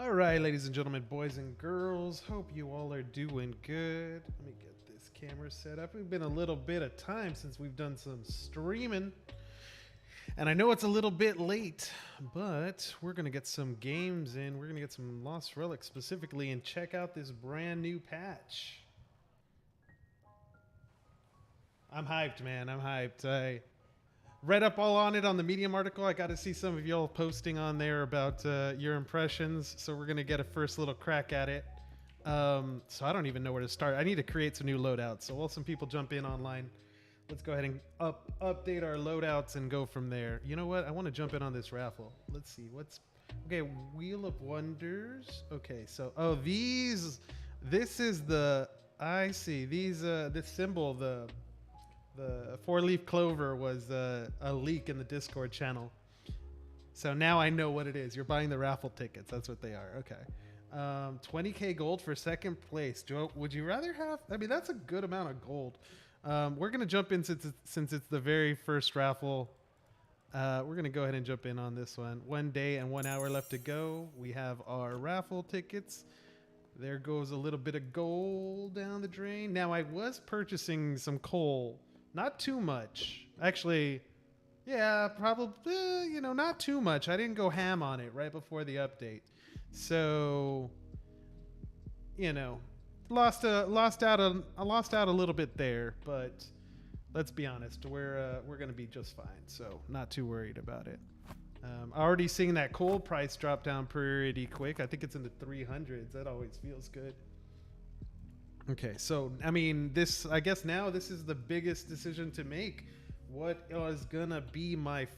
All right, ladies and gentlemen, boys and girls, hope you all are doing good. Let me get this camera set up. It's been a little bit of time since we've done some streaming. And I know it's a little bit late, but we're going to get some games in. We're going to get some Lost Relics specifically and check out this brand new patch. I'm hyped, man. I'm hyped. I read up all on it on the Medium article. I got to see some of y'all posting on there about your impressions. So we're going to get a first little crack at it. So I don't even know where to start. I need to create some new loadouts. So while some people jump in online, let's go ahead and update our loadouts and go from there. You know what? I want to jump in on this raffle. Let's see. Okay, Wheel of Wonders. Okay, so, this is I see. This symbol, the four-leaf clover was a leak in the Discord channel. So now I know what it is. You're buying the raffle tickets. That's what they are. Okay. 20k gold for second place. Would you rather have... I mean, that's a good amount of gold. We're going to jump in since it's the very first raffle. We're going to go ahead and jump in on this one. 1 day and 1 hour left to go. We have our raffle tickets. There goes a little bit of gold down the drain. Now, I was purchasing some coal. Not too much. Actually, yeah, probably, not too much. I didn't go ham on it right before the update. So, lost out a little bit there, but let's be honest, we're going to be just fine. So, not too worried about it. Already seeing that coal price drop down pretty quick. I think it's in the 300s. That always feels good. Okay, so, I mean, I guess now this is the biggest decision to make. What is gonna be my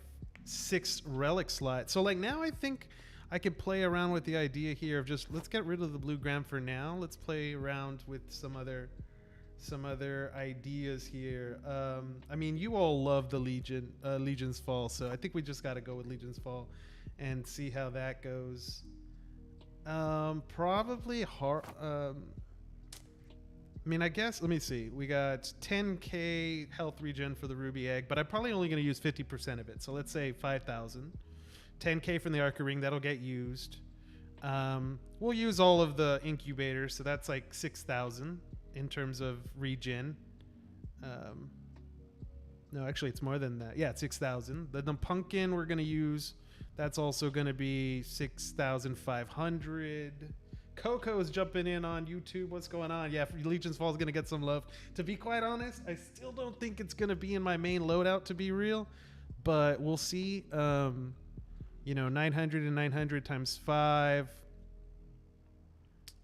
6th relic slot? So, now I think I could play around with the idea here of just, let's get rid of the blue gram for now. Let's play around with some other ideas here. I mean, you all love the Legion's Fall, so I think we just gotta go with Legion's Fall and see how that goes. Probably hard... I mean, I guess, let me see. We got 10k health regen for the ruby egg, but I'm probably only going to use 50% of it. So let's say 5,000. 10k from the Arca ring, that'll get used. We'll use all of the incubators, so that's like 6,000 in terms of regen. No, actually, it's more than that. Yeah, it's 6,000. The pumpkin we're going to use, that's also going to be 6,500. Coco is jumping in on YouTube. What's going on? Yeah, Legion's Fall is going to get some love. To be quite honest, I still don't think it's going to be in my main loadout, to be real. But we'll see. 900 and 900 times 5.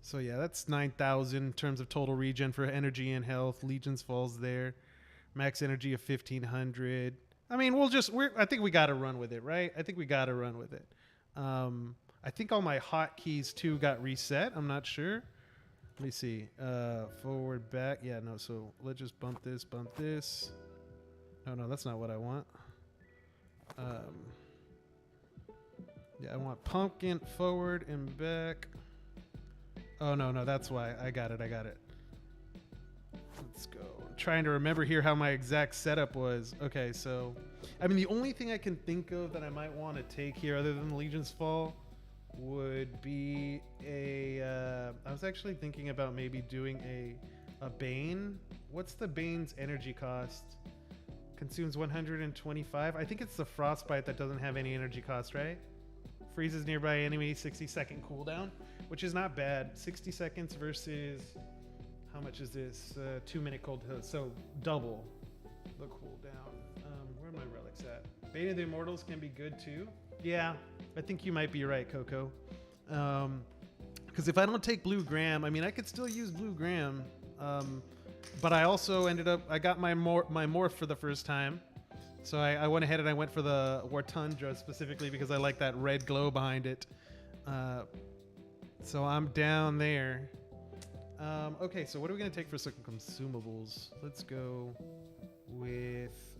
So, yeah, that's 9,000 in terms of total regen for energy and health. Legion's Fall's there. Max energy of 1,500. I mean, I think we got to run with it, right? I think we got to run with it. I think all my hotkeys too got reset. I'm not sure. Let me see. Forward, back. Yeah, no. So let's just bump this. Oh no, that's not what I want. Yeah, I want pumpkin forward and back. Oh no, that's why. I got it. Let's go. I'm trying to remember here how my exact setup was. Okay, so I mean the only thing I can think of that I might want to take here other than Legion's Fall would be I was actually thinking about maybe doing a Bane. What's the Bane's energy cost? Consumes 125. I think it's the Frostbite that doesn't have any energy cost, right? Freezes nearby enemy, 60-second cooldown, which is not bad. 60 seconds versus, how much is this? 2-minute cold, so double the cooldown. Where are my relics at? Bane of the Immortals can be good too. Yeah, I think you might be right, Coco. Because if I don't take Blue Gram, I mean, I could still use Blue Gram. But I also I got my morph for the first time. So I went ahead and I went for the Wartundra specifically because I like that red glow behind it. So I'm down there. Okay, so what are we going to take for some consumables? Let's go with...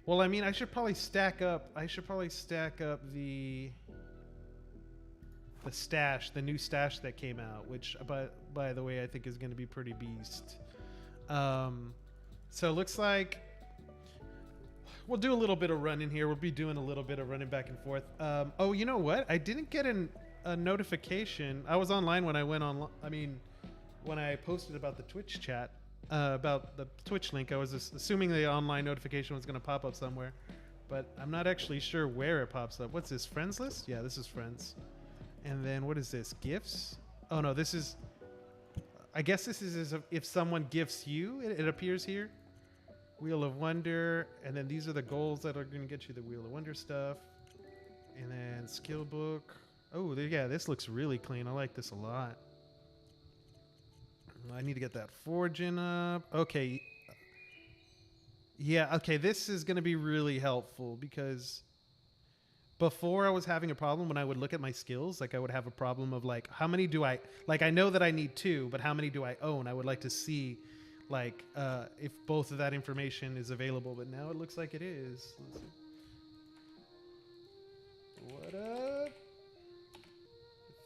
well, I mean, I should probably stack up the stash, the new stash that came out, which, by the way, I think is going to be pretty beast. So it looks like We'll do a little bit of running here. We'll be doing a little bit of running back and forth. Oh, you know what? I didn't get a notification. I was online when I went on. I mean, when I posted about the Twitch chat, about the Twitch link, I was assuming the online notification was going to pop up somewhere, but I'm not actually sure where it pops up. What's this? Friends list? Yeah, this is friends. And then what is this? Gifts? Oh no, this is. I guess this is if someone gifts you, it appears here. Wheel of Wonder, and then these are the goals that are going to get you the Wheel of Wonder stuff. And then skill book. Oh, yeah, this looks really clean. I like this a lot. I need to get that forging up. Okay. Yeah, okay, this is going to be really helpful because before I was having a problem when I would look at my skills. Like I would have a problem of like, how many do I, like I know that I need 2, but how many do I own? I would like to see like if both of that information is available, but now it looks like it is. Let's see. What up,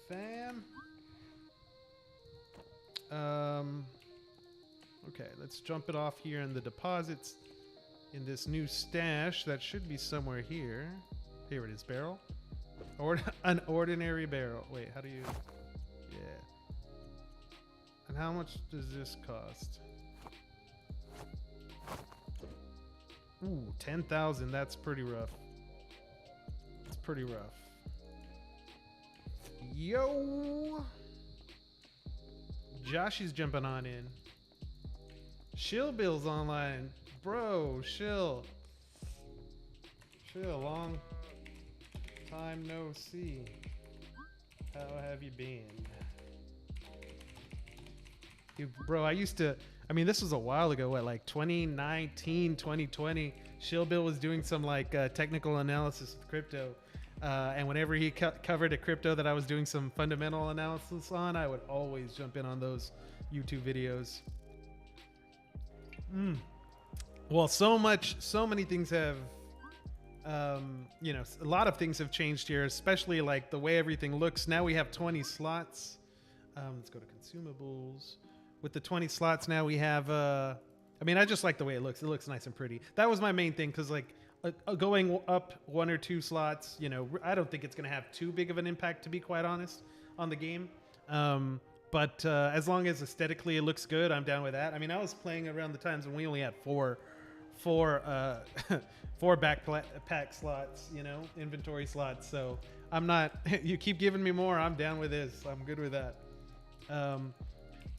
fam? Okay, let's jump it off here in the deposits in this new stash that should be somewhere here. Here it is, barrel. An ordinary barrel. Wait, how do you? Yeah. And how much does this cost? Ooh, 10,000. That's pretty rough. It's pretty rough. Yo! Josh is jumping on in. Shill Bill's online. Bro, Shill. Shill, long time no see. How have you been? Bro, I used to, I mean, this was a while ago, what, like 2019, 2020. Shill Bill was doing some like technical analysis of crypto. And whenever he covered a crypto that I was doing some fundamental analysis on, I would always jump in on those YouTube videos. Well, so many things have, you know, a lot of things have changed here, especially like the way everything looks. Now we have 20 slots. Let's go to consumables. With the 20 slots now we have, I mean, I just like the way it looks. It looks nice and pretty. That was my main thing, because like going up 1 or 2 slots, you know, I don't think it's going to have too big of an impact, to be quite honest, on the game. But as long as aesthetically it looks good, I'm down with that. I mean, I was playing around the times when we only had four backpack slots, you know, inventory slots. So I'm not, you keep giving me more, I'm down with this. I'm good with that.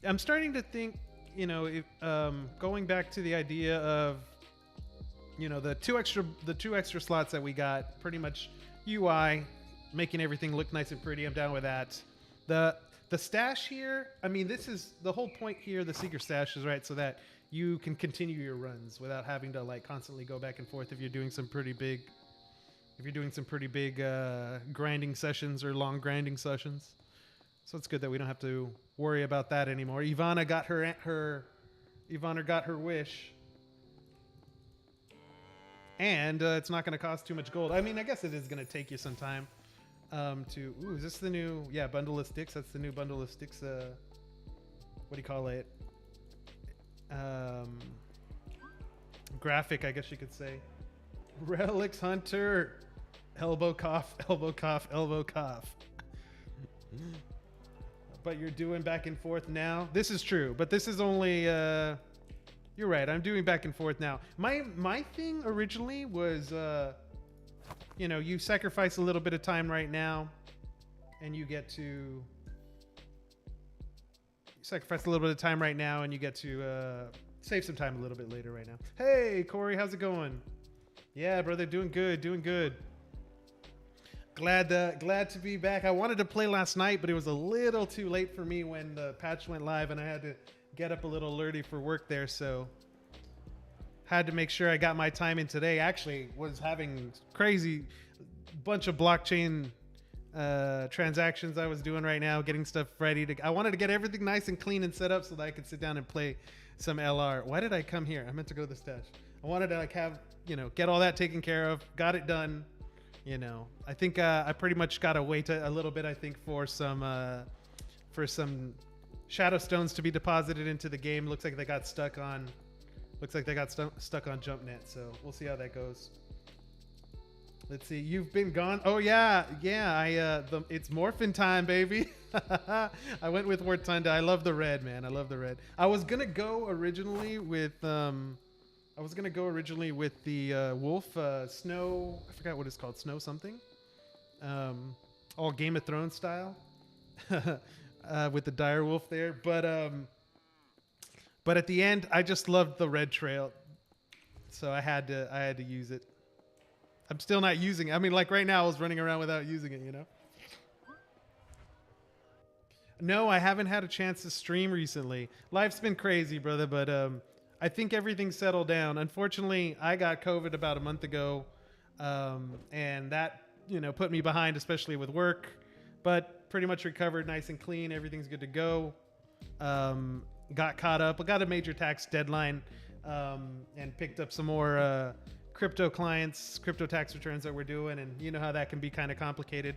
I'm starting to think, you know, if, going back to the idea of, you know, the two extra slots that we got, pretty much UI, making everything look nice and pretty. I'm down with that. The stash here, I mean, this is the whole point here. The secret stash is right so that you can continue your runs without having to like constantly go back and forth if you're doing some pretty big, grinding sessions or long grinding sessions. So it's good that we don't have to worry about that anymore. Ivana got her wish. And it's not going to cost too much gold. I mean, I guess it is going to take you some time to... Ooh, is this the new... Yeah, bundle of sticks. That's the new bundle of sticks. What do you call it? Graphic, I guess you could say. Relics Hunter. Elbow cough, elbow cough, elbow cough. But you're doing back and forth now. This is true, but this is only... You're right. I'm doing back and forth now. My thing originally was, you know, you sacrifice a little bit of time right now, and you get to sacrifice a little bit of time right now, and you get to save some time a little bit later right now. Hey, Corey, how's it going? Yeah, brother, doing good, doing good. Glad to be back. I wanted to play last night, but it was a little too late for me when the patch went live, and I had to get up a little early for work there, so had to make sure I got my time in today. Actually was having crazy bunch of blockchain transactions I was doing right now, getting stuff ready to... I wanted to get everything nice and clean and set up so that I could sit down and play some LR. Why did I come here? I meant to go to the stash. I wanted to like have, you know, get all that taken care of, got it done. You know, I think I pretty much got to wait a little bit, I think, for some Shadow Stones to be deposited into the game. Looks like they got stuck on Looks like they got stuck on jump net, so we'll see how that goes. Let's see. You've been gone. Oh yeah. It's morphin time, baby. I went with Wartunda. I love the red, man. I love the red. I was going to go originally with the wolf snow. I forgot what it's called. Snow something. All Game of Thrones style. With the dire wolf there, but at the end I just loved the red trail, so I had to use it. I'm still not using it. I mean, like right now I was running around without using it, you know. No, I haven't had a chance to stream recently. Life's been crazy, brother, but I think everything's settled down. Unfortunately, I got COVID about a month ago, and that, you know, put me behind, especially with work, but pretty much recovered nice and clean. Everything's good to go. Got caught up. I got a major tax deadline, and picked up some more crypto tax returns that we're doing, and you know how that can be kind of complicated.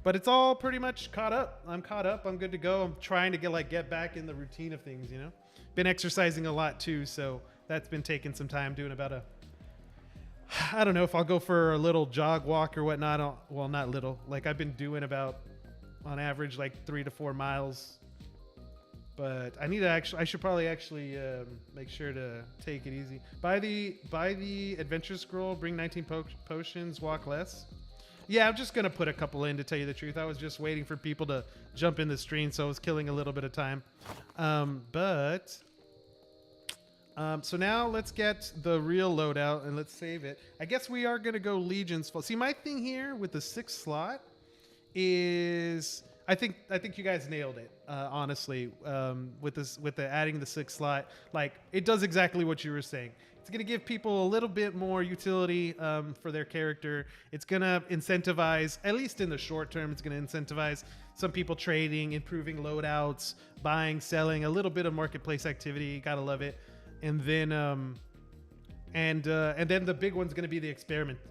But it's all pretty much caught up. I'm caught up. I'm good to go. I'm trying to get back in the routine of things, you know. Been exercising a lot too, so that's been taking some time, doing about I don't know if I'll go for a little jog walk or whatnot. Well, not little. Like I've been doing about, on average, like 3 to 4 miles. But I should probably make sure to take it easy. Buy the adventure scroll, bring 19 potions, walk less. Yeah, I'm just going to put a couple in, to tell you the truth. I was just waiting for people to jump in the stream, so I was killing a little bit of time. So now let's get the real loadout and let's save it. I guess we are going to go Legions. See, my thing here with the 6th slot is... I think you guys nailed it, honestly, with the adding the 6th slot. Like, it does exactly what you were saying. It's going to give people a little bit more utility for their character. It's going to incentivize, at least in the short term, it's going to incentivize some people trading, improving loadouts, buying, selling, a little bit of marketplace activity. Gotta love it. And then the big one's going to be the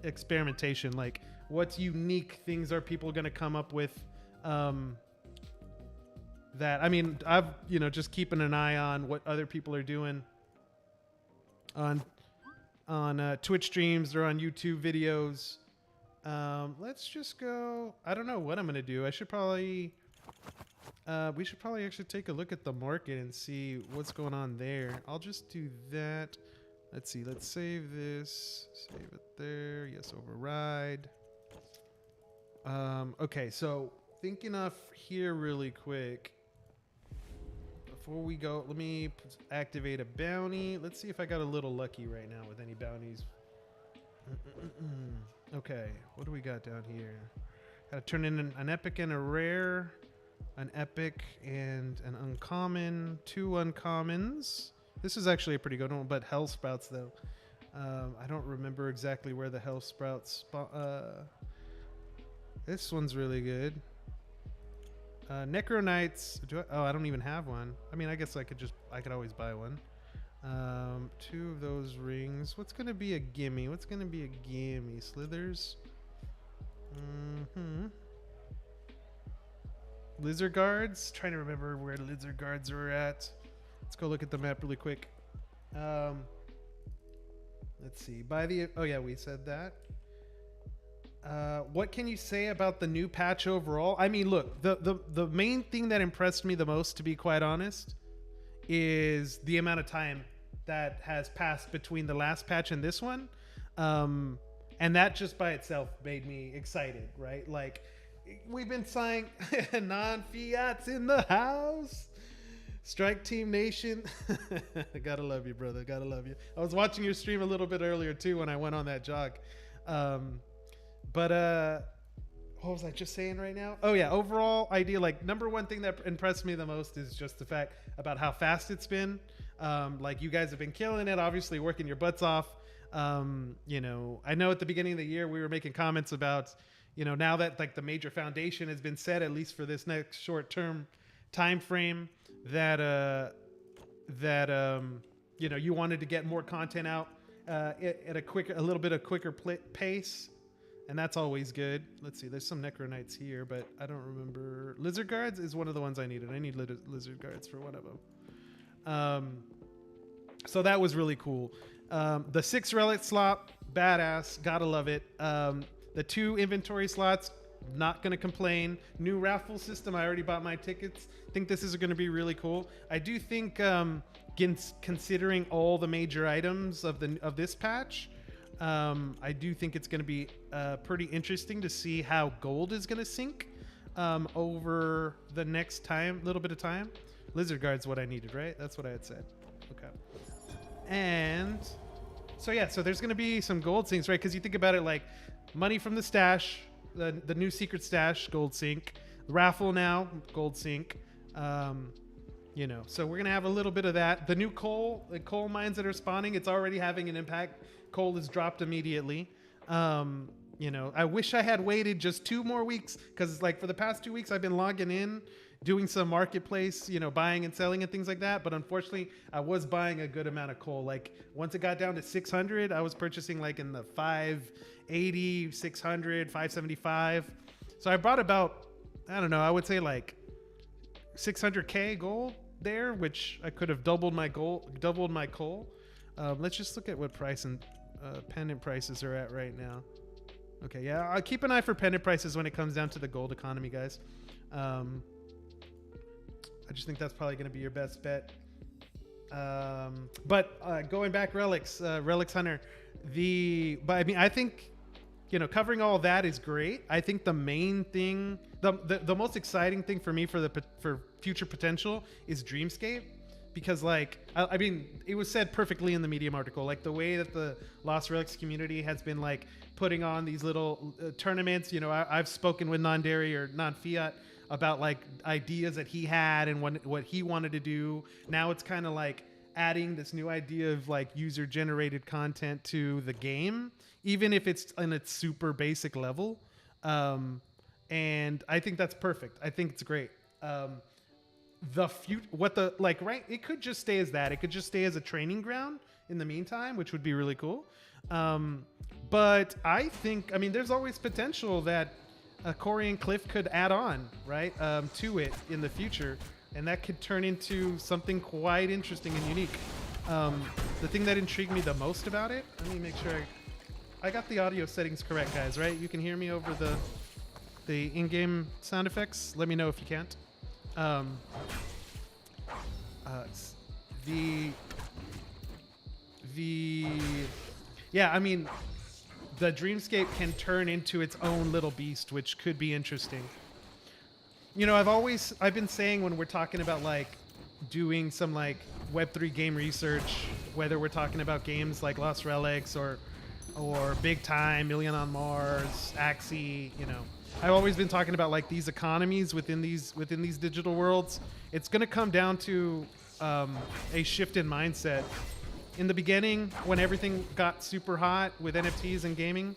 experimentation. Like, what unique things are people going to come up with? That, I mean, I've, you know, just keeping an eye on what other people are doing on Twitch streams or on YouTube videos. Let's just go. I don't know what I'm gonna do. We should probably actually take a look at the market and see what's going on there. I'll just do that. Let's see. Let's save this. Save it there. Yes, override. Okay, so thinking of here really quick. Before we go, let me activate a bounty. Let's see if I got a little lucky right now with any bounties. Okay, what do we got down here? Gotta turn in an epic and a rare, an epic and an uncommon, 2 uncommons. This is actually a pretty good one, but hell sprouts though. I don't remember exactly where the hell sprouts this one's really good. Necro Knights. I don't even have one. I mean, I guess I could always buy one. 2 of those rings. What's gonna be a gimme? Slithers. Lizard guards. Trying to remember where lizard guards were at. Let's go look at the map really quick. Let's see. Oh yeah, we said that. What can you say about the new patch overall? I mean, look, the main thing that impressed me the most, to be quite honest, is the amount of time that has passed between the last patch and this one. And that just by itself made me excited, right? Like, we've been saying non-fiats in the house. Strike Team Nation. Gotta love you, brother. Gotta love you. I was watching your stream a little bit earlier too when I went on that jog. But what was I just saying right now? Oh yeah, overall idea, like number one thing that impressed me the most is just the fact about how fast it's been. Like you guys have been killing it, obviously working your butts off. You know, I know at the beginning of the year we were making comments about, you know, now that like the major foundation has been set, at least for this next short-term time frame, that you know, you wanted to get more content out at a little bit of quicker pace. And that's always good. Let's see. There's some Necro Knights here, but I don't remember. Lizard Guards is one of the ones I needed. I need Lizard Guards for one of them. So that was really cool. The 6 relic slot, badass, gotta love it. The 2 inventory slots, not gonna complain. New raffle system, I already bought my tickets. Think this is gonna be really cool. I do think, considering all the major items of this patch, I do think it's gonna be pretty interesting to see how gold is gonna sink over the next little bit of time. Lizard guard's what I needed, right? That's what I had said. Okay. And so yeah, so there's gonna be some gold sinks, right? Because you think about it, like money from the stash, the new secret stash, gold sink. Raffle now, gold sink. You know, so we're gonna have a little bit of that. The new the coal mines that are spawning, it's already having an impact. Coal is dropped immediately. You know, I wish I had waited just 2 more weeks, because like for the past 2 weeks I've been logging in, doing some marketplace, you know, buying and selling and things like that. But unfortunately, I was buying a good amount of coal. Like once it got down to 600, I was purchasing like in the 580, 600, 575. So I bought about, I don't know, I would say like 600k gold there, which I could have doubled my coal. Let's just look at what price and pendant prices are at right now. Okay, yeah, I'll keep an eye for pendant prices when it comes down to the gold economy, guys. I just think that's probably going to be your best bet. But going back, Relics Hunter, but I mean, I think, you know, covering all that is great. I think the main thing, the most exciting thing for me for future potential is Dreamscape. Because like, I mean, it was said perfectly in the Medium article, like the way that the Lost Relics community has been like putting on these little tournaments. You know, I've spoken with Non-Dairy or Non-Fiat about like ideas that he had and what he wanted to do. Now it's kind of like adding this new idea of like user generated content to the game, even if it's in its super basic level. And I think that's perfect. I think it's great. It could just stay as that. It could just stay as a training ground in the meantime, which would be really cool. But I think, I mean, there's always potential that Corey and Cliff could add on, right, to it in the future, and that could turn into something quite interesting and unique. The thing that intrigued me the most about it, let me make sure I got the audio settings correct, guys, right? You can hear me over the in-game sound effects. Let me know if you can't. Yeah, I mean, the Dreamscape can turn into its own little beast, which could be interesting. You know, I've been saying when we're talking about like doing some like Web3 game research, whether we're talking about games like Lost Relics or Big Time, Million on Mars, Axie, you know, I've always been talking about like these economies within these digital worlds. It's going to come down to a shift in mindset. In the beginning, when everything got super hot with NFTs and gaming,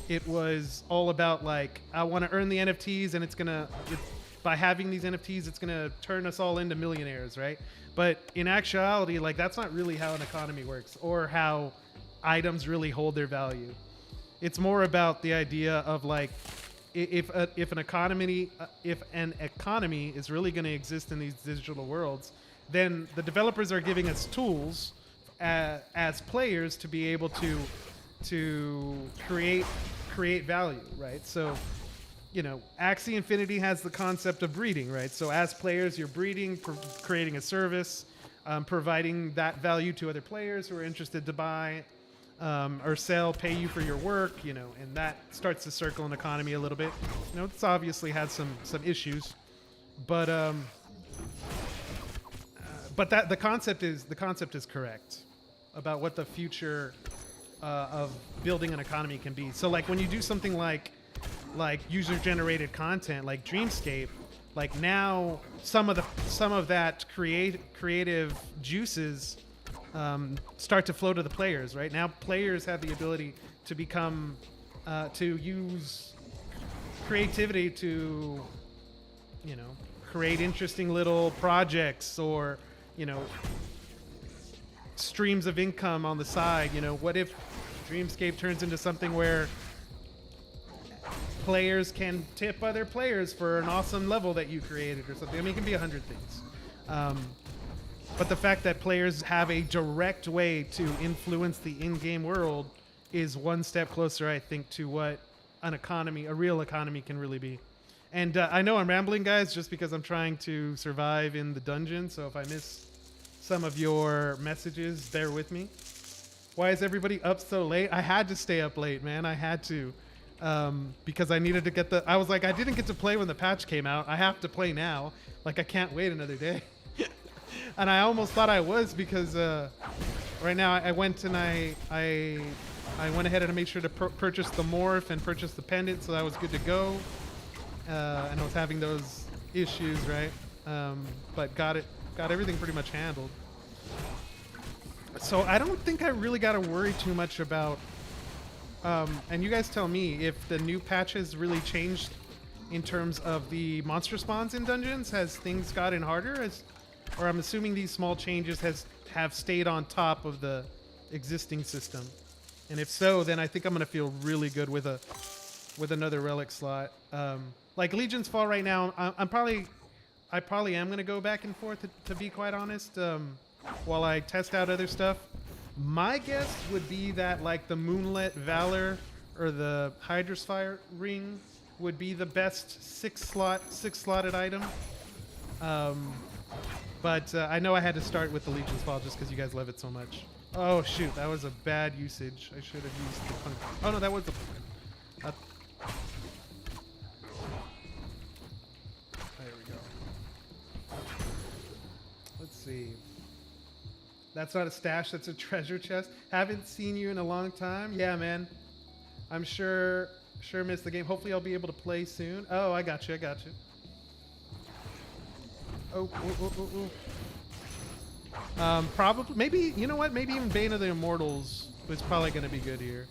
it was all about like, I want to earn the NFTs, and by having these NFTs, it's going to turn us all into millionaires, right? But in actuality, like that's not really how an economy works or how items really hold their value. It's more about the idea of like, if an economy is really going to exist in these digital worlds, then the developers are giving us tools as players to be able to create value, right? So, you know, Axie Infinity has the concept of breeding, right? So as players, you're breeding, creating a service, providing that value to other players who are interested to buy or sell, pay you for your work, you know, and that starts to circle an economy a little bit. You know, it's obviously had some issues, but that the concept is correct about what the future of building an economy can be. So like when you do something like user generated content like Dreamscape, like now some of that creative juices start to flow to the players, right? Now players have the ability to become to use creativity to, you know, create interesting little projects or, you know, streams of income on the side. You know, what if Dreamscape turns into something where players can tip other players for an awesome level that you created or something? I mean, it can be 100 things. But the fact that players have a direct way to influence the in-game world is one step closer, I think, to what a real economy can really be. And I know I'm rambling, guys, just because I'm trying to survive in the dungeon. So if I miss some of your messages, bear with me. Why is everybody up so late? I had to stay up late, man. I had to. Because I needed to get I was like, I didn't get to play when the patch came out. I have to play now. Like, I can't wait another day. And I almost thought I was because right now I went and I went ahead and I made sure to purchase the morph and purchase the pendant, so that was good to go. And I was having those issues, right? But got everything pretty much handled. So I don't think I really got to worry too much about. And you guys tell me if the new patches really changed in terms of the monster spawns in dungeons. Has things gotten harder? Or I'm assuming these small changes have stayed on top of the existing system. And if so, then I think I'm going to feel really good with another relic slot. Like Legion's Fall right now, I probably am going to go back and forth to be quite honest, while I test out other stuff. My guess would be that like the Moonlit Valor or the Hydra's Fire Ring would be the best six-slotted item. But I know I had to start with the Legion's Fall just because you guys love it so much. Oh shoot, that was a bad usage. I should have used the punk. Oh no, that was the. There we go. Let's see. That's not a stash. That's a treasure chest. Haven't seen you in a long time. Yeah, man. I'm sure missed the game. Hopefully, I'll be able to play soon. Oh, I got you. Oh. Probably, maybe, you know what? Maybe even Bane of the Immortals was probably going to be good here.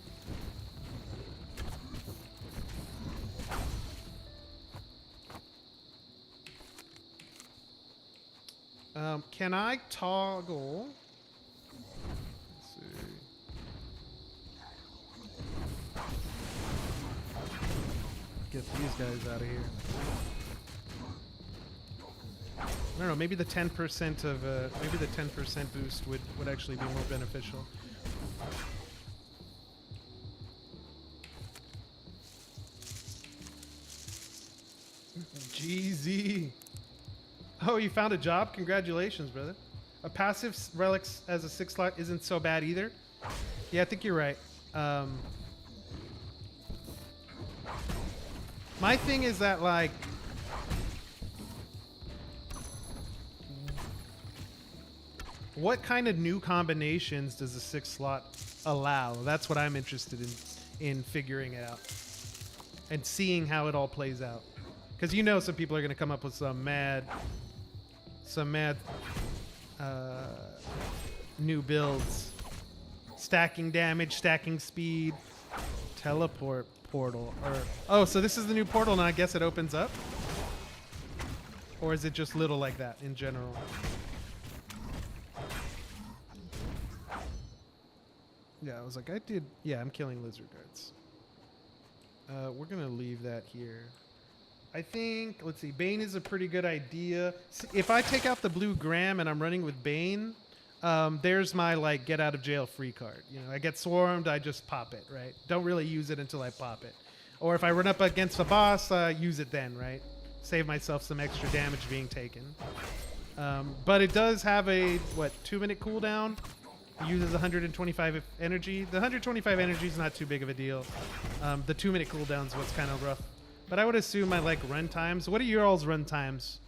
Can I toggle? Let's see. Get these guys out of here. I don't know, maybe the 10% of maybe the 10% boost would actually be more beneficial. GZ. Oh, you found a job? Congratulations, brother. A passive relics as a 6-slot isn't so bad either. Yeah, I think you're right. My thing is that like what kind of new combinations does a 6-slot allow? That's what I'm interested in figuring it out and seeing how it all plays out. Because you know some people are going to come up with some mad new builds. Stacking damage, stacking speed, teleport portal. Oh, so this is the new portal and I guess it opens up? Or is it just little like that in general? Yeah, I was like, I'm killing lizard guards. We're going to leave that here. I think, let's see, Bane is a pretty good idea. If I take out the blue Gram and I'm running with Bane, there's my, like, get out of jail free card. You know, I get swarmed, I just pop it, right? Don't really use it until I pop it. Or if I run up against a boss, use it then, right? Save myself some extra damage being taken. But it does have a, 2-minute cooldown? Uses 125 energy. The 125 energy is not too big of a deal. The 2-minute cooldown is what's kind of rough. But I would assume I like run times. What are your all's run times?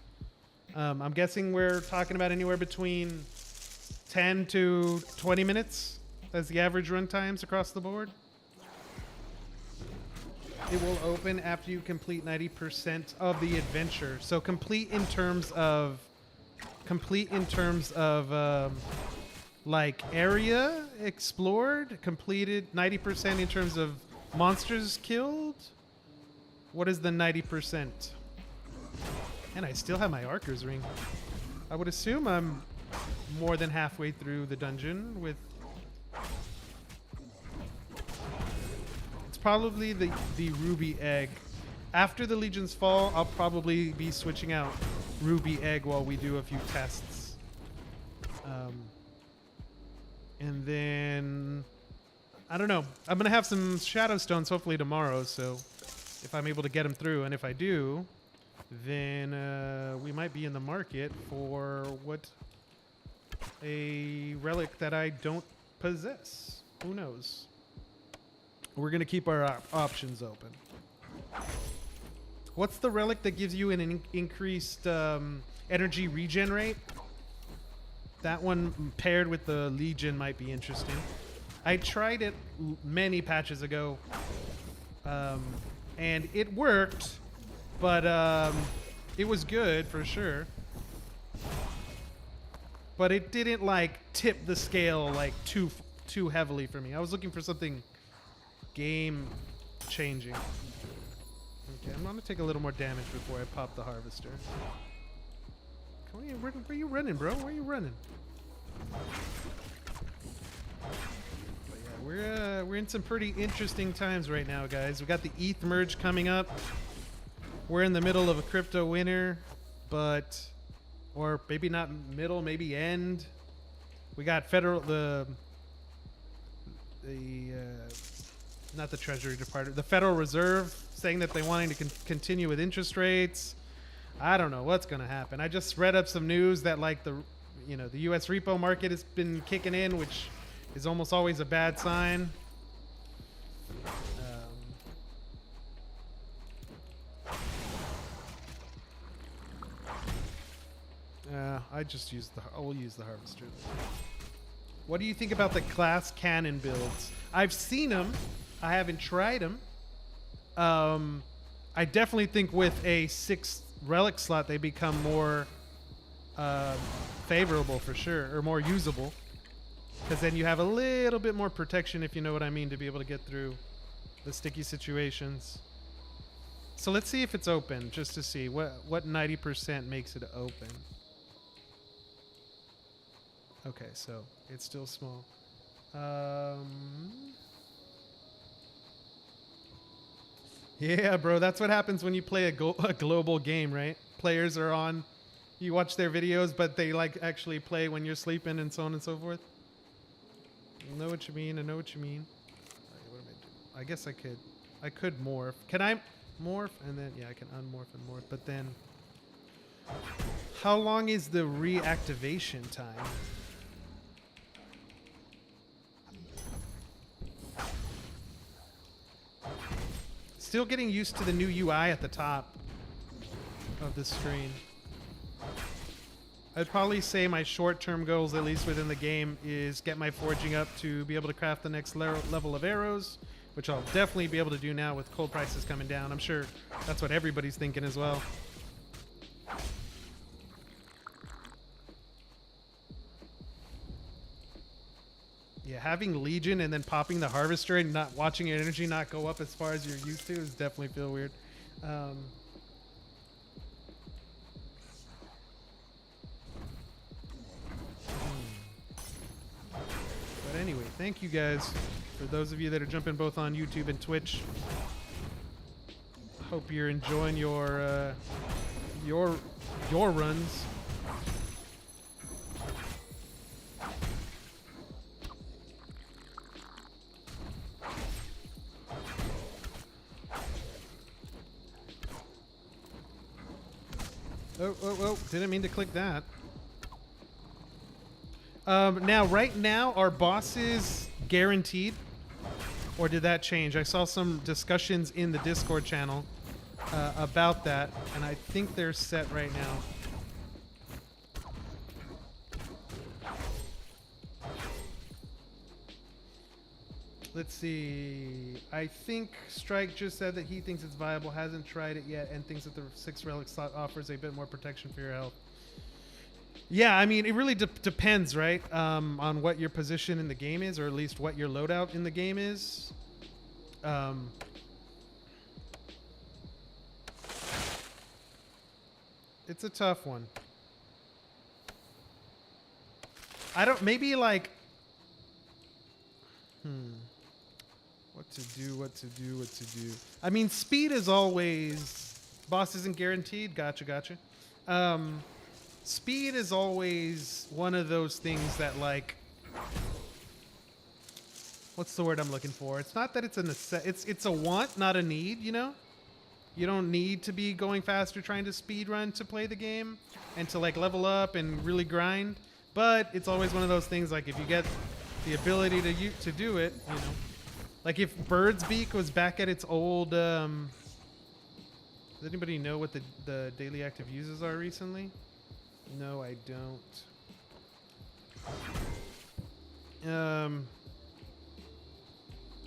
I'm guessing we're talking about anywhere between 10 to 20 minutes as the average run times across the board. It will open after you complete 90% of the adventure. So complete in terms of like area explored, completed 90% in terms of monsters killed. What is the 90%? And I still have my Archer's Ring. I would assume I'm more than halfway through the dungeon with... It's probably the Ruby Egg. After the Legion's Fall, I'll probably be switching out Ruby Egg while we do a few tests. And then, I don't know. I'm going to have some shadow stones hopefully tomorrow, so if I'm able to get them through. And if I do, then we might be in the market for a relic that I don't possess. Who knows? We're going to keep our options open. What's the relic that gives you an increased energy regen rate? That one paired with the Legion might be interesting. I tried it many patches ago, and it worked, but it was good for sure. But it didn't like tip the scale like too heavily for me. I was looking for something game changing. Okay, I'm gonna take a little more damage before I pop the harvester. Where are you running, bro? Where are you running? But yeah, we're in some pretty interesting times right now, guys. We got the ETH merge coming up. We're in the middle of a crypto winter, or maybe not middle, maybe end. We got not the Treasury Department, the Federal Reserve saying that they're wanting to continue with interest rates. I don't know what's going to happen. I just read up some news that like the U.S. repo market has been kicking in, which is almost always a bad sign. I'll use the harvester. What do you think about the class cannon builds? I've seen them. I haven't tried them. I definitely think with a 6th relic slot, they become more favorable for sure, or more usable. Because then you have a little bit more protection, if you know what I mean, to be able to get through the sticky situations. So let's see if it's open, just to see what 90% makes it open. Okay, so it's still small. Yeah, bro, that's what happens when you play a global game, right? Players are on, you watch their videos, but they like actually play when you're sleeping and so on and so forth. I know what you mean. I know what you mean. All right, what am I doing? I guess I could morph. Can I morph? And then, yeah, I can unmorph and morph. But then, how long is the reactivation time? Still getting used to the new UI at the top of the screen. I'd probably say my short-term goals, at least within the game, is get my forging up to be able to craft the next level of arrows, which I'll definitely be able to do now with coal prices coming down. I'm sure that's what everybody's thinking as well. Yeah, having Legion and then popping the harvester and not watching your energy not go up as far as you're used to is definitely feel weird. But anyway, thank you guys for those of you that are jumping both on YouTube and Twitch. Hope you're enjoying your runs. Oh, didn't mean to click that. Now, right now, are bosses guaranteed? Or did that change? I saw some discussions in the Discord channel about that, and I think they're set right now. Let's see. I think Strike just said that he thinks it's viable, hasn't tried it yet, and thinks that the 6 relic slot offers a bit more protection for your health. Yeah, I mean, it really depends, right? On what your position in the game is, or at least what your loadout in the game is. It's a tough one. I don't, maybe like, what to do. I mean, speed is always, boss isn't guaranteed. Gotcha. Speed is always one of those things that, like, what's the word I'm looking for? It's not that it's it's a want, not a need, you know? You don't need to be going faster trying to speed run to play the game and to like level up and really grind. But it's always one of those things like if you get the ability to do it, you know. Like if Bird's Beak was back at its old does anybody know what the daily active users are recently? No, I don't.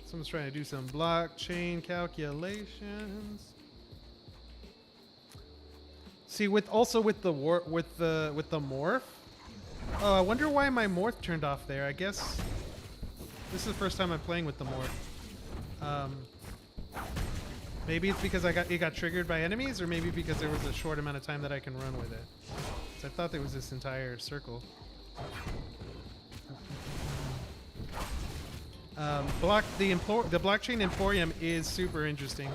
Someone's trying to do some blockchain calculations. See, with the morph. Oh, I wonder why my morph turned off there. I guess this is the first time I'm playing with the morph. Maybe it's because it got triggered by enemies, or maybe because there was a short amount of time that I can run with it. So I thought there was this entire circle. The blockchain emporium is super interesting.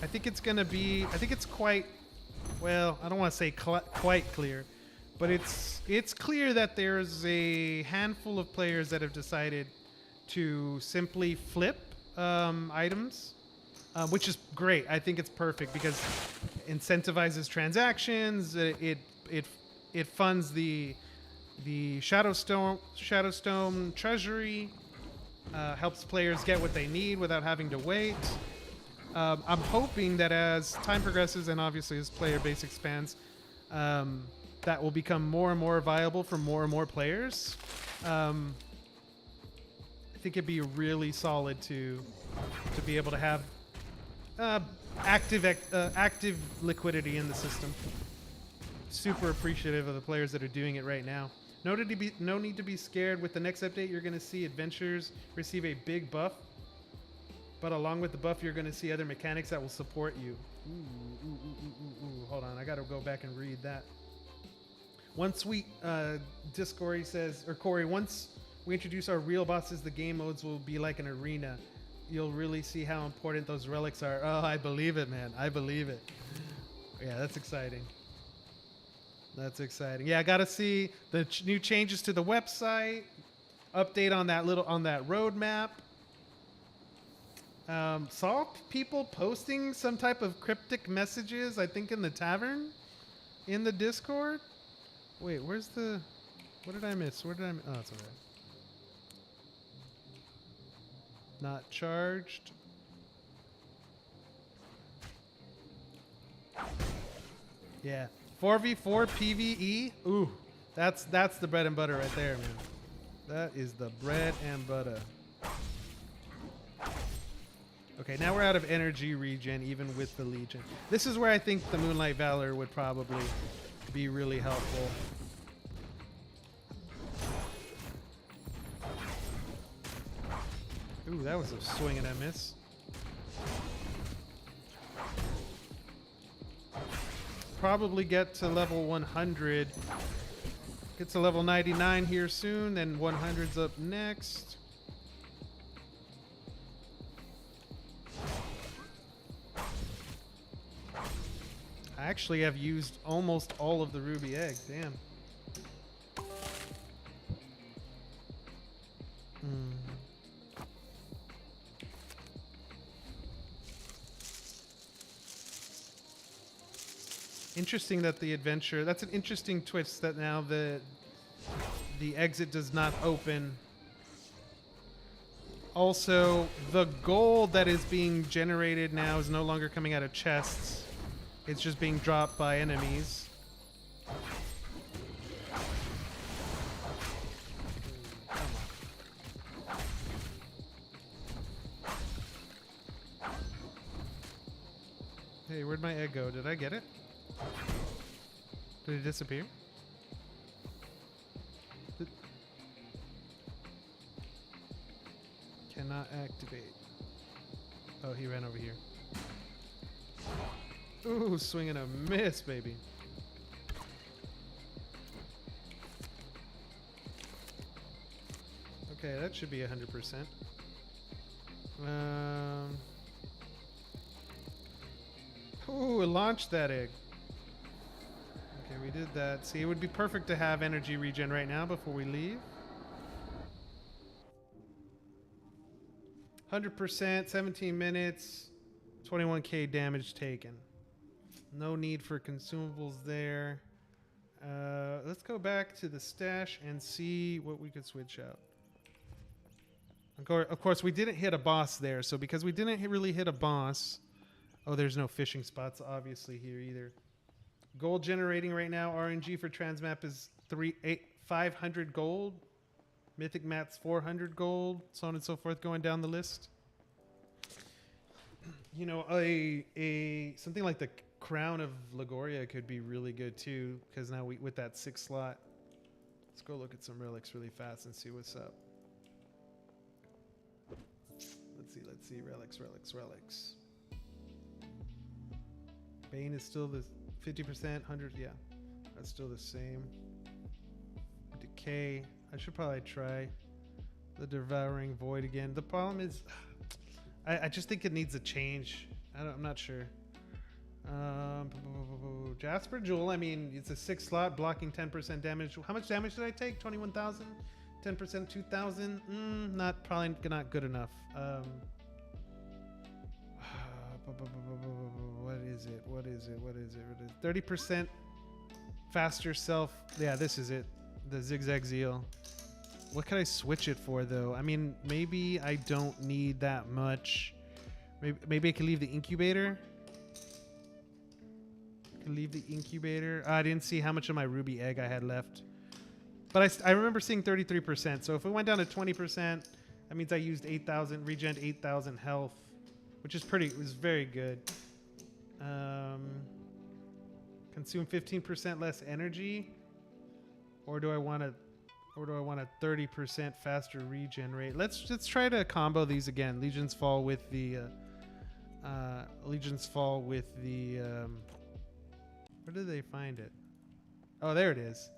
I think it's quite, well, I don't want to say quite clear, but it's clear that there's a handful of players that have decided to simply flip items, which is great. I think it's perfect because it incentivizes transactions. It funds the Shadowstone treasury. Helps players get what they need without having to wait. I'm hoping that as time progresses and obviously as player base expands, that will become more and more viable for more and more players. I think it'd be really solid to be able to have active liquidity in the system. Super appreciative of the players that are doing it right now. No need to be scared. With the next update, you're going to see adventures receive a big buff. But along with the buff, you're going to see other mechanics that will support you. Ooh. Hold on. I got to go back and read that. One sweet Discord says, or Corey, once we introduce our real bosses, the game modes will be like an arena. You'll really see how important those relics are. Oh, I believe it, man. I believe it. Yeah, that's exciting. That's exciting. Yeah, I got to see the new changes to the website, update on that roadmap. Saw people posting some type of cryptic messages, I think in the tavern, in the Discord. Wait, what did I miss? Oh, it's all right. Not charged. Yeah. 4v4 PvE. Ooh, that's the bread and butter right there, man. That is the bread and butter. Okay, now we're out of energy regen, even with the Legion. This is where I think the Moonlight Valor would probably be really helpful. Ooh, that was a swing and a miss. Probably get to level 100. Get to level 99 here soon, then 100's up next. I actually have used almost all of the ruby eggs. Damn. Interesting that the adventure, that's an interesting twist that now the exit does not open. Also, the gold that is being generated now is no longer coming out of chests. It's just being dropped by enemies. Hey, where'd my egg go? Did I get it? Did it disappear? Cannot activate. Oh, he ran over here. Ooh, swing and a miss, baby. Okay, that should be 100%. Ooh, it launched that egg. Okay, we did that. See, it would be perfect to have energy regen right now before we leave. 100%, 17 minutes, 21k damage taken. No need for consumables there. Let's go back to the stash and see what we could switch out. Of course, we didn't hit a boss there, so because we didn't really hit a boss... Oh, there's no fishing spots, obviously, here either. Gold generating right now. RNG for Transmap is 500 gold. Mythic Mat's 400 gold. So on and so forth, going down the list. You know, something like the Crown of Lagoria could be really good too, because now with that 6 slot. Let's go look at some relics really fast and see what's up. Let's see. Relics. Bane is still the 50%, 100, yeah. That's still the same. Decay. I should probably try the Devouring Void again. The problem is, I just think it needs a change. I'm not sure. Jasper Jewel, I mean, it's a 6 slot, blocking 10% damage. How much damage did I take? 21,000? 10%, 2,000? Probably not good enough. What is it? 30% faster self. Yeah, this is it. The Zigzag Zeal. What can I switch it for, though? I mean, maybe I don't need that much. Maybe I can leave the incubator. I didn't see how much of my ruby egg I had left. But I remember seeing 33%. So if it went down to 20%, that means I used 8,000, regen 8,000 health, which is was very good. Consume 15% less energy, or do I want a 30% faster regen rate? Let's try to combo these again. Legions Fall with the where did they find it? Oh, there it is.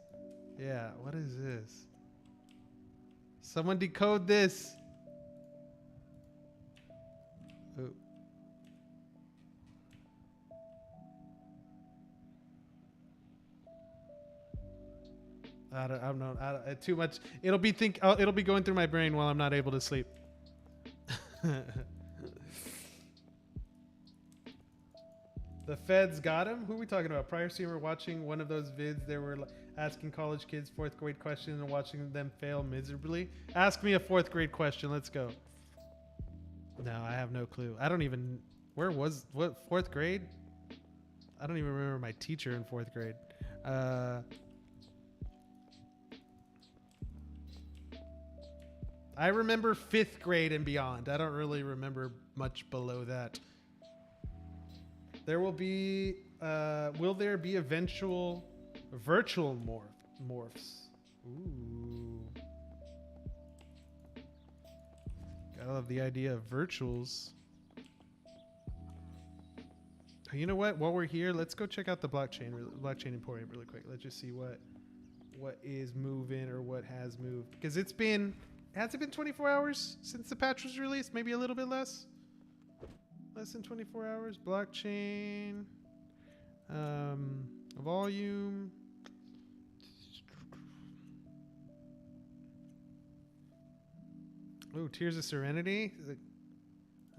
Yeah, what is this? Someone decode this. Ooh. I don't know. Too much. It'll be going through my brain while I'm not able to sleep. The feds got him? Who are we talking about? Prior streamer watching one of those vids. They were asking college kids 4th grade questions and watching them fail miserably. Ask me a 4th grade question. Let's go. No, I have no clue. I don't even... What 4th grade? I don't even remember my teacher in 4th grade. I remember 5th grade and beyond. I don't really remember much below that. There will be... will there be eventual virtual morphs? Ooh. Gotta love the idea of virtuals. You know what? While we're here, let's go check out the blockchain emporium really quick. Let's just see what is moving or what has moved. Because has it been 24 hours since the patch was released? Maybe a little bit less? Less than 24 hours. Blockchain. Volume. Oh, Tears of Serenity.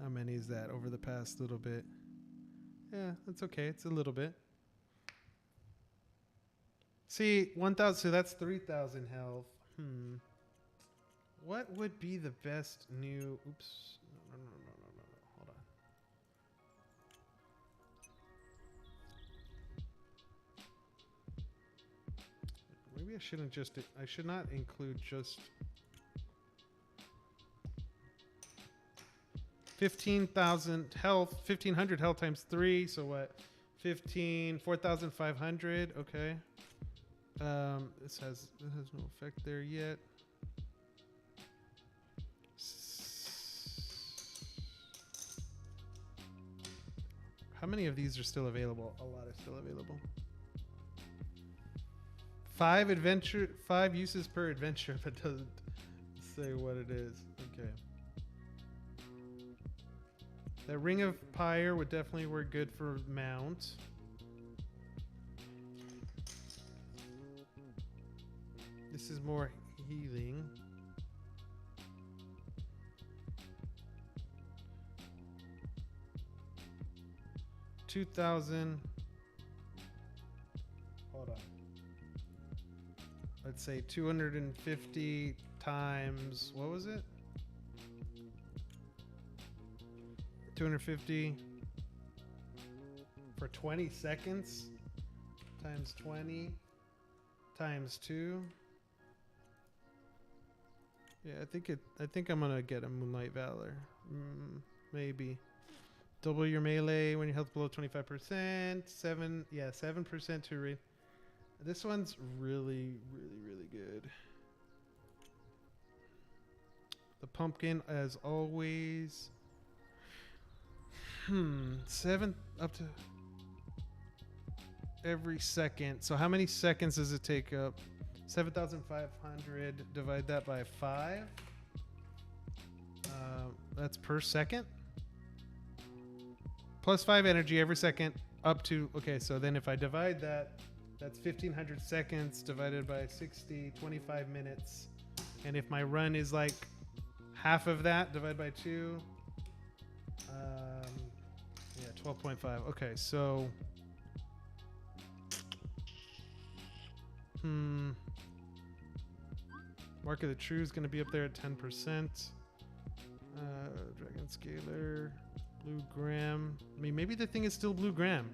How many is that over the past little bit? Yeah, that's okay. It's a little bit. See, 1,000. So that's 3,000 health. What would be the best new... Oops. No. Hold on. Maybe I shouldn't just... I should not include just... 15,000 health. 1,500 health times 3. So what? 4,500. Okay. This has no effect there yet. How many of these are still available? A lot are still available. 5 uses per adventure, but doesn't say what it is. Okay. That Ring of Pyre would definitely work good for mount. This is more healing. 2,000. Hold on. Let's say 250 times, what was it? 250 for 20 seconds times 20 times 2. Yeah, I think I'm gonna get a Moonlight Valor. Maybe. Double your melee when your health below 25%. 7% to read. This one's really good. The pumpkin, as always. 7 up to every second. So how many seconds does it take up? 7,500. Divide that by 5. That's per second. Plus 5 energy every second up to... Okay, so then if I divide that, that's 1,500 seconds divided by 60, 25 minutes. And if my run is like half of that, divide by 2. Yeah, 12.5. Okay, so... Mark of the True is going to be up there at 10%. Dragon Scaler, Blue Gram. I mean, maybe the thing is still Blue Gram.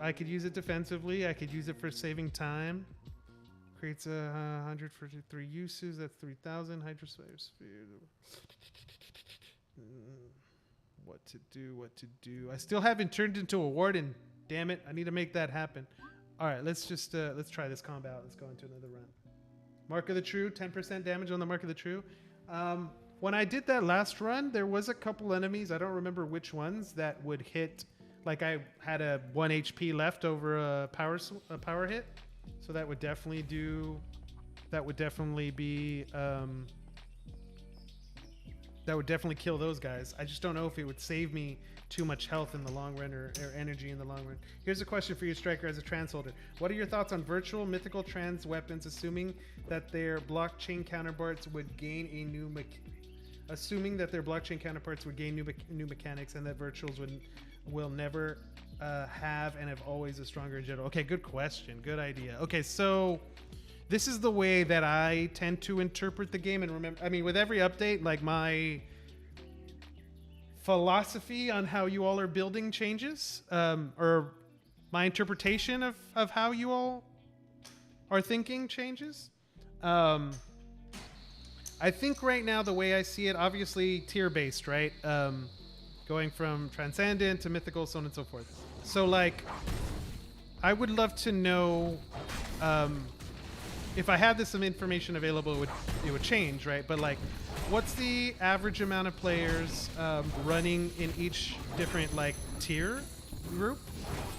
I could use it defensively. I could use it for saving time. Creates 100 for 3 uses. That's 3,000. Hydrosphere. What to do? I still haven't turned into a warden. Damn it! I need to make that happen. All right, let's try this combat. Let's go into another run. Mark of the True, 10% damage on the Mark of the True. When I did that last run, there was a couple enemies, I don't remember which ones, that would hit, like I had a 1 HP left over a power hit. So that would definitely kill those guys. I just don't know if it would save me too much health in the long run or energy in the long run. Here's a question for you, Striker, as a trans holder. What are your thoughts on virtual mythical trans weapons, assuming that their blockchain counterparts would gain a new mechanics and that virtuals will never have and have always a stronger in general? Okay, good question. Good idea. Okay, so this is the way that I tend to interpret the game. And remember, I mean, with every update, like my philosophy on how you all are building changes, or my interpretation of how you all are thinking changes. I think right now the way I see it, obviously tier based, right? Going from transcendent to mythical, so on and so forth. So like, I would love to know, if I had this some information available, it would change, right? But like, what's the average amount of players running in each different like tier group?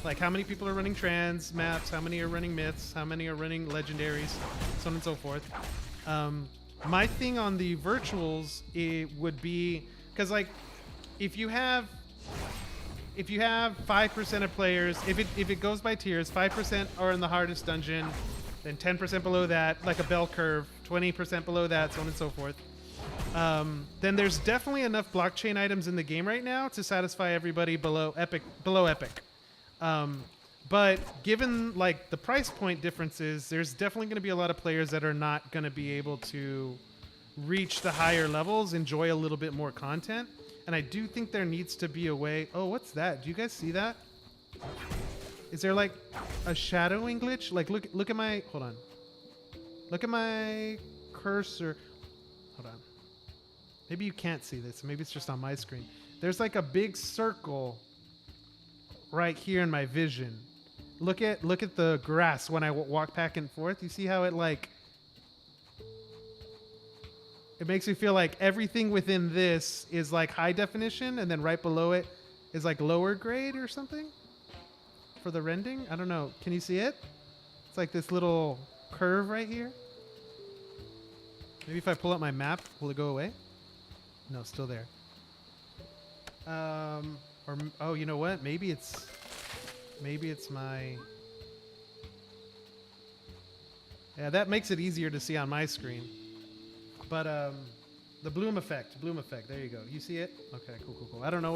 Like how many people are running trans maps? How many are running myths? How many are running legendaries? So on and so forth. My thing on the virtuals, it would be, because like, if you have 5% of players, if it goes by tiers, 5% are in the hardest dungeon, then 10% below that, like a bell curve, 20% below that, so on and so forth. Then there's definitely enough blockchain items in the game right now to satisfy everybody below epic. But given like the price point differences, there's definitely going to be a lot of players that are not going to be able to reach the higher levels, enjoy a little bit more content. And I do think there needs to be a way. Oh, what's that? Do you guys see that? Is there like a shadowing glitch? Like look at my, hold on. Look at my cursor. Hold on. Maybe you can't see this. Maybe it's just on my screen. There's like a big circle right here in my vision. Look at the grass when I walk back and forth. You see how it like, it makes me feel like everything within this is like high definition, and then right below it is like lower grade or something for the rendering. I don't know. Can you see it? It's like this little curve right here. Maybe if I pull up my map, will it go away? No, it's still there. Or oh, you know what? Maybe it's my. Yeah, that makes it easier to see on my screen. But the bloom effect. There you go. You see it? Okay, cool. I don't know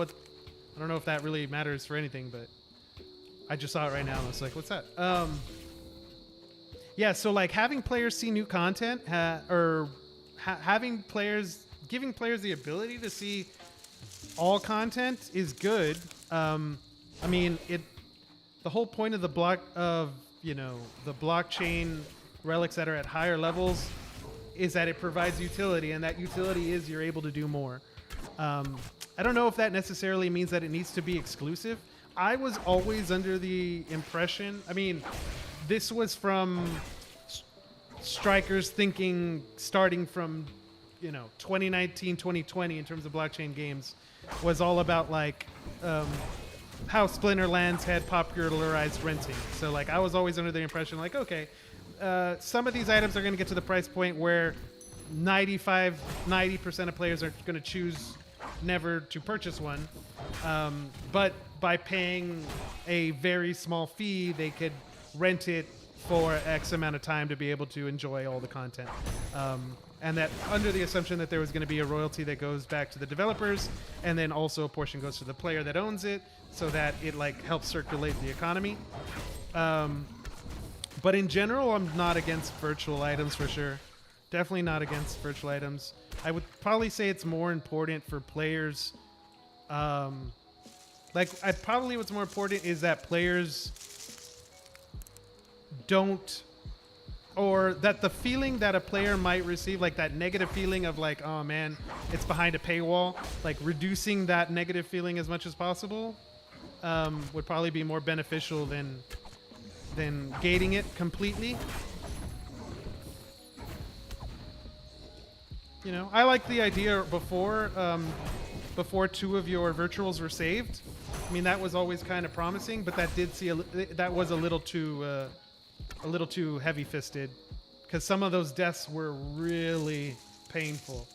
I don't know if that really matters for anything, but I just saw it right now and I was like, what's that? Yeah, so like having players see new content having players, giving players the ability to see all content is good. I mean, the whole point of the blockchain relics that are at higher levels is that it provides utility, and that utility is you're able to do more. I don't know if that necessarily means that it needs to be exclusive. I was always under the impression, I mean, this was from strikers thinking starting from 2019, 2020 in terms of blockchain games was all about like how Splinterlands had popularized renting. So like I was always under the impression like, okay, some of these items are going to get to the price point where 90% of players are going to choose never to purchase one. But by paying a very small fee, they could rent it for X amount of time to be able to enjoy all the content. And that under the assumption that there was going to be a royalty that goes back to the developers, and then also a portion goes to the player that owns it, so that it like helps circulate the economy. But in general, I'm not against virtual items for sure. Definitely not against virtual items. I would probably say it's more important for players. What's more important is that players don't, or that the feeling that a player might receive, like that negative feeling of like, oh man, it's behind a paywall, like reducing that negative feeling as much as possible would probably be more beneficial than gating it completely. I like the idea before two of your virtuals were saved. I mean, that was always kind of promising, but that was a little too heavy-fisted, because some of those deaths were really painful.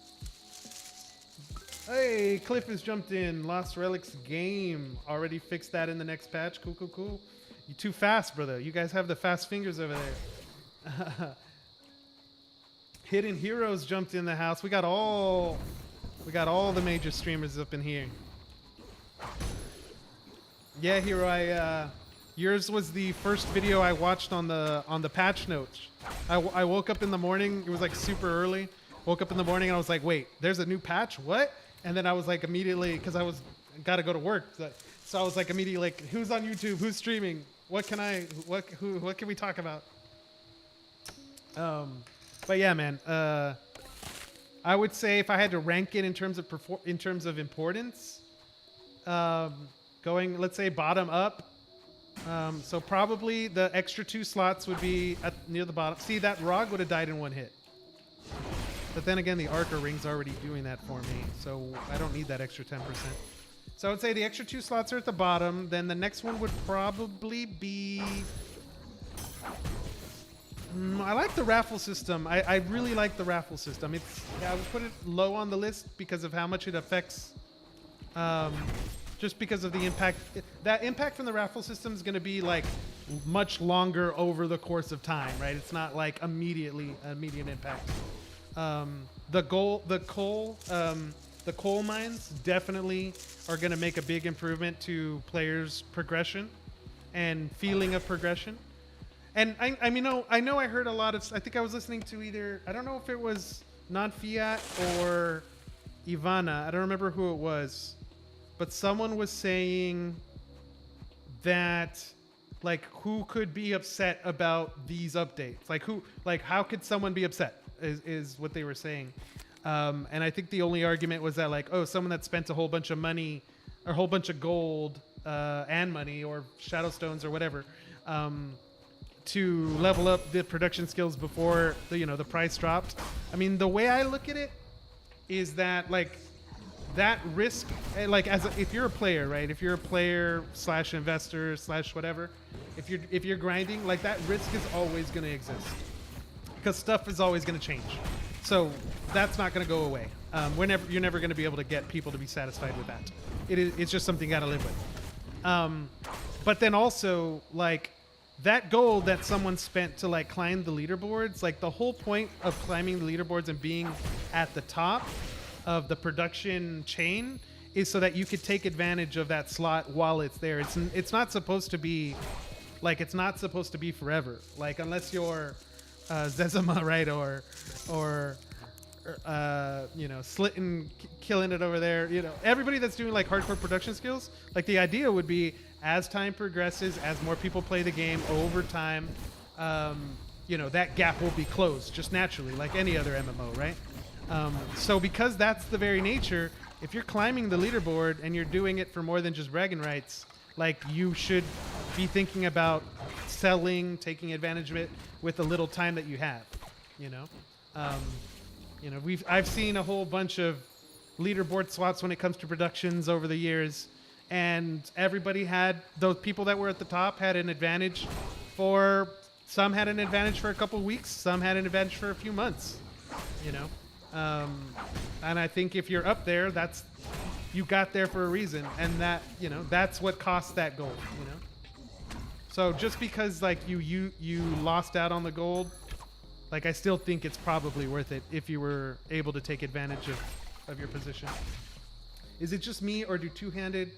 Hey, Cliff has jumped in. Lost Relics game. Already fixed that in the next patch. Cool. You too fast, brother. You guys have the fast fingers over there. Hidden Heroes jumped in the house. We got all the major streamers up in here. Yeah, Hero, yours was the first video I watched on the patch notes. I woke up in the morning. It was like super early. Woke up in the morning and I was like, wait, there's a new patch? What? And then I was like immediately, because I got to go to work. So I was like immediately like, who's on YouTube? Who's streaming? What can we talk about? But yeah, man. I would say if I had to rank it in terms of importance, going, let's say, bottom up. So probably the extra 2 slots would be near the bottom. See, that Rog would have died in 1 hit. But then again, the Archer Ring's already doing that for me, so I don't need that extra 10%. So I would say the extra 2 slots are at the bottom. Then the next one would probably be... I like the raffle system. I really like the raffle system. I would put it low on the list because of how much it affects... just because of the impact. That impact from the raffle system is going to be like much longer over the course of time, right? It's not like immediate impact. The coal mines definitely are going to make a big improvement to players' progression and feeling of progression. And I know I heard a lot of, I think I was listening to either, I don't know if it was Non-Fiat or Ivana. I don't remember who it was. But someone was saying that, like, who could be upset about these updates? How could someone be upset is what they were saying. And I think the only argument was that, like, oh, someone that spent a whole bunch of money or a whole bunch of gold and money or shadow stones or whatever to level up the production skills before the price dropped. I mean, the way I look at it is that, like, that risk, like, if you're a player, right? If you're a player / investor / whatever, if you're grinding, like, that risk is always going to exist because stuff is always going to change. So that's not going to go away. You're never going to be able to get people to be satisfied with that. It's just something you got to live with. But then also, like, that gold that someone spent to, like, climb the leaderboards, like, the whole point of climbing the leaderboards and being at the top of the production chain is so that you could take advantage of that slot while it's there. It's not supposed to be like, it's not supposed to be forever. Like, unless you're Zezima, right, or you know, Slitten killing it over there. You know, everybody that's doing like hardcore production skills, like the idea would be as time progresses, as more people play the game over time, you know, that gap will be closed just naturally, like any other MMO, right? So because that's the very nature, if you're climbing the leaderboard and you're doing it for more than just bragging rights, like you should be thinking about selling, taking advantage of it with the little time that you have, you know? You know, I've seen a whole bunch of leaderboard swaps when it comes to productions over the years, and everybody had, those people that were at the top had an advantage for, some had an advantage for a couple of weeks, some had an advantage for a few months, you know? And I think if you're up there, that's, you got there for a reason, and that, you know, that's what costs that gold, you know? So just because like you lost out on the gold, like, I still think it's probably worth it if you were able to take advantage of your position. Is it just me, or do two-handed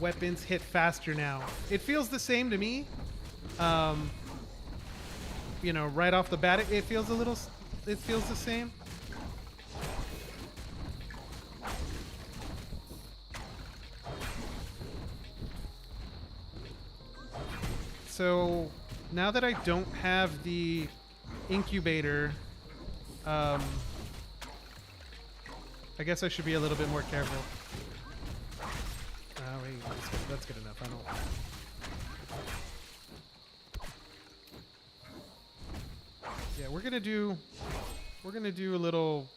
weapons hit faster now? It feels the same to me. You know, right off the bat, it feels it feels the same. So now that I don't have the incubator, I guess I should be a little bit more careful. Oh, wait, that's good enough. I don't. Yeah, we're gonna do a little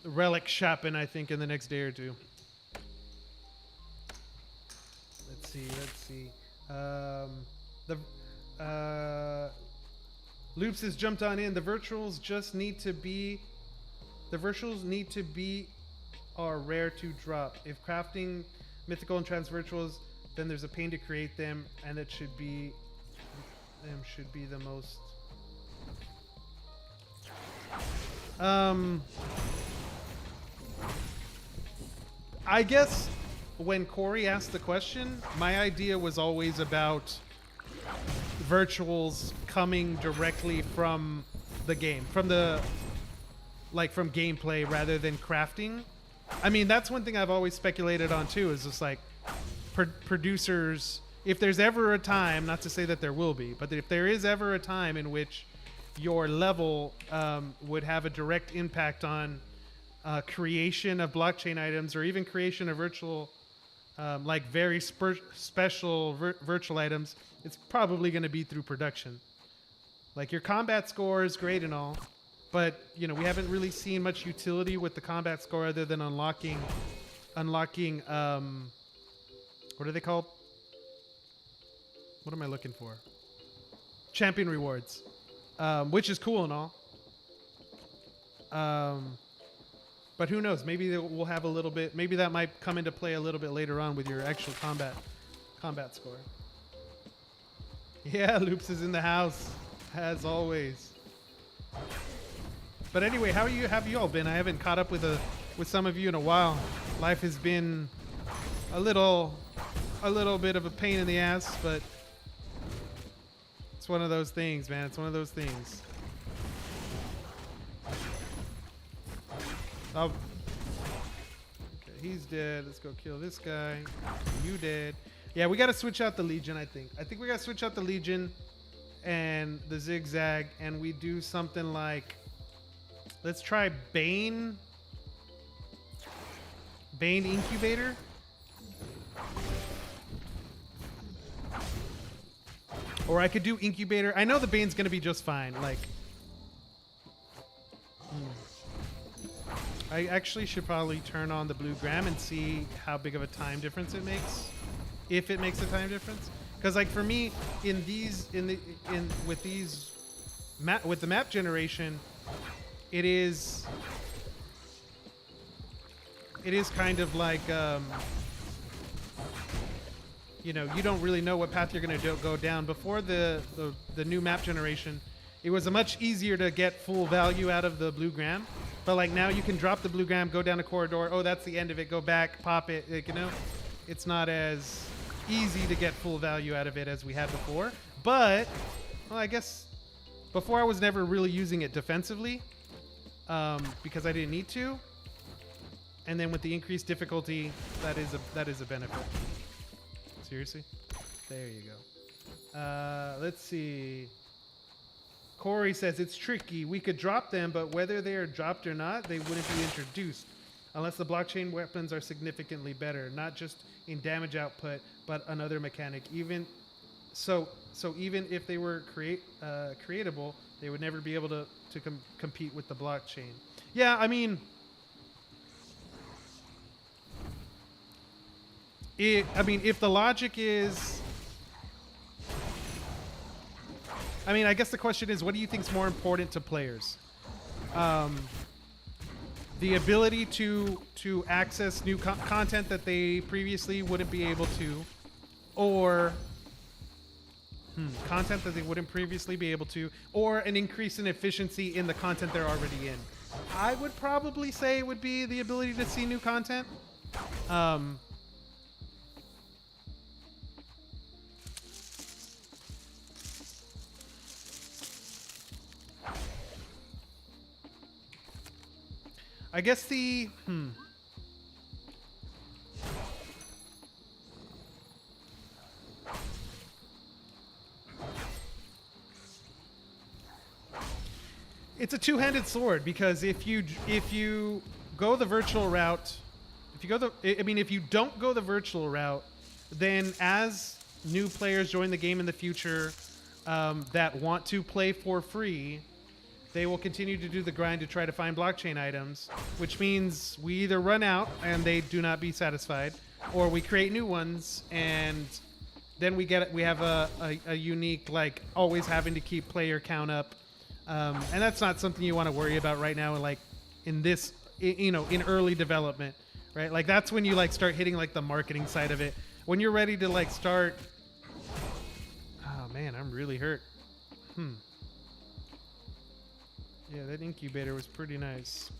relic shopping, I think, in the next day or two. Let's see. Loops has jumped on in. The virtuals need to be are rare to drop. If crafting mythical and trans virtuals, then there's a pain to create them, and it should be the most. I guess when Corey asked the question, my idea was always about virtuals coming directly from the game, from gameplay rather than crafting. I mean, that's one thing I've always speculated on too, is just like producers, if there's ever a time, not to say that there will be, but if there is ever a time in which your level would have a direct impact on creation of blockchain items, or even creation of virtual, like very special virtual items, it's probably going to be through production. Like, your combat score is great and all, but you know, we haven't really seen much utility with the combat score other than unlocking what are they called? What am I looking for? Champion rewards, which is cool and all. But who knows? Maybe we'll have a little bit. Maybe that might come into play a little bit later on with your actual combat score. Yeah, Loops is in the house, as always. But anyway, how have you all been? I haven't caught up with some of you in a while. Life has been a little bit of a pain in the ass, but it's one of those things, man. It's one of those things. Oh. Okay, he's dead. Let's go kill this guy. You dead. Yeah, we got to switch out the Legion, I think. I think we got to switch out the Legion and the Zigzag, and we do something like, let's try Bane Incubator. Or I could do Incubator. I know the Bane's going to be just fine. Like, I actually should probably turn on the Blue Gram and see how big of a time difference it makes. If it makes a time difference. Because like for me, with the map generation, it is kind of like, you know, you don't really know what path you're going to go down. Before the new map generation, it was much easier to get full value out of the Blue Gram. But like now you can drop the blue gram, go down a corridor. Oh, that's the end of it. Go back, pop it. Like, you know, it's not as easy to get full value out of it as we had before. But, well, I guess before I was never really using it defensively because I didn't need to. And then with the increased difficulty, that is a benefit. Seriously? There you go. Let's see. Corey says it's tricky. We could drop them, but whether they are dropped or not, they wouldn't be introduced unless the blockchain weapons are significantly better, not just in damage output, but another mechanic. Even so even if they were creatable, they would never be able to compete with the blockchain. Yeah, I mean, if the logic is, I guess the question is, what do you think is more important to players? The ability to access new content that they previously wouldn't be able to, or content that they wouldn't previously be able to, or an increase in efficiency in the content they're already in. I would probably say it would be the ability to see new content. I guess the it's a two-handed sword, because if you go the virtual route, if you don't go the virtual route, then as new players join the game in the future that want to play for free, they will continue to do the grind to try to find blockchain items, which means we either run out and they do not be satisfied, or we create new ones, and then we have a unique, like, always having to keep player count up. And that's not something you want to worry about right now, like in this, in early development, right? Like that's when you like start hitting like the marketing side of it. When you're ready to like start, oh man, I'm really hurt. Yeah, that incubator was pretty nice.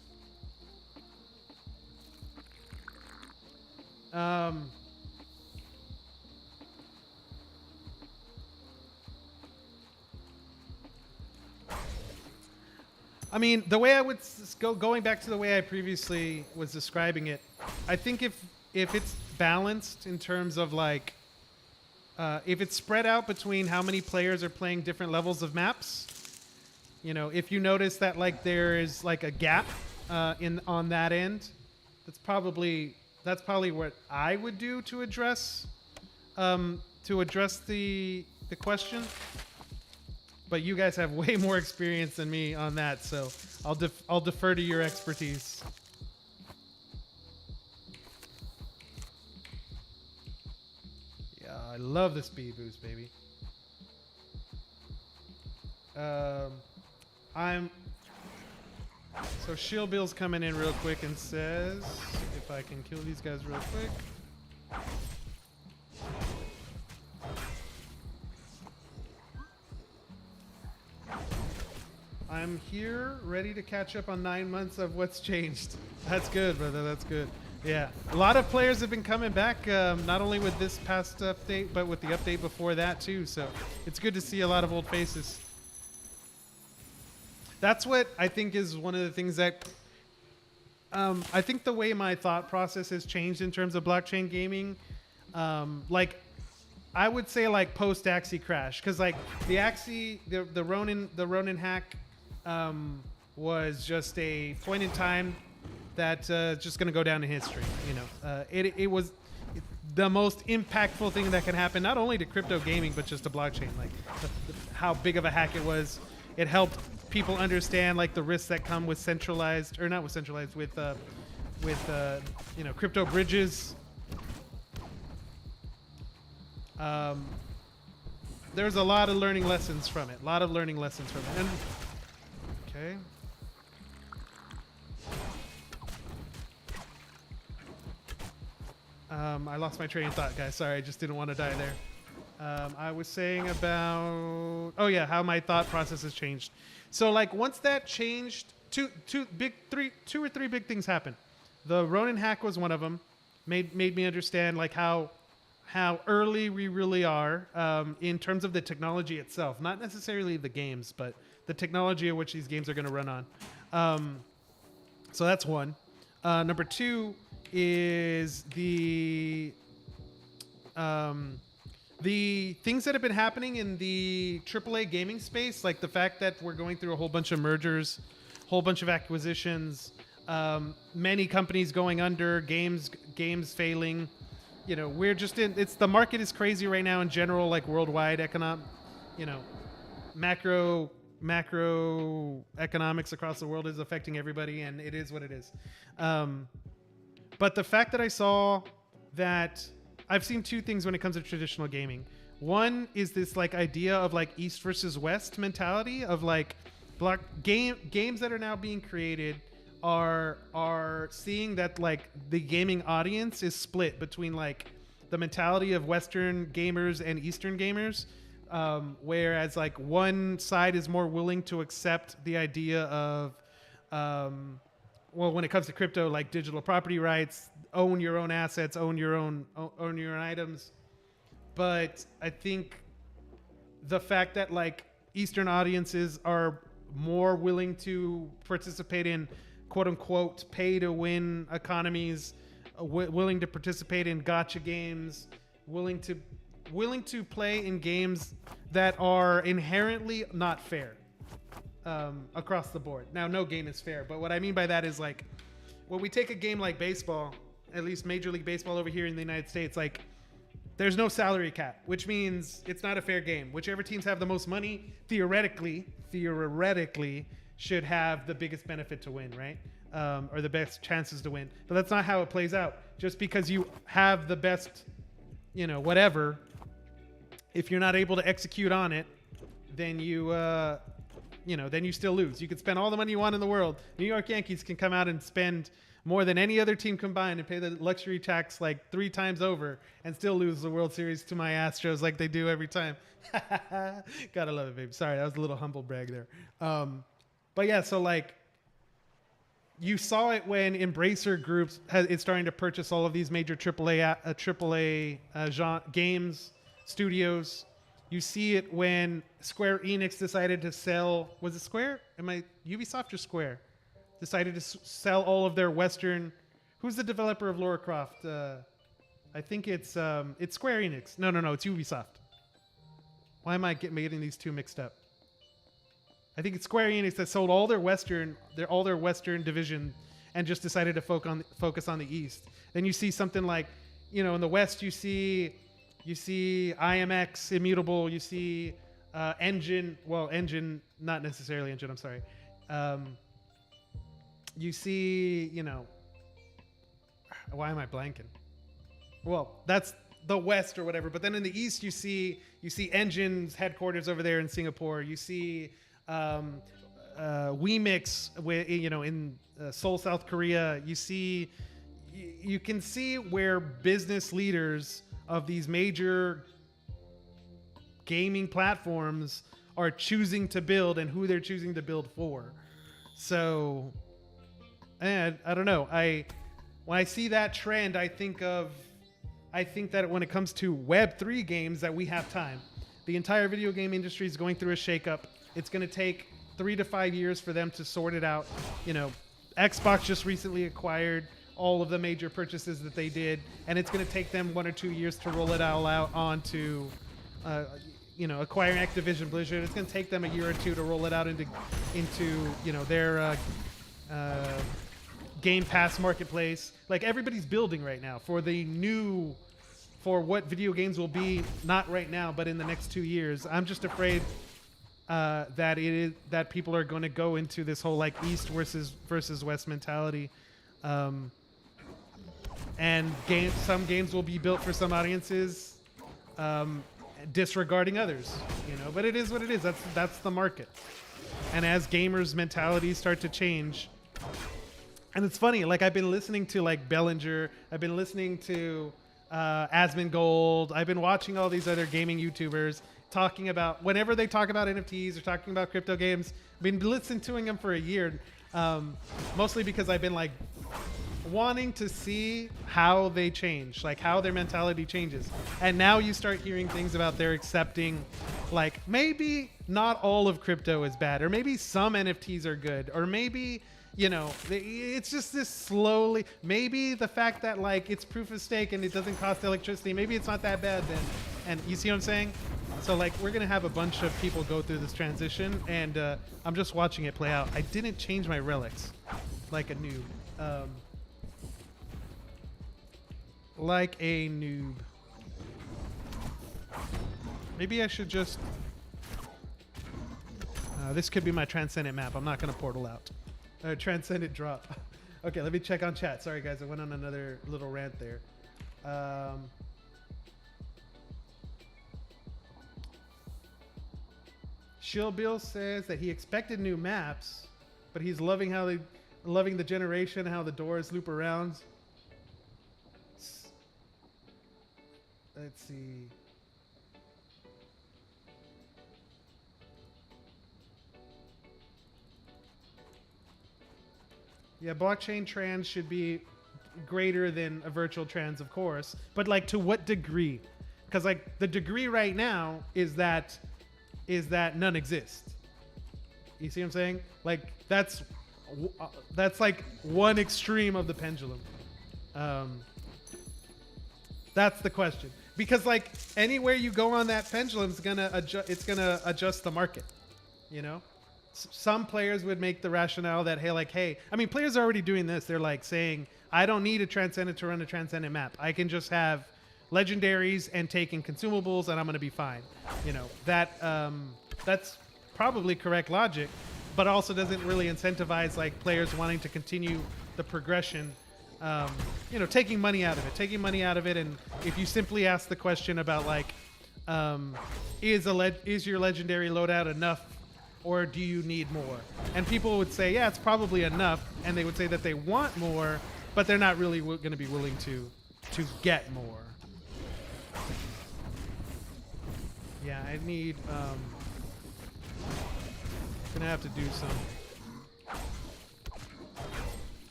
The way I would going back to the way I previously was describing it, I think if it's balanced in terms of like, if it's spread out between how many players are playing different levels of maps, if you notice that like there is like a gap on that end, that's probably what I would do to address the question. But you guys have way more experience than me on that, so I'll defer to your expertise. Yeah, I love the speed boost, baby. So Shield Bill's coming in real quick and says, if I can kill these guys real quick. I'm here, ready to catch up on 9 months of what's changed. That's good, brother. That's good. Yeah, a lot of players have been coming back, not only with this past update, but with the update before that too. So it's good to see a lot of old faces. That's what I think is one of the things that I think the way my thought process has changed in terms of blockchain gaming. Like I would say like post Axie crash, because like the Axie, the Ronin hack was just a point in time that's just going to go down in history. It was the most impactful thing that can happen, not only to crypto gaming, but just to blockchain. Like how big of a hack it was. It helped people understand like the risks that come with centralized, or not with centralized, with crypto bridges. There's a lot of learning lessons from it. And, okay. I lost my train of thought, guys. Sorry, I just didn't want to die there. I was saying about, how my thought process has changed. So like once that changed, two or three big things happened. The Ronin hack was one of them. Made me understand like how early we really are in terms of the technology itself, not necessarily the games, but the technology of which these games are going to run on. So that's one. Number two is the things that have been happening in the AAA gaming space, like the fact that we're going through a whole bunch of mergers, whole bunch of acquisitions, many companies going under, games failing. You know, we're just the market is crazy right now in general, like worldwide macro economics across the world is affecting everybody, and it is what it is. But the fact that I saw that I've seen two things when it comes to traditional gaming. One is this like idea of like East versus West mentality of like games that are now being created are seeing that like the gaming audience is split between like the mentality of Western gamers and Eastern gamers, whereas like one side is more willing to accept the idea of when it comes to crypto, like digital property rights, own your own assets, own your own items. But I think the fact that like Eastern audiences are more willing to participate in quote unquote pay to win economies, willing to participate in gacha games, willing to play in games that are inherently not fair across the board. Now, no game is fair, but what I mean by that is like when we take a game like baseball, at least Major League Baseball over here in the United States, like there's no salary cap, which means it's not a fair game. Whichever teams have the most money, theoretically should have the biggest benefit to win, right? Or the best chances to win. But that's not how it plays out. Just because you have the best, whatever, if you're not able to execute on it, then then you still lose. You could spend all the money you want in the world. New York Yankees can come out and spend more than any other team combined and pay the luxury tax like 3 times over and still lose the World Series to my Astros like they do every time. Gotta love it, baby. Sorry, that was a little humble brag there. But yeah, so like you saw it when Embracer Groups it's starting to purchase all of these major AAA genre games studios. You see it when Square Enix decided to sell. Was it Square? Ubisoft or Square? Decided to sell all of their Western. Who's the developer of Lara Croft? I think it's Square Enix. No, it's Ubisoft. Why am I getting these two mixed up? I think it's Square Enix that sold all their Western division and just decided to focus on the East. Then you see something like, in the West you see IMX, Immutable. You see Engine. Well, Engine, not necessarily Engine. I'm sorry. You see, why am I blanking? Well, that's the West or whatever. But then in the East, you see Engine's headquarters over there in Singapore. You see WeMix in Seoul, South Korea. You can see where business leaders of these major gaming platforms are choosing to build and who they're choosing to build for. So, I don't know. When I see that trend, I think that when it comes to Web3 games, that we have time. The entire video game industry is going through a shakeup. It's going to take 3 to 5 years for them to sort it out. Xbox just recently acquired all of the major purchases that they did, and it's going to take them 1 or 2 years to roll it all out onto, acquiring Activision Blizzard. It's going to take them a year or two to roll it out into their Game Pass marketplace. Like everybody's building right now for what video games will be, not right now, but in the next 2 years. I'm just afraid that people are going to go into this whole like East versus West mentality. And some games will be built for some audiences, disregarding others, but it is what it is. That's the market. And as gamers' mentalities start to change, and it's funny, like I've been listening to like Bellinger, I've been listening to Asmongold, I've been watching all these other gaming YouTubers talking about, whenever they talk about NFTs or talking about crypto games, I've been listening to them for a year. Mostly because I've been like wanting to see how they change, like how their mentality changes. And now you start hearing things about they're accepting, like maybe not all of crypto is bad, or maybe some NFTs are good, or maybe, you know, it's just this slowly, maybe the fact that like it's proof of stake and it doesn't cost electricity, maybe it's not that bad then. And you see what I'm saying? So like we're gonna have a bunch of people go through this transition, and I'm just watching it play out. I didn't change my relics like a noob. Like a noob. Maybe I should just... this could be my transcendent map. I'm not going to portal out. Transcendent drop. Okay, let me check on chat. Sorry, guys. I went on another little rant there. Shill Bill says that he expected new maps, but he's loving the generation, how the doors loop around. Let's see. Yeah, blockchain trans should be greater than a virtual trans, of course. But like, to what degree? Because like the degree right now is that none exist. You see what I'm saying? Like that's like one extreme of the pendulum. That's the question. Because like anywhere you go on that pendulum is gonna adjust the market. You know, some players would make the rationale that hey, I mean, players are already doing this. They're like saying, I don't need a transcendent to run a transcendent map. I can just have legendaries and taking consumables, and I'm gonna be fine. You know, that's probably correct logic, but also doesn't really incentivize like players wanting to continue the progression. You know, taking money out of it. And if you simply ask the question about like, is your legendary loadout enough, or do you need more? And people would say, yeah, it's probably enough. And they would say that they want more, but they're not really going to be willing to get more. Yeah, I need, gonna have to do some.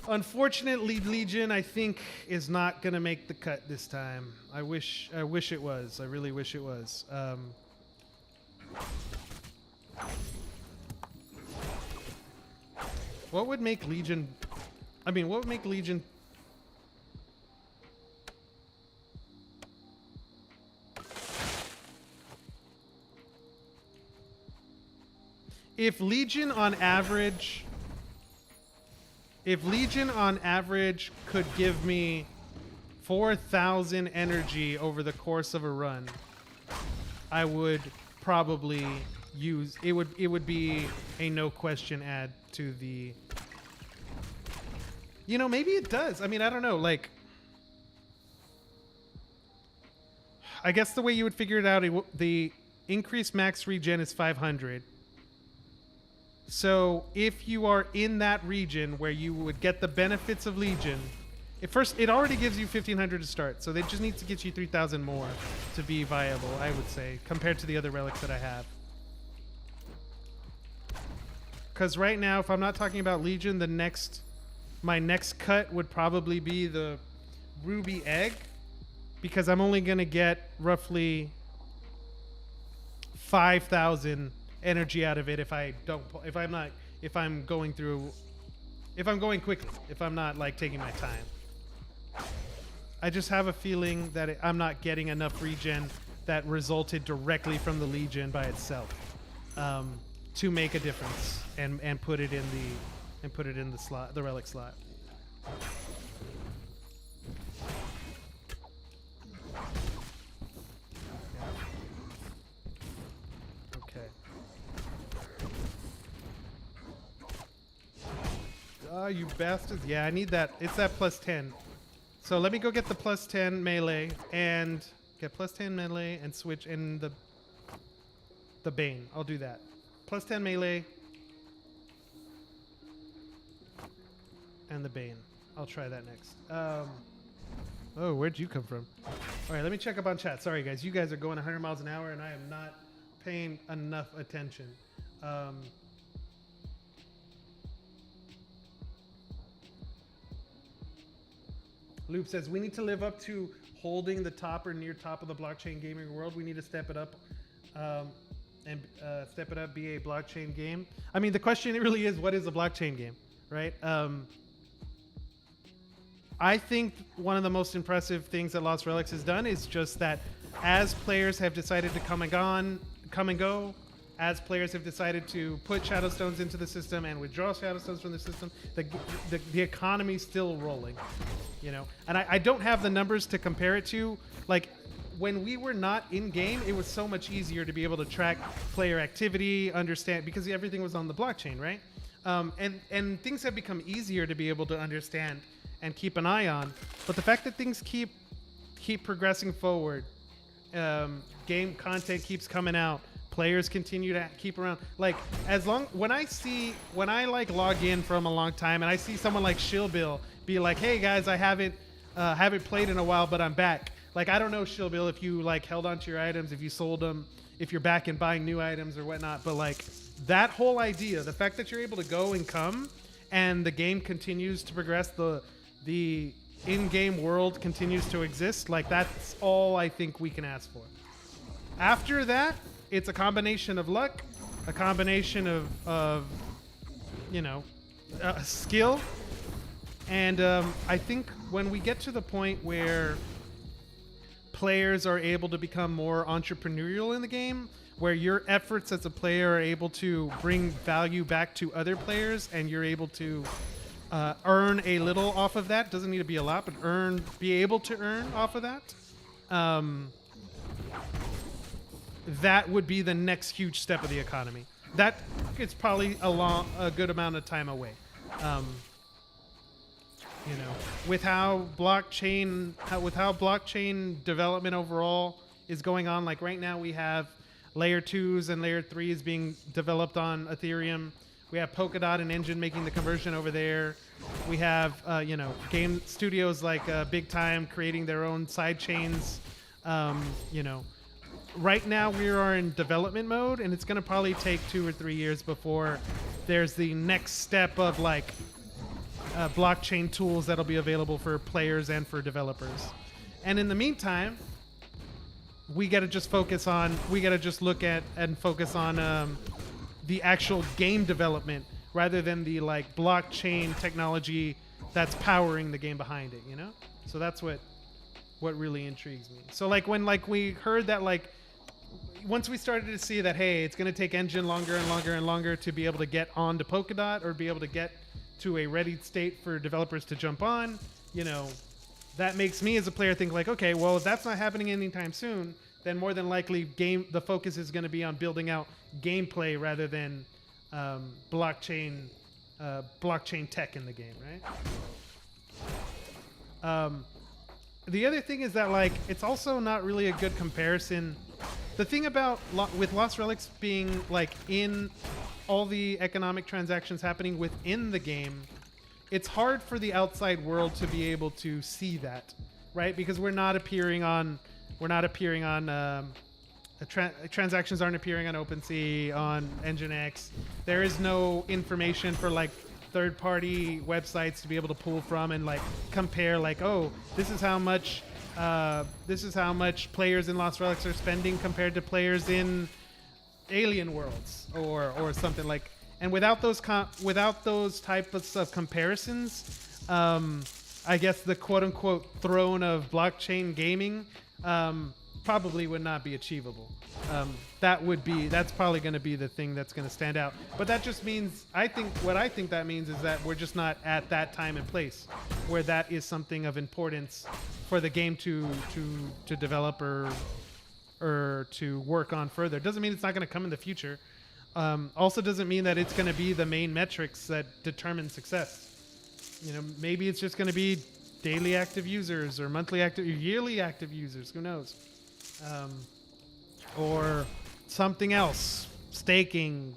Unfortunately, Legion, I think, is not gonna make the cut this time. I wish it was. I really wish it was. What would make Legion? I mean, what would make Legion? If Legion on average could give me 4,000 energy over the course of a run, I would probably use it. Would be a no question add to the. You know, maybe it does. I mean, I don't know. Like, I guess the way you would figure it out, the increased max regen is 500. So if you are in that region where you would get the benefits of Legion, it already gives you 1,500 to start. So they just need to get you 3,000 more to be viable, I would say, compared to the other relics that I have. Because right now, if I'm not talking about Legion, my next cut would probably be the Ruby Egg, because I'm only going to get roughly 5,000 energy out of it if I'm going quickly, if I'm not like taking my time. I just have a feeling that I'm not getting enough regen that resulted directly from the Legion by itself to make a difference and put it in the slot, the relic slot. Oh, you bastards. Yeah, I need that. It's that plus 10. So let me go get the plus 10 melee and get plus 10 melee and switch in the Bane. I'll do that. Plus 10 melee and the Bane. I'll try that next. Oh, where'd you come from? All right, let me check up on chat. Sorry, guys. You guys are going 100 miles an hour and I am not paying enough attention. Loop says, we need to live up to holding the top or near top of the blockchain gaming world. We need to step it up be a blockchain game. I mean, the question really is, what is a blockchain game, right? I think one of the most impressive things that Lost Relics has done is just that as players have decided to come and go, as players have decided to put shadow stones into the system and withdraw shadow stones from the system, the economy's still rolling, you know. And I don't have the numbers to compare it to. Like, when we were not in game, it was so much easier to be able to track player activity, understand, because everything was on the blockchain, right? And things have become easier to be able to understand and keep an eye on. But the fact that things keep progressing forward, game content keeps coming out, players continue to keep around. Like, when I like log in from a long time and I see someone like Shillbill be like, hey guys, I haven't played in a while, but I'm back. Like, I don't know, Shillbill, if you like held onto your items, if you sold them, if you're back and buying new items or whatnot, but like that whole idea, the fact that you're able to go and come and the game continues to progress, the in-game world continues to exist, like that's all I think we can ask for. After that, it's a combination of luck, a combination of you know, skill, and I think when we get to the point where players are able to become more entrepreneurial in the game, where your efforts as a player are able to bring value back to other players and you're able to earn a little off of that. Doesn't need to be a lot, but be able to earn off of that. That would be the next huge step of the economy. That is probably a good amount of time away. You know, with how blockchain development overall is going on, like right now we have layer 2s and layer 3s being developed on Ethereum. We have Polkadot and Engine making the conversion over there. We have, you know, game studios like Big Time creating their own side chains. You know, right now we are in development mode, and it's going to probably take 2 or 3 years before there's the next step of like blockchain tools that'll be available for players and for developers. And in the meantime, we got to just look at and focus on the actual game development rather than the like blockchain technology that's powering the game behind it, you know? So that's what really intrigues me. So like when like we heard that, like once we started to see that, hey, it's going to take Engine longer and longer and longer to be able to get onto Polkadot or be able to get to a ready state for developers to jump on, you know, that makes me as a player think like, okay, well, if that's not happening anytime soon, then more than likely the focus is going to be on building out gameplay rather than blockchain tech in the game, right? The other thing is that like it's also not really a good comparison. The thing about with Lost Relics being like in all the economic transactions happening within the game, it's hard for the outside world to be able to see that, right? Because we're not appearing on transactions aren't appearing on OpenSea, on NGINX. There is no information for like third-party websites to be able to pull from and like compare like, oh, this is how much players in Lost Relics are spending compared to players in Alien Worlds or something like. And without those types of comparisons, I guess the quote-unquote throne of blockchain gaming probably would not be achievable. That's probably going to be the thing that's going to stand out. But that just means, I think that means is that we're just not at that time and place where that is something of importance for the game to develop or to work on further. Doesn't mean it's not going to come in the future. Also doesn't mean that it's going to be the main metrics that determine success. You know, maybe it's just going to be daily active users or monthly active, or yearly active users. Who knows? Or something else, staking.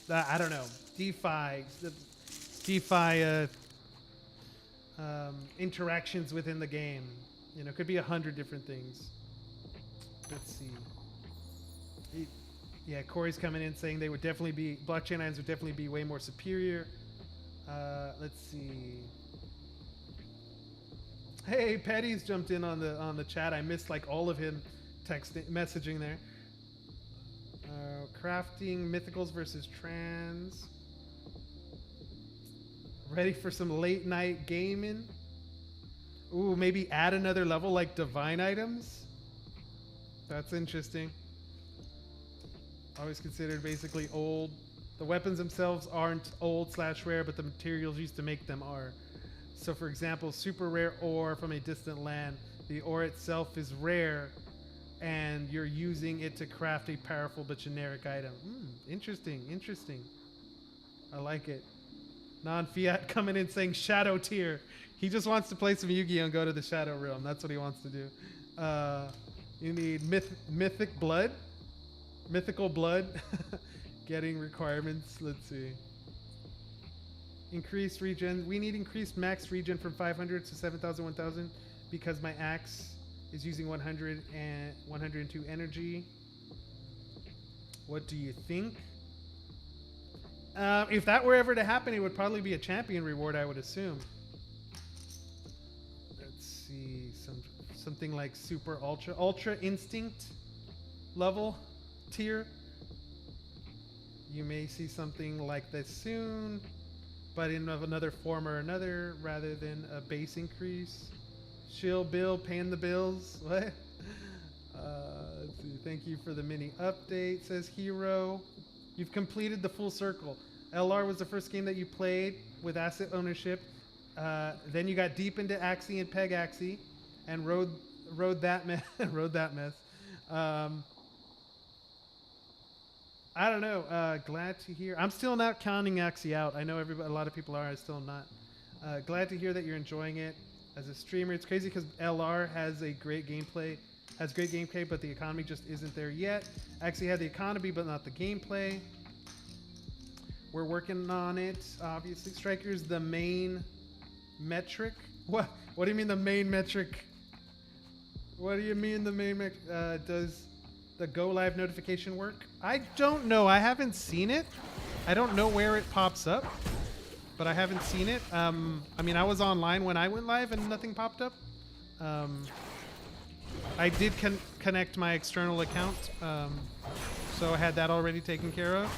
I don't know. DeFi interactions within the game. You know, it could be 100 different things. Let's see. Yeah, Corey's coming in saying blockchain items would definitely be way more superior. Let's see. Hey, Petty's jumped in on the chat. I missed like all of him texting, messaging there. Crafting mythicals versus trans. Ready for some late night gaming? Ooh, maybe add another level like divine items. That's interesting. Always considered basically old. The weapons themselves aren't old/rare, but the materials used to make them are. So for example, super rare ore from a distant land. The ore itself is rare, and you're using it to craft a powerful but generic item. Interesting, interesting. I like it. Non-Fiat coming in saying Shadow Tier. He just wants to play some Yu-Gi-Oh! And go to the Shadow Realm. That's what he wants to do. You need mythic blood. Mythical blood. Getting requirements. Let's see. Increased regen. We need increased max regen from 500 to 7,000, 1,000 because my axe is using 100 and 102 energy. What do you think? If that were ever to happen, it would probably be a champion reward, I would assume. Let's see. Something like super ultra instinct level tier. You may see something like this soon, but in another form or another, rather than a base increase. Chill Bill, paying the bills. What? Let's see. Thank you for the mini update, says Hero. You've completed the full circle. LR was the first game that you played with asset ownership. Then you got deep into Axie and Peg Axie and rode that mess. Rode that mess. I don't know. Glad to hear. I'm still not counting Axie out. I know a lot of people are. I still not. Glad to hear that you're enjoying it as a streamer. It's crazy because LR has great gameplay, but the economy just isn't there yet. Axie had the economy, but not the gameplay. We're working on it. Obviously, Striker's the main metric. What? What do you mean the main metric? What do you mean the main metric? Does the go live notification work? I don't know. I haven't seen it. I don't know where it pops up, but I haven't seen it. I mean, I was online when I went live and nothing popped up. I did connect my external account, so I had that already taken care of.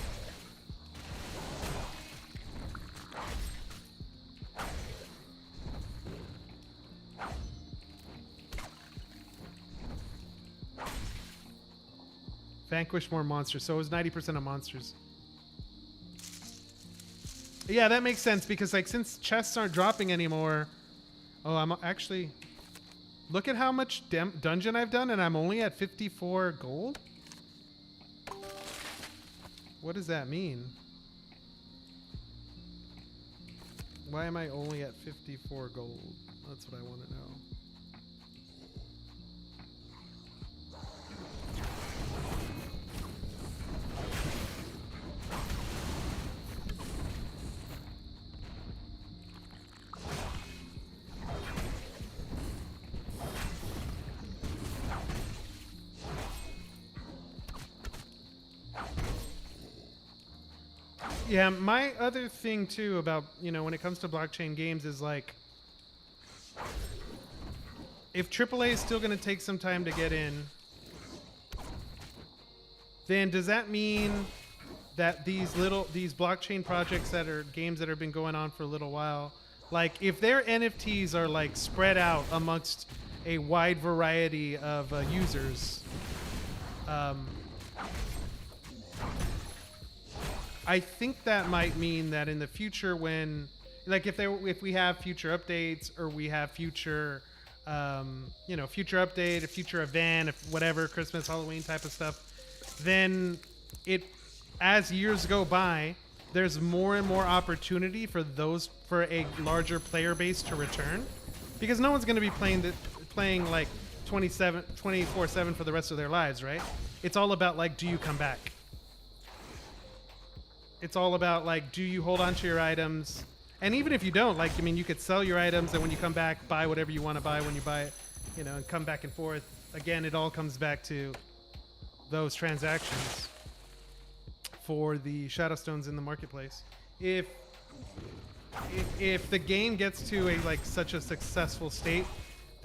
Vanquish more monsters. So it was 90% of monsters. Yeah, that makes sense because like since chests aren't dropping anymore. Oh, I'm actually... Look at how much dungeon I've done and I'm only at 54 gold? What does that mean? Why am I only at 54 gold? That's what I want to know. Yeah, my other thing too about, you know, when it comes to blockchain games is like, if AAA is still going to take some time to get in, then does that mean that these blockchain projects that are games that have been going on for a little while, like if their NFTs are like spread out amongst a wide variety of users, I think that might mean that in the future when, like if we have future updates or we have future, you know, future update, a future event, if whatever, Christmas, Halloween type of stuff, then as years go by, there's more and more opportunity for a larger player base to return, because no one's going to be playing like 24/7 for the rest of their lives, right? It's all about like, do you come back? It's all about like, do you hold on to your items? And even if you don't, like, I mean, you could sell your items and when you come back, buy whatever you want to buy when you buy it, you know, and come back and forth. Again, it all comes back to those transactions for the shadow stones in the marketplace. If the game gets to a like such a successful state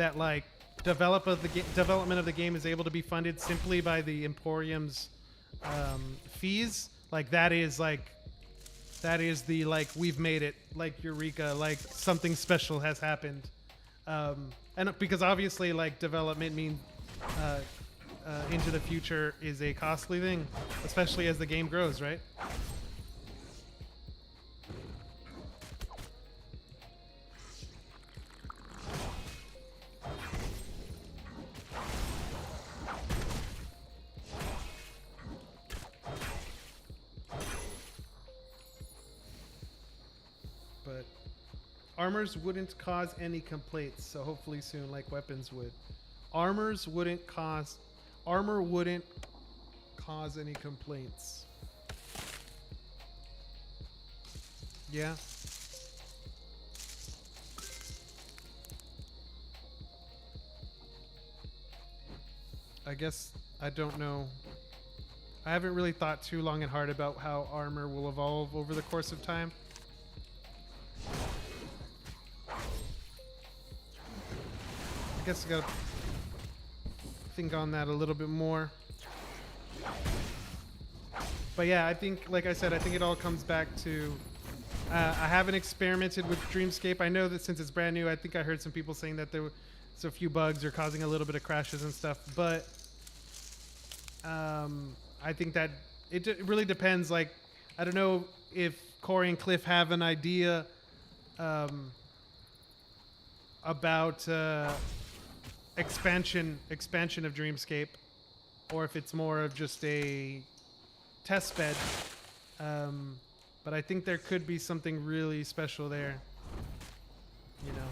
that like development of the game is able to be funded simply by the Emporium's fees, like that is the like we've made it, like eureka, like something special has happened. And because obviously like development means into the future is a costly thing, especially as the game grows, right? But armors wouldn't cause any complaints, so hopefully soon, like weapons would. Armor wouldn't cause any complaints. Yeah. I guess I don't know. I haven't really thought too long and hard about how armor will evolve over the course of time. I guess I gotta think on that a little bit more. But yeah, I think, like I said, I think it all comes back to I haven't experimented with Dreamscape. I know that since it's brand new, I think I heard some people saying that there was a few bugs or causing a little bit of crashes and stuff. But I think that it really depends. Like, I don't know if Corey and Cliff have an idea about expansion of Dreamscape, or if it's more of just a test bed. But I think there could be something really special there, you know.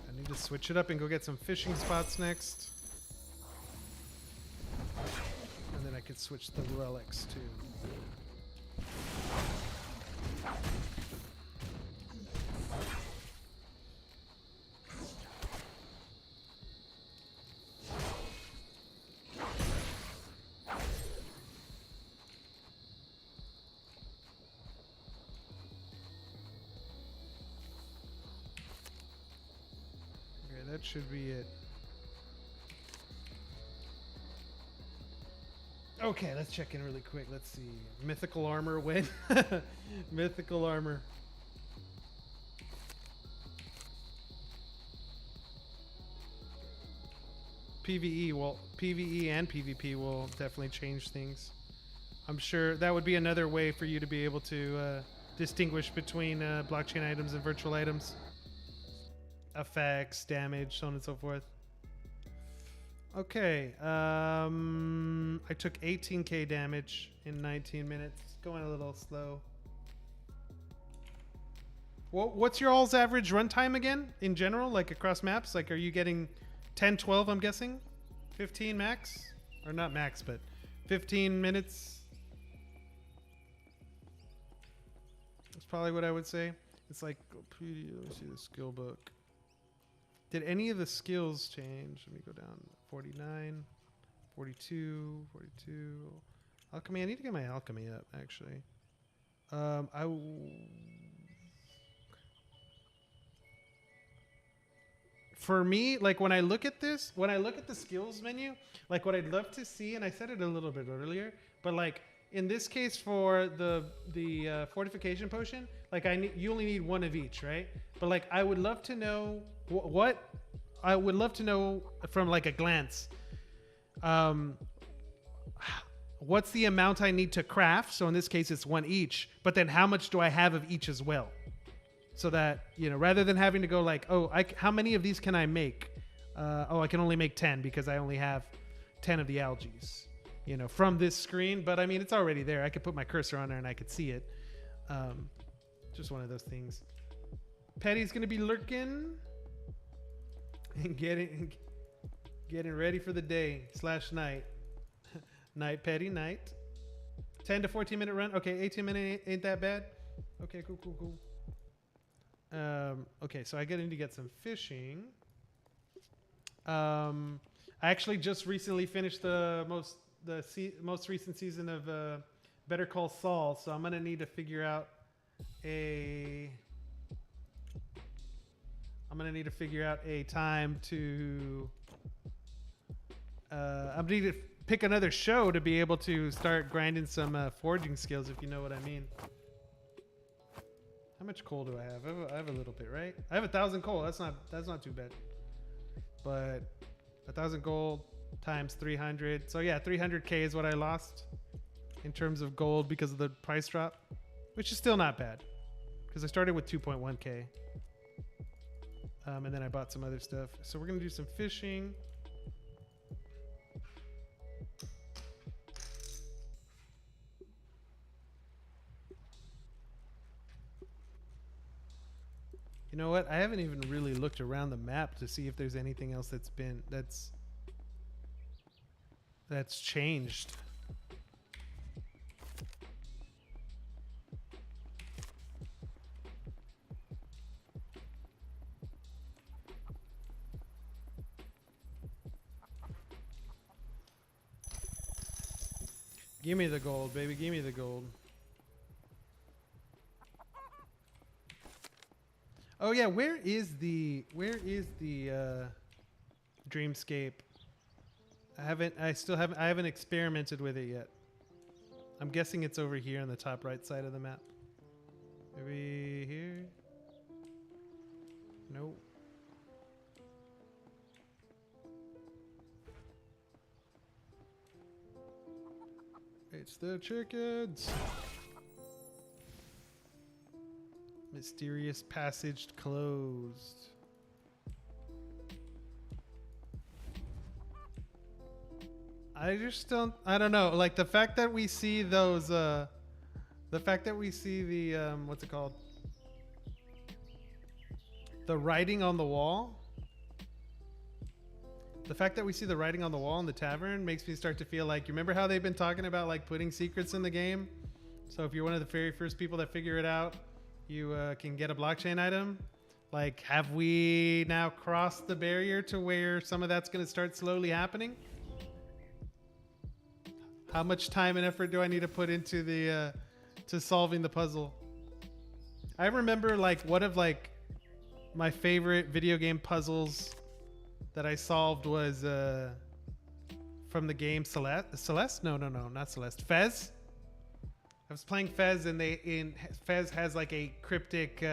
I need to switch it up and go get some fishing spots next. And then I could switch the relics too. That should be it. Okay, let's check in really quick. Let's see. Mythical armor win. Mythical armor. PvE and PvP will definitely change things. I'm sure that would be another way for you to be able to distinguish between blockchain items and virtual items. Effects, damage, so on and so forth. Okay, I took 18k damage in 19 minutes. Going a little slow. What's your all's average runtime again, in general, like across maps? Like, are you getting 10, 12, I'm guessing? 15 max? Or not max, but 15 minutes? That's probably what I would say. It's like, let me see the skill book. Did any of the skills change? Let me go down. 49, 42, 42. Alchemy. I need to get my alchemy up, actually. For me, like when I look at this, when I look at the skills menu, like what I'd love to see, and I said it a little bit earlier, but like in this case for the fortification potion, like you only need one of each, right? But like I would love to know what I would love to know from like a glance. What's the amount I need to craft? So in this case, it's one each. But then how much do I have of each as well? So that, you know, rather than having to go like, oh, how many of these can I make? I can only make 10 because I only have 10 of the algaes, you know, from this screen. But I mean, it's already there. I could put my cursor on there and I could see it. Just one of those things. Petty's going to be lurking and getting ready for the day / night. Night, Petty, night. 10 to 14 minute run. Okay, 18 minute ain't that bad. Okay, cool. Okay, so I need to get some fishing. I actually just recently finished the most most recent season of Better Call Saul, so I'm gonna need to figure out a time to. I'm gonna need to pick another show to be able to start grinding some forging skills, if you know what I mean. How much coal do I have? I have a little bit, right? I have 1,000 coal. That's not too bad. But 1,000 gold times 300. So yeah, 300k is what I lost in terms of gold because of the price drop, which is still not bad because I started with 2.1k. And then I bought some other stuff. So we're gonna do some fishing. You know what? I haven't even really looked around the map to see if there's anything else that's changed. Give me the gold, baby. Give me the gold. Oh yeah, where is the Dreamscape? I haven't experimented with it yet. I'm guessing it's over here on the top right side of the map. Maybe here? Nope. It's the chickens. Mysterious passage closed. I don't know. Like the fact that we see those, the fact that we see the, what's it called? The writing on the wall. The fact that we see the writing on the wall in the tavern makes me start to feel like, you remember how they've been talking about like putting secrets in the game? So if you're one of the very first people that figure it out, you can get a blockchain item. Like, have we now crossed the barrier to where some of that's going to start slowly happening? How much time and effort do I need to put into the to solving the puzzle? I remember like one of like my favorite video game puzzles that I solved was from the game Celeste? No, not Celeste. Fez. I was playing Fez, and Fez has like a cryptic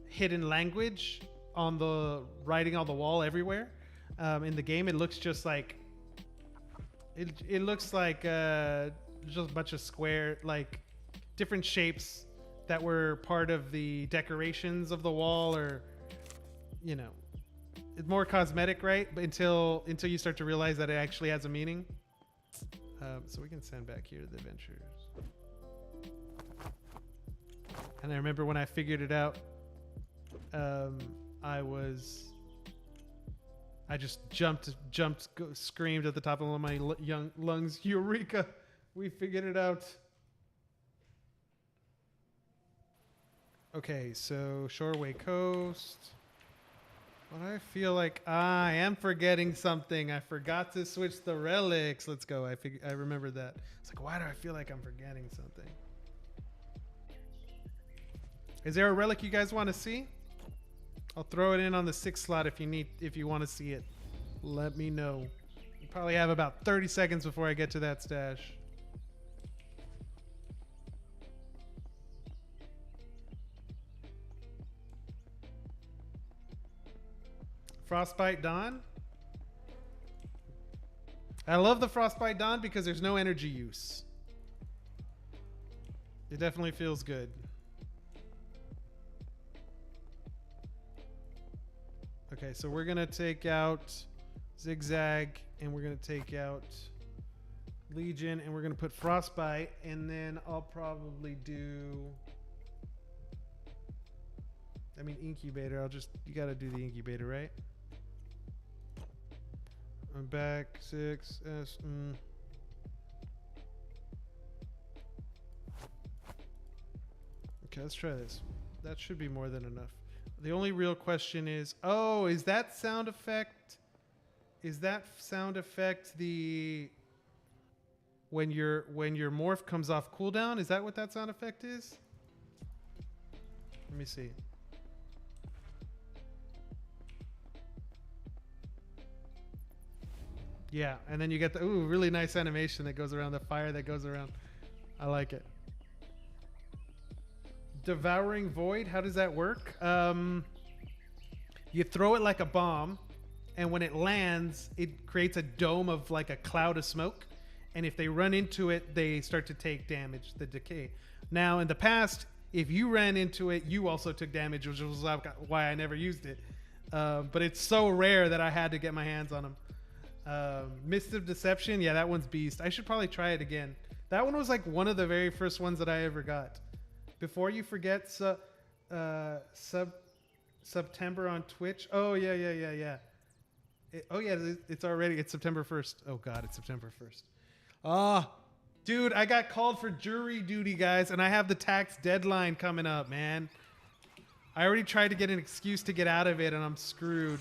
hidden language on the writing on the wall everywhere. In the game, it looks just like it looks like just a bunch of square, like different shapes that were part of the decorations of the wall, or you know, it's more cosmetic, right? But until you start to realize that it actually has a meaning. So we can send back here to the adventures. And I remember when I figured it out, I just jumped, screamed at the top of my young lungs, "Eureka! We figured it out." Okay, so Shoreway Coast. But I feel like I am forgetting something. I forgot to switch the relics. Let's go. I remember that. It's like, why do I feel like I'm forgetting something? Is there a relic you guys want to see? I'll throw it in on the 6th slot if you want to see it. Let me know. You probably have about 30 seconds before I get to that stash. Frostbite Dawn. I love the Frostbite Dawn because there's no energy use. It definitely feels good. Okay, so we're gonna take out Zigzag, and we're gonna take out Legion, and we're gonna put Frostbite, and then I'll probably do, I mean, Incubator. You gotta do the Incubator, right? I'm back. 6S. Okay, let's try this. That should be more than enough. The only real question is, oh, is that sound effect? Is that sound effect the when your morph comes off cooldown. Is that what that sound effect is? Let me see. Yeah, and then you get the really nice animation that goes around, the fire that goes around. I like it. Devouring Void, how does that work? You throw it like a bomb, and when it lands, it creates a dome of like a cloud of smoke. And if they run into it, they start to take damage, the decay. Now, in the past, if you ran into it, you also took damage, which was why I never used it. But it's so rare that I had to get my hands on them. Mist of Deception, yeah, that one's beast. I should probably try it again. That one was like one of the very first ones that I ever got. Before You Forget, September on Twitch. Oh yeah. It's September 1st. Oh god, it's September 1st. Dude, I got called for jury duty, guys, and I have the tax deadline coming up, man. I already tried to get an excuse to get out of it, and I'm screwed.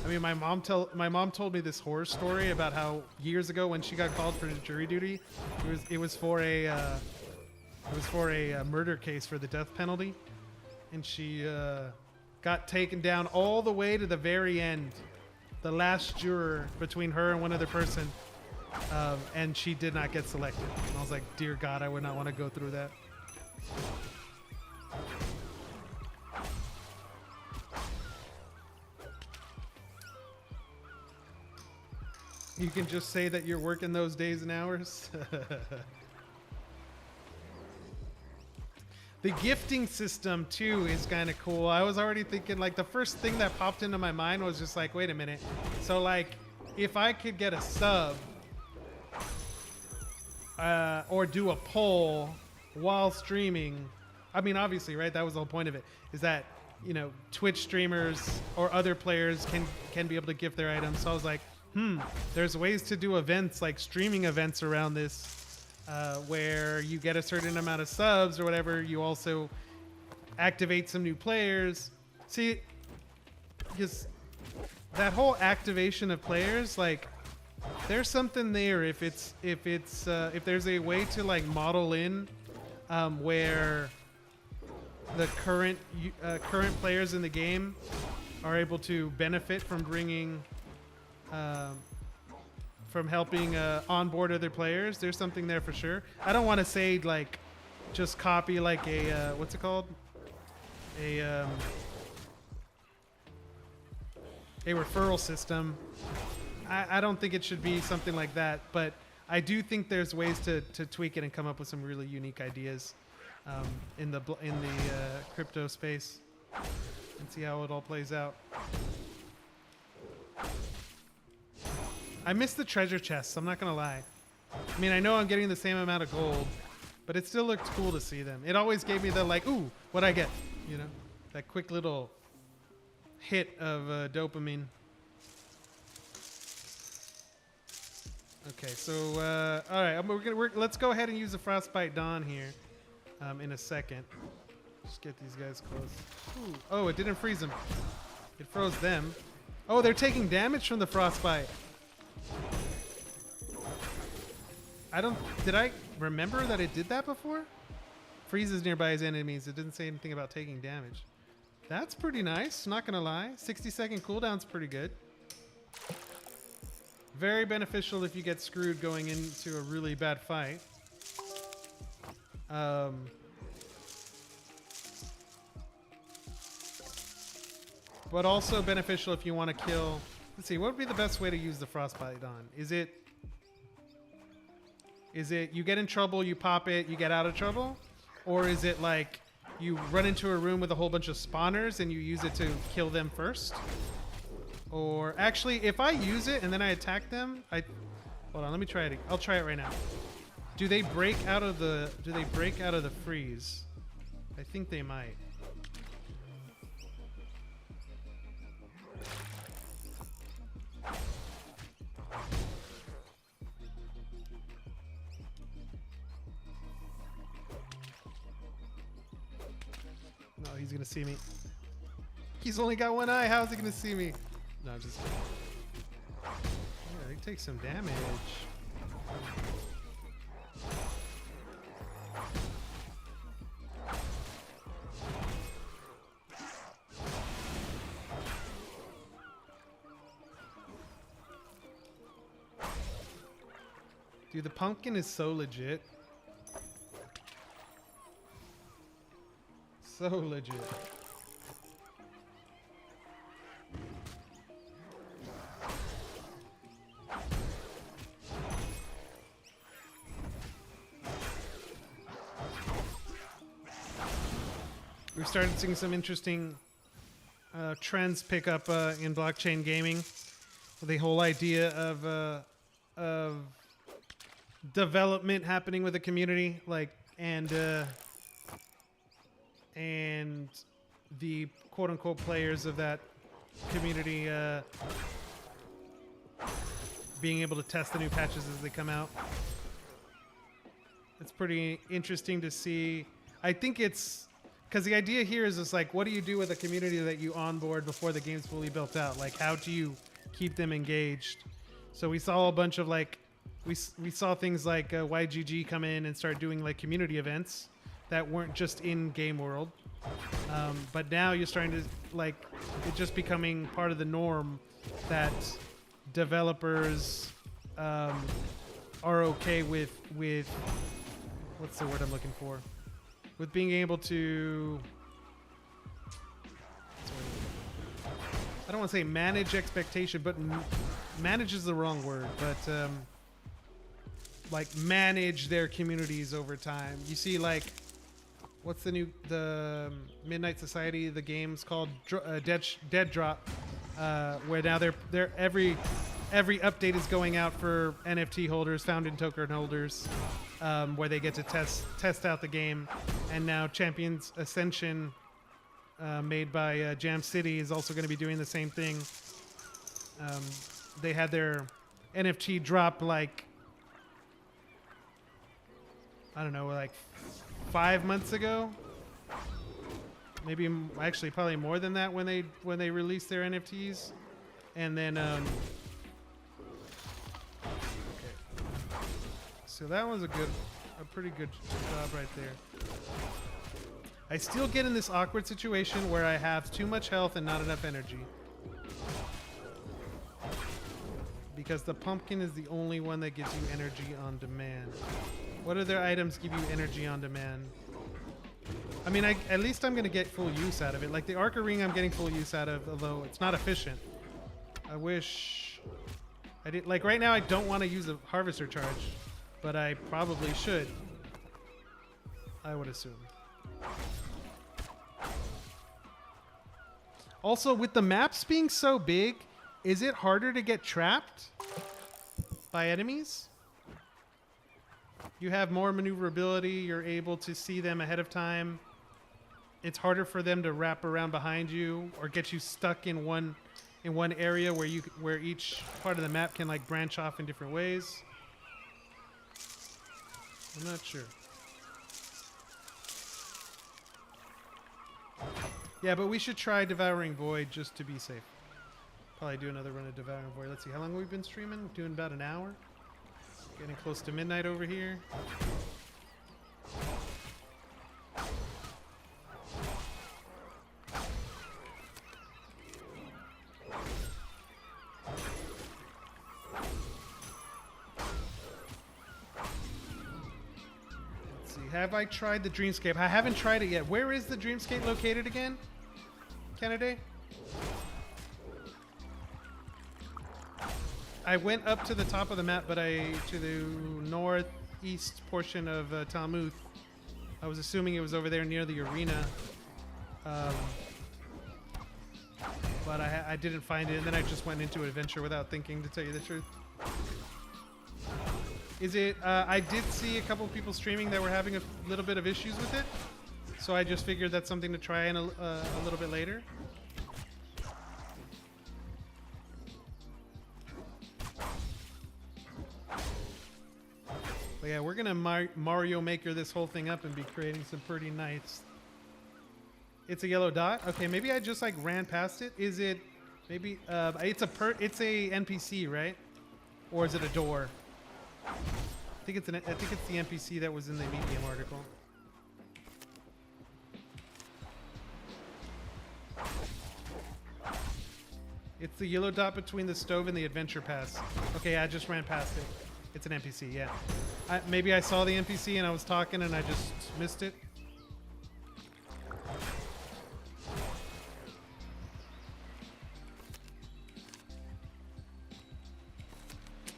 I mean, my mom told me this horror story about how years ago when she got called for jury duty, it was for a murder case for the death penalty, and she got taken down all the way to the very end, the last juror between her and one other person, and she did not get selected. And I was like, dear God, I would not want to go through that. You can just say that you're working those days and hours. The gifting system too is kind of cool. I was already thinking, like, the first thing that popped into my mind was just like, wait a minute. So like, if I could get a sub or do a poll while streaming, I mean, obviously, right? That was the whole point of it, is that, you know, Twitch streamers or other players can be able to gift their items. So I was like, there's ways to do events, like streaming events around this, where you get a certain amount of subs or whatever. You also activate some new players. See, because that whole activation of players, like, there's something there. If there's a way to like model in where the current players in the game are able to benefit from bringing. From helping onboard other players, there's something there for sure. I don't want to say like just copy like a what's it called, a referral system. I don't think it should be something like that, but I do think there's ways to tweak it and come up with some really unique ideas in the crypto space, and see how it all plays out. I miss the treasure chests, I'm not gonna lie. I mean, I know I'm getting the same amount of gold, but it still looked cool to see them. It always gave me the like, ooh, what'd I get? You know, that quick little hit of dopamine. Okay, so all right, let's go ahead and use the Frostbite Dawn here in a second. Just get these guys close. Ooh. Oh, it didn't freeze them. It froze them. Oh, they're taking damage from the Frostbite. Did I remember that it did that before? Freezes nearby his enemies. It didn't say anything about taking damage. That's pretty nice, not gonna lie. 60-second cooldown's pretty good. Very beneficial if you get screwed going into a really bad fight. But also beneficial if you want to kill. Let's see, what would be the best way to use the Frostbite on? Is it you get in trouble, you pop it, you get out of trouble? Or is it like you run into a room with a whole bunch of spawners and you use it to kill them first? Or actually, if I use it and then I attack them, hold on, let me try it. I'll try it right now. Do they break out of the freeze? I think they might. No, he's gonna see me. He's only got one eye. How is he gonna see me? No, I'm just kidding. take some damage. Dude, the pumpkin is so legit. So legit. We've started seeing some interesting trends pick up in blockchain gaming. The whole idea of development happening with the community, like, and the quote-unquote players of that community being able to test the new patches as they come out. It's pretty interesting to see. I think it's because the idea here is just like, what do you do with a community that you onboard before the game's fully built out? Like, how do you keep them engaged? So we saw a bunch of like, we saw things like YGG come in and start doing like community events that weren't just in game world. But now you're starting to like, it's just becoming part of the norm that developers are okay with what's the word I'm looking for? With being able to, I don't want to say manage expectation, but manage is the wrong word, but like manage their communities over time. You see, like, what's the Midnight Society, the game's called Dead Drop, where now they're every update is going out for NFT holders, founding token holders, where they get to test out the game. And now Champions Ascension, made by Jam City, is also going to be doing the same thing. They had their NFT drop like, I don't know, like 5 months ago. Maybe actually probably more than that when they released their NFTs. And then okay. So that was a pretty good job right there. I still get in this awkward situation where I have too much health and not enough energy. Because the pumpkin is the only one that gives you energy on demand. What other items give you energy on demand? I mean, at least I'm going to get full use out of it. Like the Arca Ring I'm getting full use out of, although it's not efficient. I wish I did. Like right now I don't want to use a Harvester charge, but I probably should. I would assume. Also, with the maps being so big, is it harder to get trapped by enemies? You have more maneuverability, you're able to see them ahead of time. It's harder for them to wrap around behind you or get you stuck in one area where each part of the map can like branch off in different ways. I'm not sure. Yeah, but we should try Devouring Void just to be safe. Probably do another run of Devouring Void. Let's see, how long we've been streaming? Doing about an hour. Getting close to midnight over here. Let's see, have I tried the Dreamscape? I haven't tried it yet. Where is the Dreamscape located again? Kennedy? I went up to the top of the map, but to the northeast portion of Talmuth. I was assuming it was over there near the arena. But I didn't find it, and then I just went into adventure without thinking, to tell you the truth. Is it, I did see a couple people streaming that were having a little bit of issues with it. So I just figured that's something to try in a little bit later. But yeah, we're gonna Mario Maker this whole thing up and be creating some pretty nice. It's a yellow dot. Okay, maybe I just like ran past it. Is it maybe it's a NPC, right? Or is it a door? I think it's the NPC that was in the Medium article. It's the yellow dot between the stove and the adventure pass. Okay, I just ran past it. It's an NPC, yeah. Maybe I saw the NPC and I was talking and I just missed it.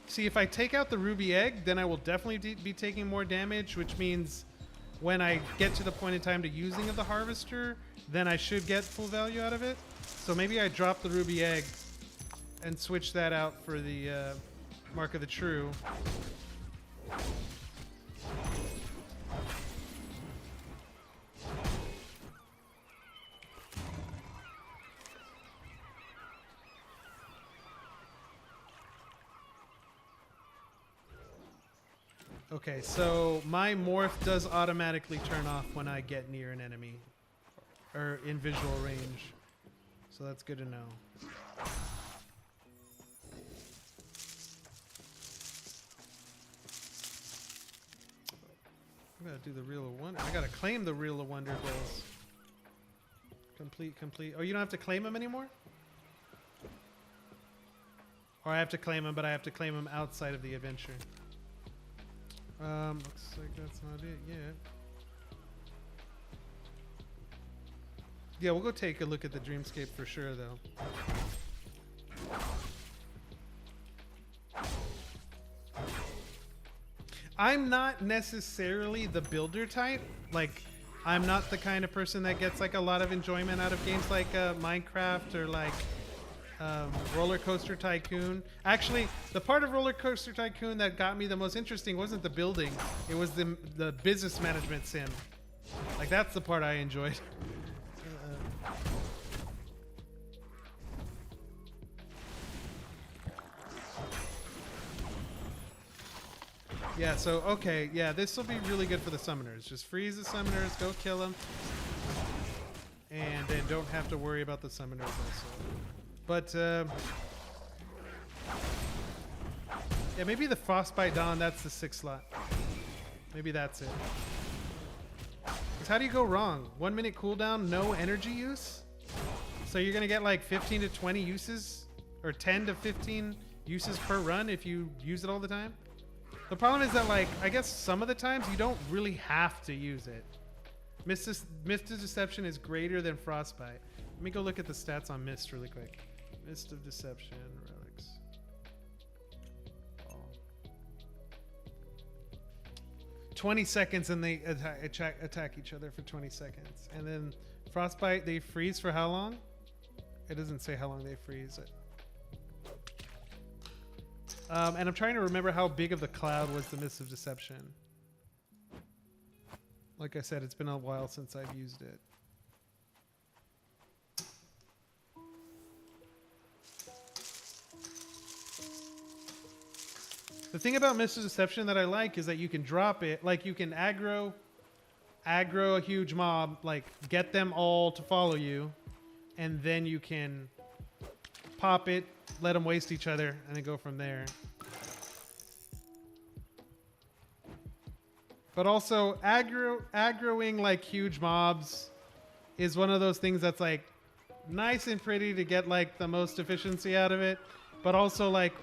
See, if I take out the ruby egg, then I will definitely be taking more damage, which means when I get to the point in time to using of the harvester, then I should get full value out of it. So maybe I drop the ruby egg and switch that out for the Mark of the True. Okay, so my morph does automatically turn off when I get near an enemy or in visual range. So that's good to know. I gotta do the Reel of Wonder. I gotta claim the Reel of Wonder goals. Complete. Oh, you don't have to claim them anymore? Or I have to claim them, but I have to claim them outside of the adventure. Looks like that's not it yet. Yeah, we'll go take a look at the dreamscape for sure, though. I'm not necessarily the builder type. Like, I'm not the kind of person that gets like a lot of enjoyment out of games like Minecraft or like Roller Coaster Tycoon. Actually, the part of Roller Coaster Tycoon that got me the most interesting wasn't the building. It was the business management sim. Like, that's the part I enjoyed. Yeah, so, okay, yeah, this will be really good for the summoners. Just freeze the summoners, go kill them, and then don't have to worry about the summoners also. But, yeah, maybe the Frostbite Dawn, that's the 6th slot. Maybe that's it. Because how do you go wrong? 1 minute cooldown, no energy use? So you're going to get like 15 to 20 uses, or 10 to 15 uses per run if you use it all the time? The problem is that, like, I guess some of the times you don't really have to use it. Mist of Deception is greater than Frostbite. Let me go look at the stats on Mist really quick. Mist of Deception, relics. Oh. 20 seconds and they attack each other for 20 seconds. And then Frostbite, they freeze for how long? It doesn't say how long they freeze. And I'm trying to remember how big of the cloud was the Mist of Deception. Like I said, it's been a while since I've used it. The thing about Mist of Deception that I like is that you can drop it, like you can aggro a huge mob, like get them all to follow you, and then you can pop it, let them waste each other, and then go from there. But also, aggroing like huge mobs is one of those things that's like nice and pretty to get like the most efficiency out of it, but also like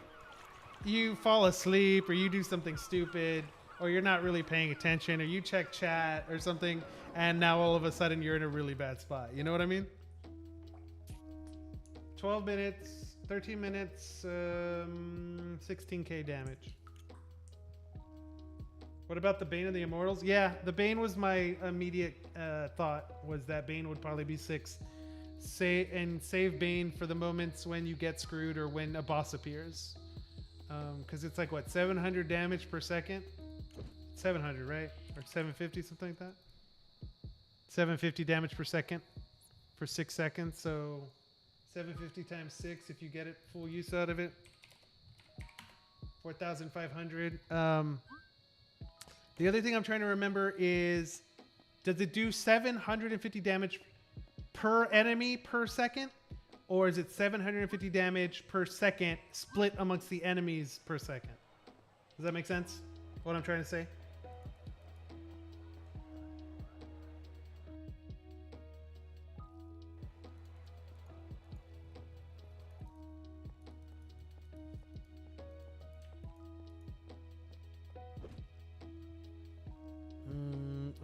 you fall asleep or you do something stupid or you're not really paying attention or you check chat or something, and now all of a sudden you're in a really bad spot. You know what I mean? 12 minutes, 13 minutes, 16k damage. What about the Bane of the Immortals? Yeah, the Bane was my immediate thought, was that Bane would probably be 6. Save Bane for the moments when you get screwed or when a boss appears. Because it's like, what, 700 damage per second? 700, right? Or 750, something like that? 750 damage per second for 6 seconds. So 750 times 6, if you get it full use out of it. 4,500. The other thing I'm trying to remember is, does it do 750 damage per enemy per second? or is it 750 damage per second split amongst the enemies per second? Does that make sense? What I'm trying to say?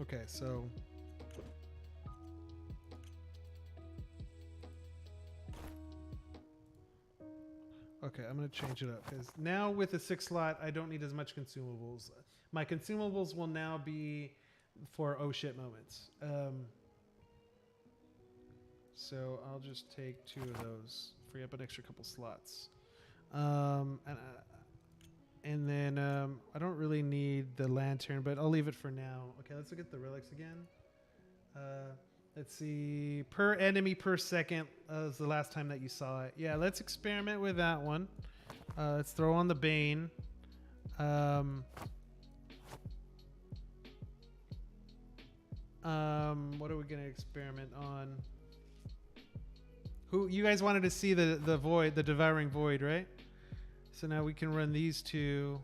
Okay, so okay, I'm gonna change it up because now with the 6 slot, I don't need as much consumables. My consumables will now be for oh shit moments. So I'll just take 2 of those, free up an extra couple slots. And then I don't really need the lantern, but I'll leave it for now. Okay, let's look at the relics again. Let's see. Per enemy per second was the last time that you saw it. Yeah, let's experiment with that one. Let's throw on the Bane. What are we going to experiment on? Who you guys wanted to see the void, the devouring void, right? So now we can run these 2.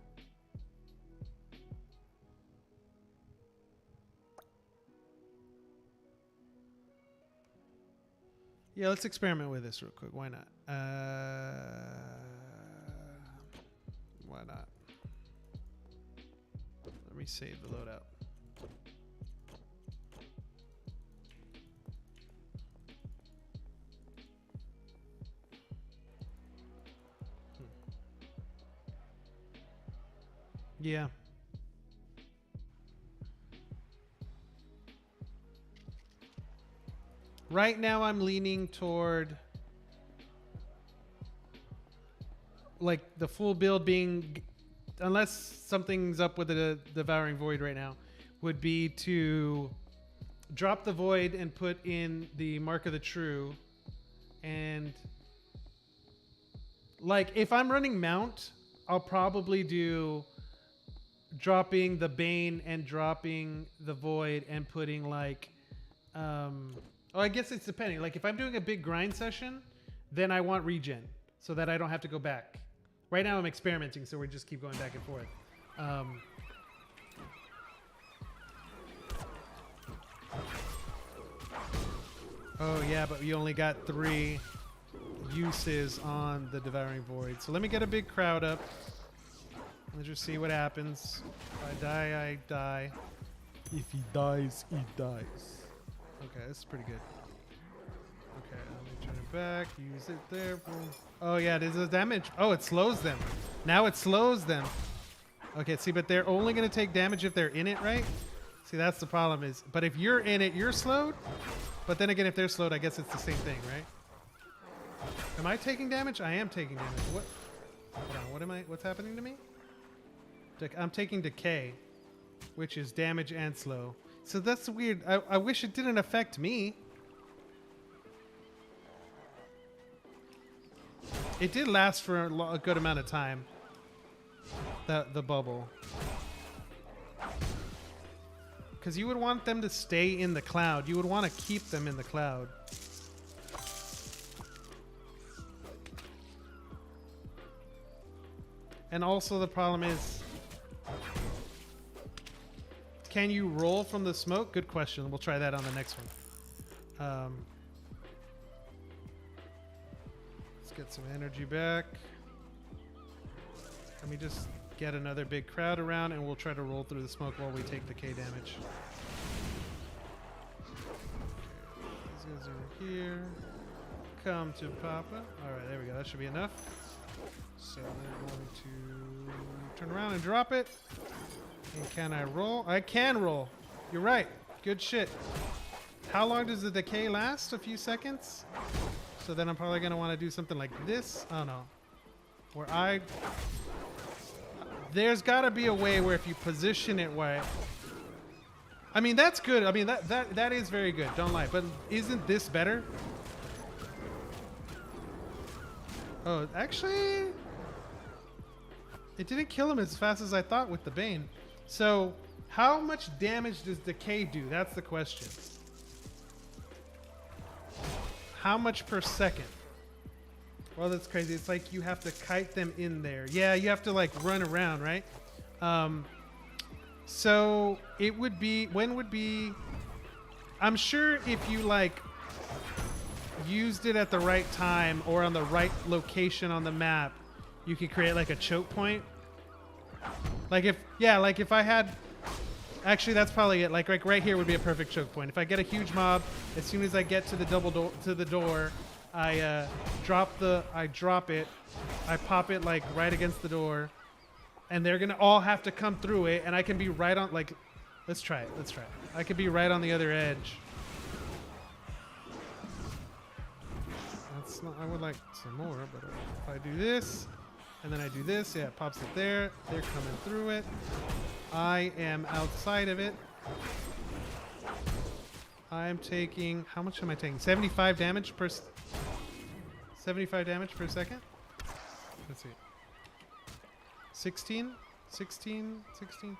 Yeah, let's experiment with this real quick. Why not? Why not? Let me save the loadout. Yeah. Right now I'm leaning toward like the full build being, unless something's up with the devouring void right now, would be to drop the void and put in the mark of the true. And like if I'm running mount, I'll probably do dropping the Bane and dropping the void and putting like oh, I guess it's depending. Like if I'm doing a big grind session, then I want regen so that I don't have to go back. Right now I'm experimenting, so we just keep going back and forth. Oh yeah, but you only got 3 uses on the devouring void. So let me get a big crowd up. Let's just see what happens. If I die, I die. If he dies, he dies. Okay, this is pretty good. Okay, let me turn it back. Use it there. Boom. Oh yeah, there's a damage. Oh, it slows them. Now it slows them. Okay, see, but they're only going to take damage if they're in it, right? See, that's the problem is. But if you're in it, you're slowed. But then again, if they're slowed, I guess it's the same thing, right? Am I taking damage? I am taking damage. What? Hold on, what am I? What's happening to me? I'm taking decay, which is damage and slow. So that's weird. I wish it didn't affect me. It did last for a good amount of time. The bubble. Because you would want them to stay in the cloud. You would want to keep them in the cloud. And also the problem is, can you roll from the smoke? Good question. We'll try that on the next one. Let's get some energy back. Let me just get another big crowd around and we'll try to roll through the smoke while we take decay damage. These guys are here. Come to Papa. Alright, there we go. That should be enough. So I'm going to turn around and drop it. And can I roll? I can roll. You're right. Good shit. How long does the decay last? A few seconds? So then I'm probably going to want to do something like this. Oh no. Where I... There's got to be a way where if you position it right... I mean, that's good. I mean, that is very good. Don't lie. But isn't this better? Oh, actually... It didn't kill him as fast as I thought with the Bane. So, how much damage does decay do? That's the question. How much per second? Well, that's crazy. It's like you have to kite them in there. Yeah, you have to like run around, right? So it would be, when would be, I'm sure if you like used it at the right time or on the right location on the map, you could create like a choke point. Like if I had, actually that's probably it. Like right here would be a perfect choke point. If I get a huge mob, as soon as I get to the door, I drop it, I pop it like right against the door, and they're gonna all have to come through it, and I can be right on, like, let's try it. I could be right on the other edge. That's not, I would like some more, but if I do this, and then I do this, yeah, it pops it there. They're coming through it. I am outside of it. I'm taking, how much am I taking? 75 damage per 75 damage per second? Let's see. 16? 16? 16?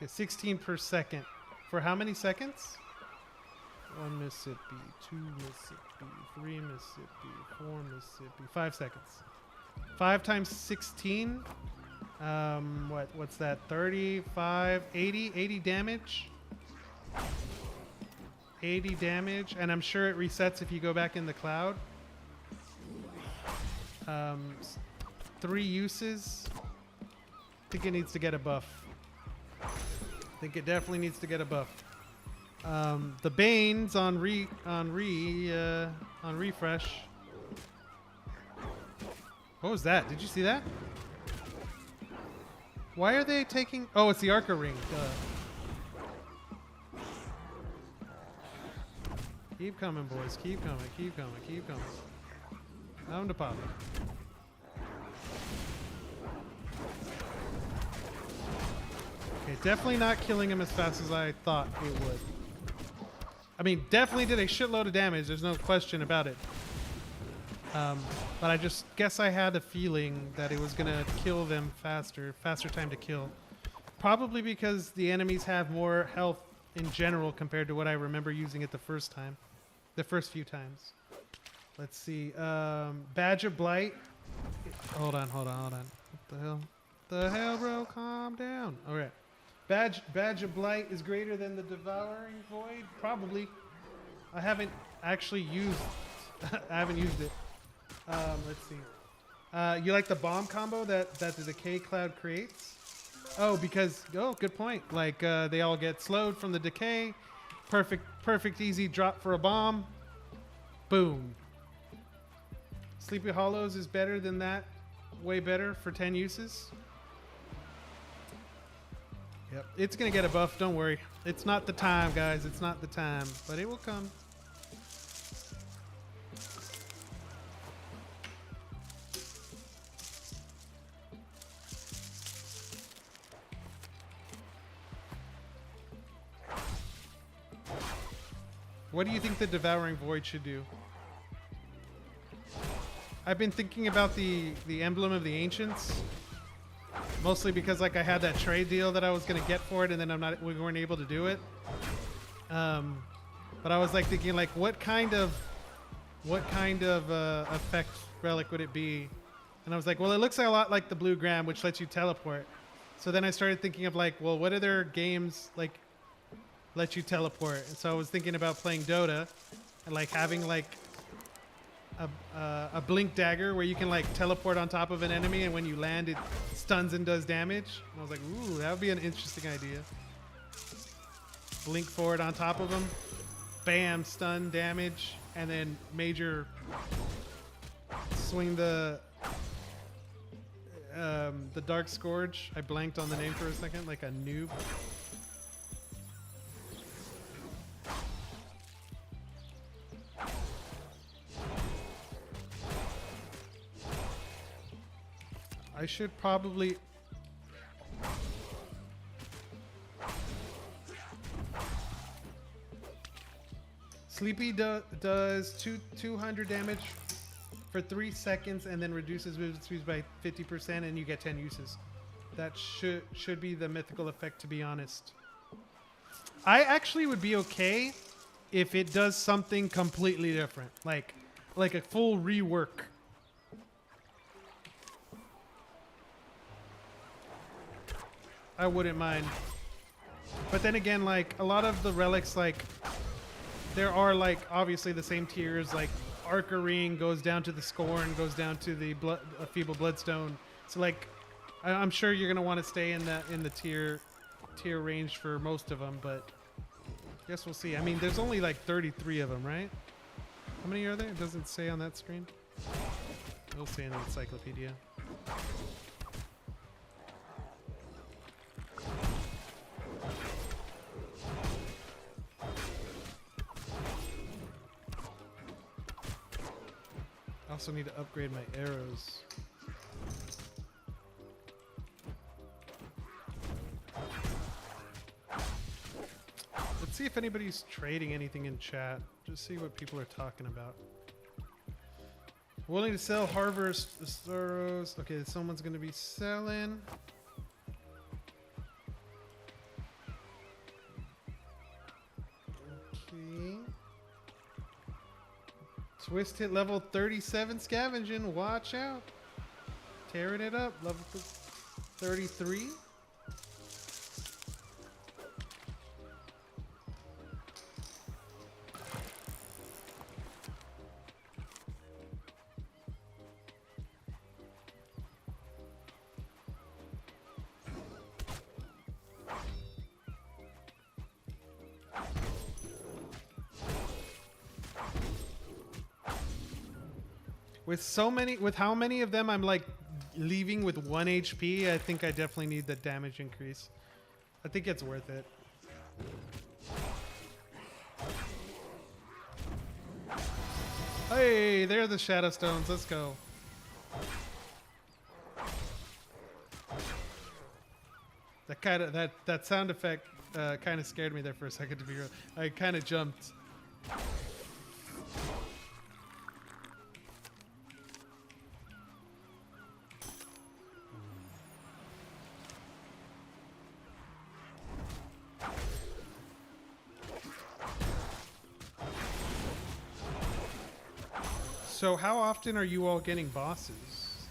Yeah, 16 per second. For how many seconds? 1 Mississippi, 2 Mississippi, 3 Mississippi, 4 Mississippi, 5 seconds. 5 times 16? What's that? 35, 80 damage? 80 damage, and I'm sure it resets if you go back in the cloud. 3 uses. I think it needs to get a buff. I think it definitely needs to get a buff. The Banes on refresh. What was that? Did you see that? Why are they taking? Oh, it's the Arca ring. Keep coming, boys. Keep coming. Keep coming. Keep coming. Time to pop it. Okay, definitely not killing him as fast as I thought it would. I mean, definitely did a shitload of damage. There's no question about it. But I just guess I had a feeling that it was gonna kill them faster time to kill. Probably because the enemies have more health in general compared to what I remember using it the first few times. Let's see. Badge of Blight. Hold on. What the hell, bro? Calm down. All right. Badge of Blight is greater than the Devouring Void? Probably. I haven't actually used I haven't used it. Let's see. You like the bomb combo that the Decay Cloud creates? Oh, because, good point. Like, they all get slowed from the decay. Perfect easy drop for a bomb. Boom. Sleepy Hollows is better than that. Way better for 10 uses. Yep, it's gonna get a buff, don't worry. It's not the time, guys, it's not the time, but it will come. What do you think the Devouring Void should do? I've been thinking about the Emblem of the Ancients. Mostly because like I had that trade deal that I was gonna get for it, and then we weren't able to do it. But I was like thinking like what kind of effect relic would it be? And I was like, well, it looks a lot like the Blue Gram, which lets you teleport. So then I started thinking of like, well, what other games like let you teleport? And so I was thinking about playing Dota and like having like a blink dagger where you can like teleport on top of an enemy, and when you land it stuns and does damage. And I was like, ooh, that would be an interesting idea. Blink forward on top of them, bam, stun, damage, and then major swing the Dark Scourge. I blanked on the name for a second, like a noob. I should probably... Sleepy does 200 damage for 3 seconds and then reduces movement speed by 50%, and you get 10 uses. That should be the mythical effect, to be honest. I actually would be okay if it does something completely different. Like, like a full rework. I wouldn't mind. But then again, like a lot of the relics, like there are like obviously the same tiers. Like Arca Ring goes down to the Scorn, goes down to the Feeble Bloodstone. So like, I'm sure you're gonna want to stay in the tier range for most of them. But I guess we'll see. I mean, there's only like 33 of them, right? How many are there? It doesn't say on that screen. It'll say in the encyclopedia. I also need to upgrade my arrows. Let's see if anybody's trading anything in chat. Just see what people are talking about. Willing to sell Harvest Sorrows. Okay, someone's going to be selling. Okay. Twist hit level 37 scavenging. Watch out. Tearing it up. Level 33. With how many of them I'm like leaving with 1 HP, I think I definitely need the damage increase. I think it's worth it. Hey, there are the Shadow Stones. Let's go. That sound effect kind of scared me there for a second, to be real. I kind of jumped. So how often are you all getting bosses?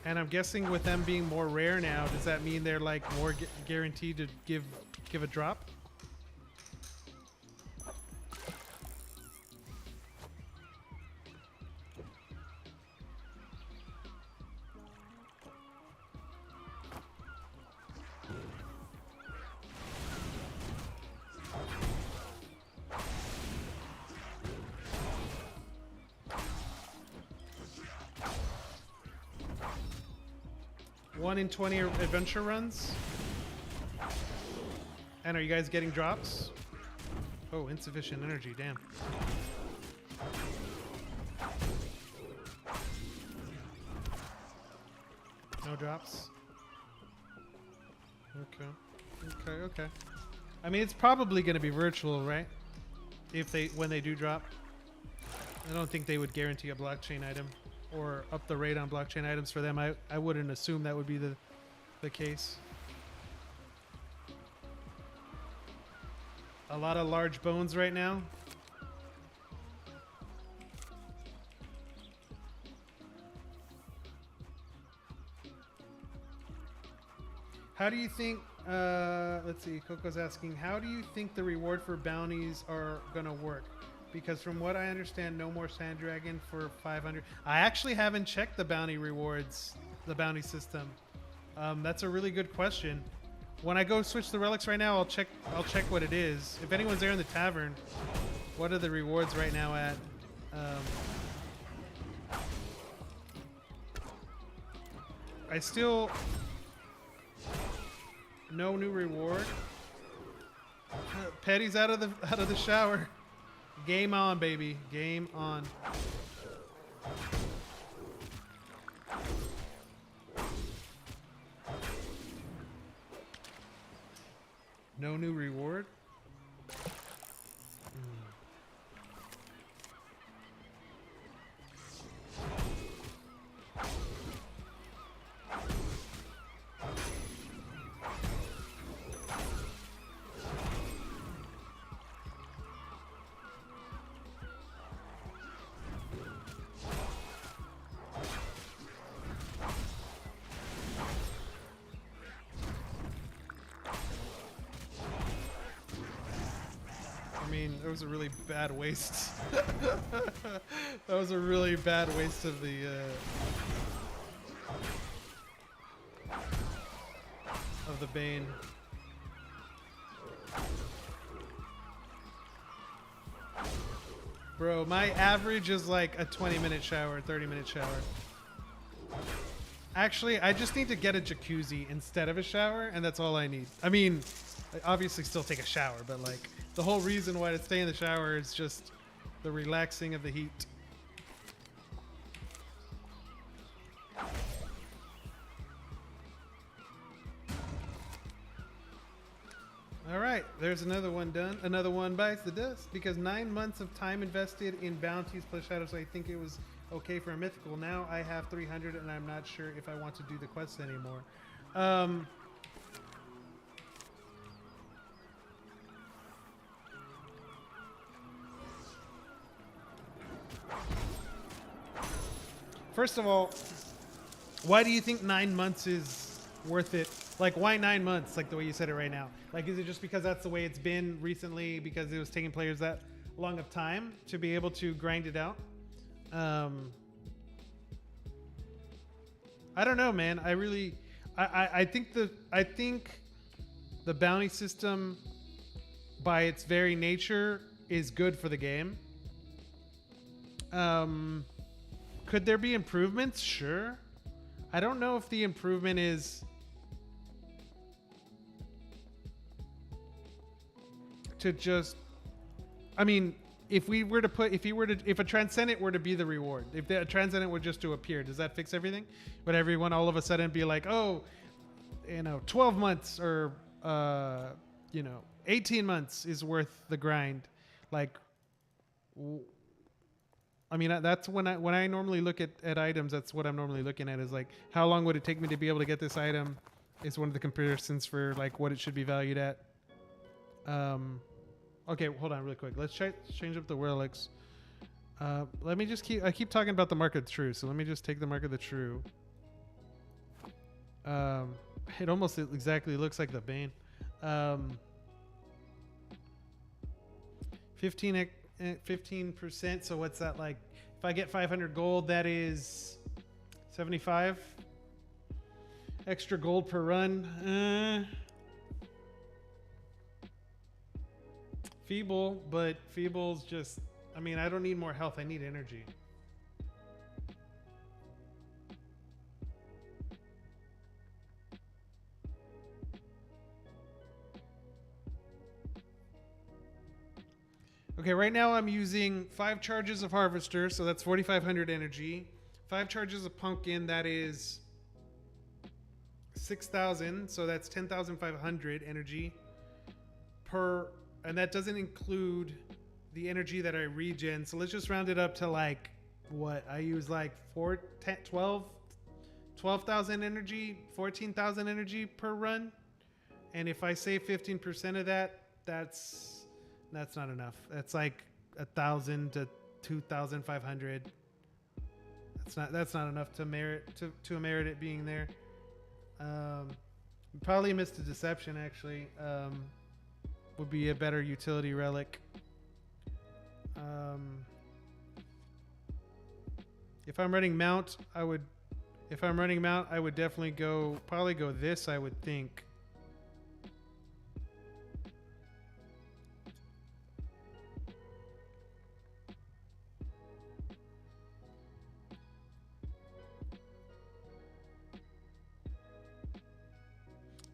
And I'm guessing with them being more rare now, does that mean they're like more guaranteed to give a drop? One in 20 adventure runs? And are you guys getting drops? Oh, insufficient energy, damn. No drops? Okay. I mean, it's probably going to be virtual, right? When they do drop. I don't think they would guarantee a blockchain item or up the rate on blockchain items for them. I wouldn't assume that would be the case. A lot of large bones right now. How do you think, let's see, Coco's asking, how do you think the reward for bounties are gonna work? Because from what I understand, no more Sand Dragon for 500. I actually haven't checked the bounty rewards, the bounty system. That's a really good question. When I go switch the relics right now, I'll check what it is. If anyone's there in the tavern, what are the rewards right now at? I still no new reward. Petty's out of the shower. Game on, baby. Game on. No new reward? That was a really bad waste. That was a really bad waste of the Bane. Bro, my average is like a 20-minute shower, 30-minute shower. Actually, I just need to get a jacuzzi instead of a shower, and that's all I need. I mean, I obviously still take a shower, but like the whole reason why to stay in the shower is just the relaxing of the heat. All right, there's another one done. Another one bites the dust because 9 months of time invested in bounties plus shadows. I think it was okay for a mythical. Now I have 300 and I'm not sure if I want to do the quest anymore. First of all, why do you think 9 months is worth it? Like, why 9 months? Like the way you said it right now. Like, is it just because that's the way it's been recently? Because it was taking players that long of time to be able to grind it out? I don't know, man. I think the bounty system, by its very nature, is good for the game. Could there be improvements? Sure. I don't know if the improvement is to just, I mean, if a transcendent were to be the reward, if the transcendent were just to appear, does that fix everything? Would everyone all of a sudden be like, oh, 12 months or 18 months is worth the grind? Like, I mean, that's when I normally look at items, that's what I'm normally looking at, is like, how long would it take me to be able to get this item? Is one of the comparisons for like what it should be valued at. Okay, hold on really quick. Let's change up the relics. Let me just I keep talking about the Mark of the True, so let me just take the Mark of the True. It almost exactly looks like the Bane. 15%, so what's that like? If I get 500 gold, that is 75 extra gold per run. Feeble, but feeble's just, I mean, I don't need more health, I need energy. Okay, right now I'm using 5 charges of Harvester, so that's 4,500 energy. 5 charges of Pumpkin, that is 6,000, so that's 10,500 energy per, and that doesn't include the energy that I regen. So let's just round it up to like, what? I use like 12,000 energy, 14,000 energy per run. And if I save 15% of that, that's not enough. That's like 1,000 to 2,500. That's not enough to merit it being there. Probably missed a deception actually. Would be a better utility relic. If I'm running mount, I would definitely probably go this, I would think.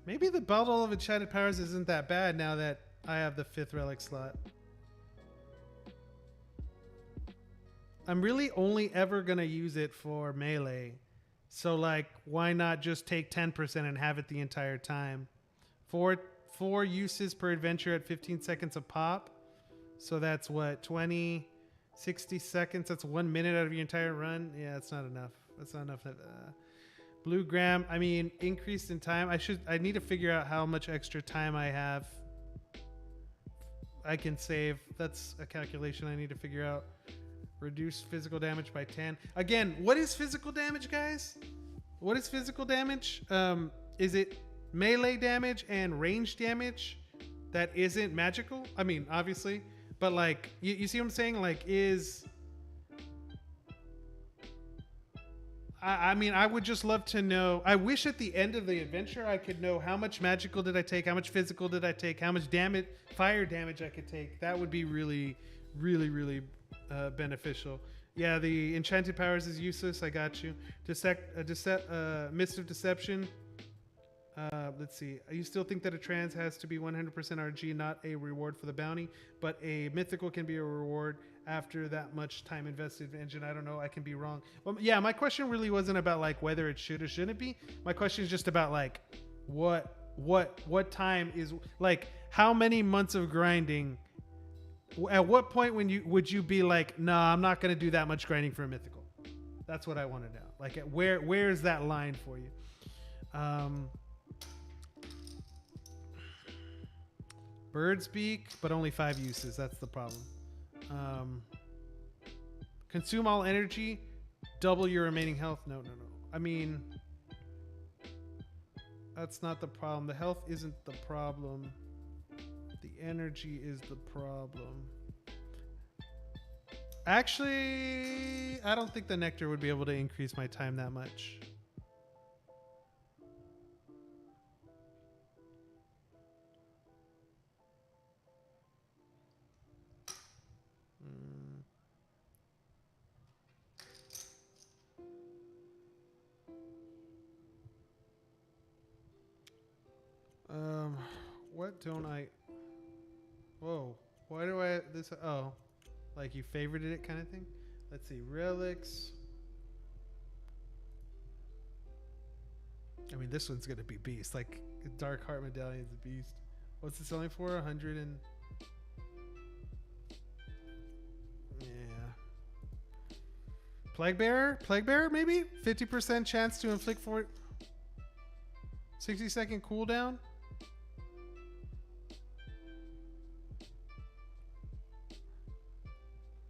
Maybe the Bottle of Enchanted Powers isn't that bad now that I have the 5th relic slot. I'm really only ever going to use it for melee. So like, why not just take 10% and have it the entire time? Four uses per adventure at 15 seconds a pop. So that's what, 20, 60 seconds? That's 1 minute out of your entire run? Yeah, that's not enough. That's not enough. Blue Gram, I mean, increased in time. I need to figure out how much extra time I have. I can save. That's a calculation I need to figure out. Reduce physical damage by 10. Again, what is physical damage, guys? What is physical damage? Is it melee damage and range damage that isn't magical? I mean, obviously, But like, you see what I'm saying? Like, I mean, I would just love to know. I wish at the end of the adventure I could know how much magical did I take, how much physical did I take, how much fire damage I could take. That would be really, really, really beneficial. Yeah, the enchanted powers is useless. I got you. Mist of deception. Let's see. You still think that a trans has to be 100% RG, not a reward for the bounty, but a mythical can be a reward after that much time invested in engine. I don't know. I can be wrong. Well, yeah, my question really wasn't about like whether it should or shouldn't be. My question is just about like what time is like how many months of grinding. At what point would you be like, nah, I'm not going to do that much grinding for a mythical? That's what I want to know. Like, where is that line for you? Bird's beak, but only 5 uses. That's the problem. Consume all energy, double your remaining health. No. I mean, that's not the problem. The health isn't the problem. The energy is the problem. Actually, I don't think the nectar would be able to increase my time that much. What don't I... Whoa. Why do I... This... Oh. Like you favorited it kind of thing? Let's see. Relics. I mean, this one's going to be beast. Like, Dark Heart Medallion is a beast. What's it selling for? 100 and... Yeah. Plague Bearer? Plague Bearer, maybe? 50% chance to inflict 60-second cooldown?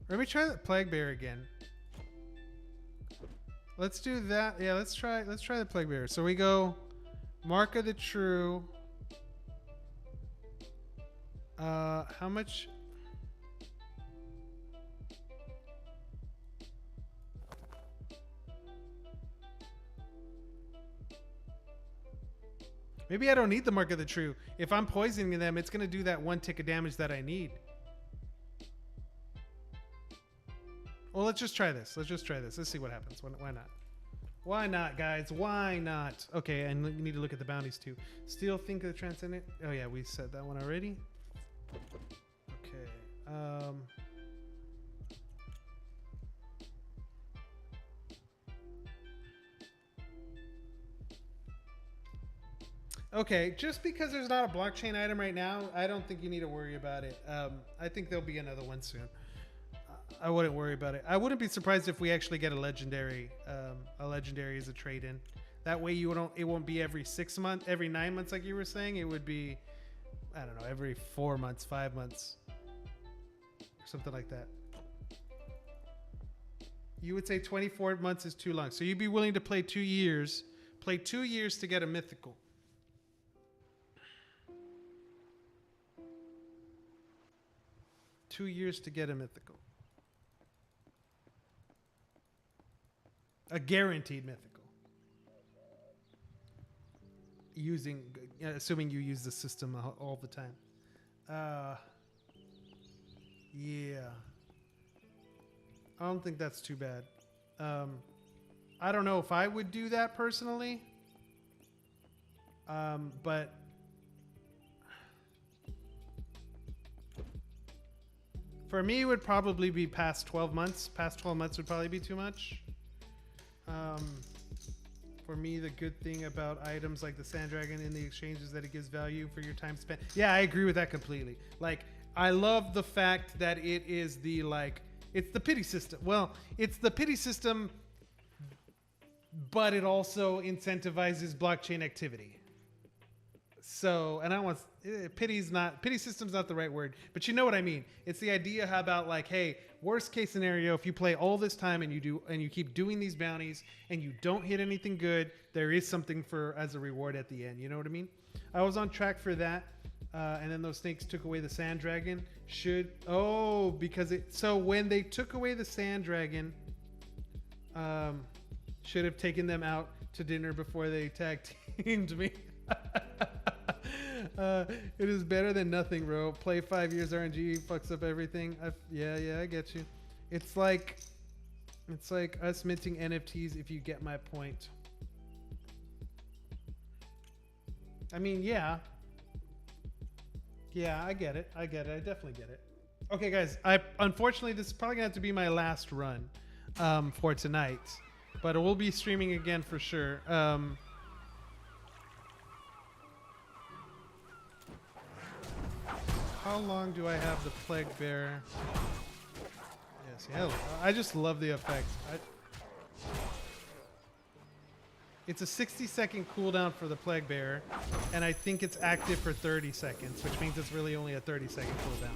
Let me try that Plague Bearer again. Let's do that. Yeah, let's try the Plague Bearer. So we go Mark of the True. How much? Maybe I don't need the Mark of the True. If I'm poisoning them, it's going to do that 1 tick of damage that I need. Well, let's just try this. Let's see what happens. Why not? Why not, guys? Why not? Okay, and we need to look at the bounties too. Still think of the Transcendent? Oh yeah, we said that one already. Okay. Okay, just because there's not a blockchain item right now, I don't think you need to worry about it. I think there'll be another one soon. I wouldn't worry about it. I wouldn't be surprised if we actually get a legendary as a trade-in. That way it won't be every 6 months, every 9 months like you were saying. It would be, I don't know, every 4 months, 5 months, something like that. You would say 24 months is too long. So you'd be willing to play 2 years, to get a mythical. $2 years to get a mythical. A guaranteed mythical. Assuming you use the system all the time. Yeah. I don't think that's too bad. I don't know if I would do that personally. But for me, it would probably be past 12 months. Past 12 months would probably be too much. For me, the good thing about items like the Sand Dragon in the exchange is that it gives value for your time spent. Yeah, I agree with that completely. Like, I love the fact that it is it's the pity system. Well, it's the pity system, but it also incentivizes blockchain activity. So, and I want pity system's not the right word, but you know what I mean. It's the idea how about like, hey, worst case scenario, if you play all this time and you keep doing these bounties and you don't hit anything good, there is something as a reward at the end. You know what I mean? I was on track for that. and then those snakes took away the sand dragon. So when they took away the sand dragon, should have taken them out to dinner before they tag teamed me. It is better than nothing, bro. Play 5 years RNG fucks up everything. Yeah, I get you. It's like us minting NFTs, if you get my point. I mean, yeah, I get it. I definitely get it. Okay, guys. Unfortunately, this is probably gonna have to be my last run for tonight, but we'll be streaming again for sure. How long do I have the Plague Bear? Yes, yeah. I just love the effect. It's a 60-second cooldown for the Plague Bearer, and I think it's active for 30 seconds, which means it's really only a 30-second cooldown.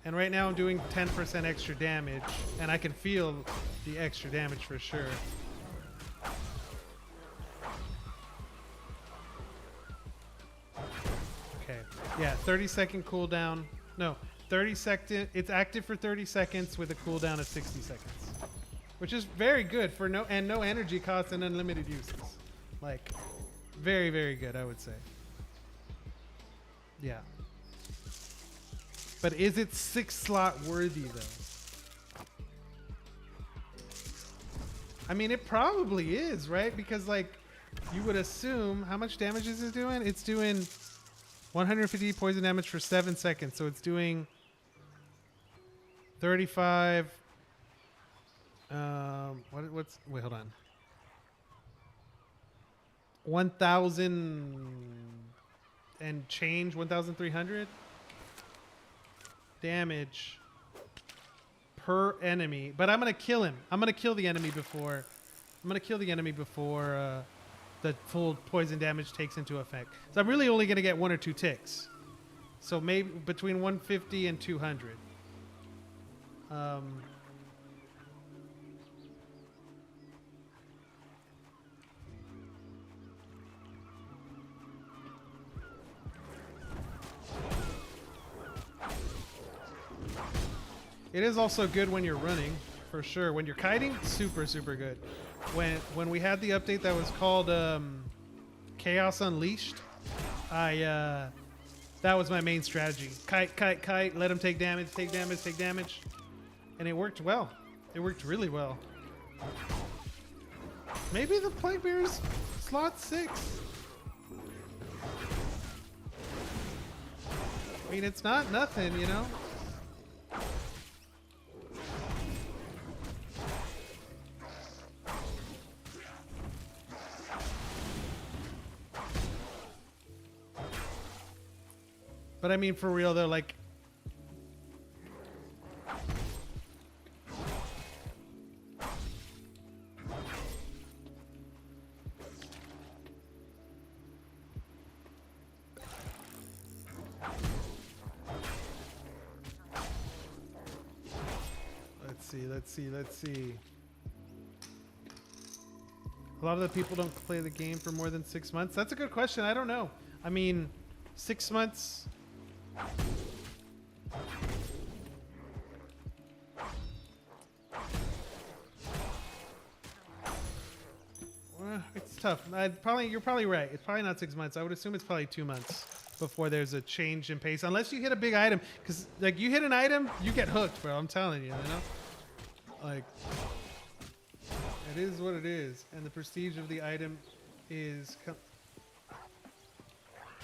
And right now I'm doing 10% extra damage, and I can feel the extra damage for sure. Okay, yeah, 30-second cooldown. No, 30 second. It's active for 30 seconds with a cooldown of 60 seconds. Which is very good for no energy cost and unlimited uses. Like, very, very good, I would say. Yeah. But is it 6-slot worthy, though? I mean, it probably is, right? Because, like, you would assume... How much damage is it doing? It's doing 150 poison damage for 7 seconds. So it's doing 35... wait, hold on. 1,000 and change, 1,300 damage per enemy. But I'm gonna kill him. I'm gonna kill the enemy before the full poison damage takes into effect. So I'm really only gonna get 1 or 2 ticks. So maybe between 150 and 200. It is also good when you're running, for sure. When you're kiting, super, super good. When we had the update that was called Chaos Unleashed, that was my main strategy. Kite, let him take damage, and it worked well. It worked really well. Maybe the Plague Bear's slot 6. I mean, it's not nothing, you know? But I mean, for real though, like... Let's see. A lot of the people don't play the game for more than 6 months. That's a good question. I don't know. I mean, 6 months... It's tough. You're probably right. It's probably not 6 months. I would assume it's probably 2 months before there's a change in pace, unless you hit a big item. Because like you hit an item, you get hooked, bro. I'm telling you, you know. Like, it is what it is, and the prestige of the item is.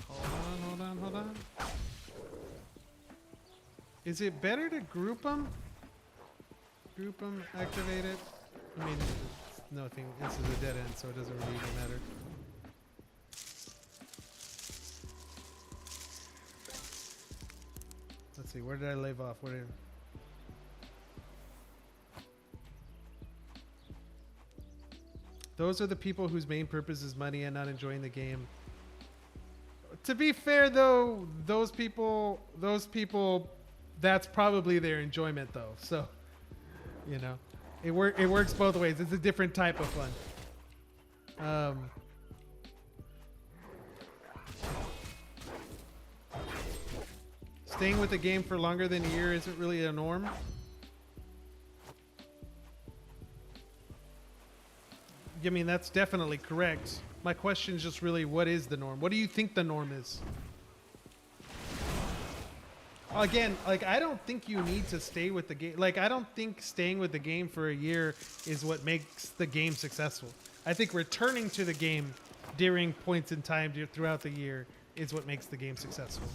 Hold on. Is it better to group them? Activate it. I mean, nothing. This is a dead end, so it doesn't really even matter. Let's see. Where did I leave off? Those are the people whose main purpose is money and not enjoying the game. To be fair, though, those people, that's probably their enjoyment, though. So, you know, it works both ways. It's a different type of fun. staying with the game for longer than a year isn't really a norm. I mean, that's definitely correct. My question is just really, what is the norm? What do you think the norm is? Again, like, I don't think you need to stay with the game. Like, I don't think staying with the game for a year is what makes the game successful. I think returning to the game during points in time throughout the year is what makes the game successful.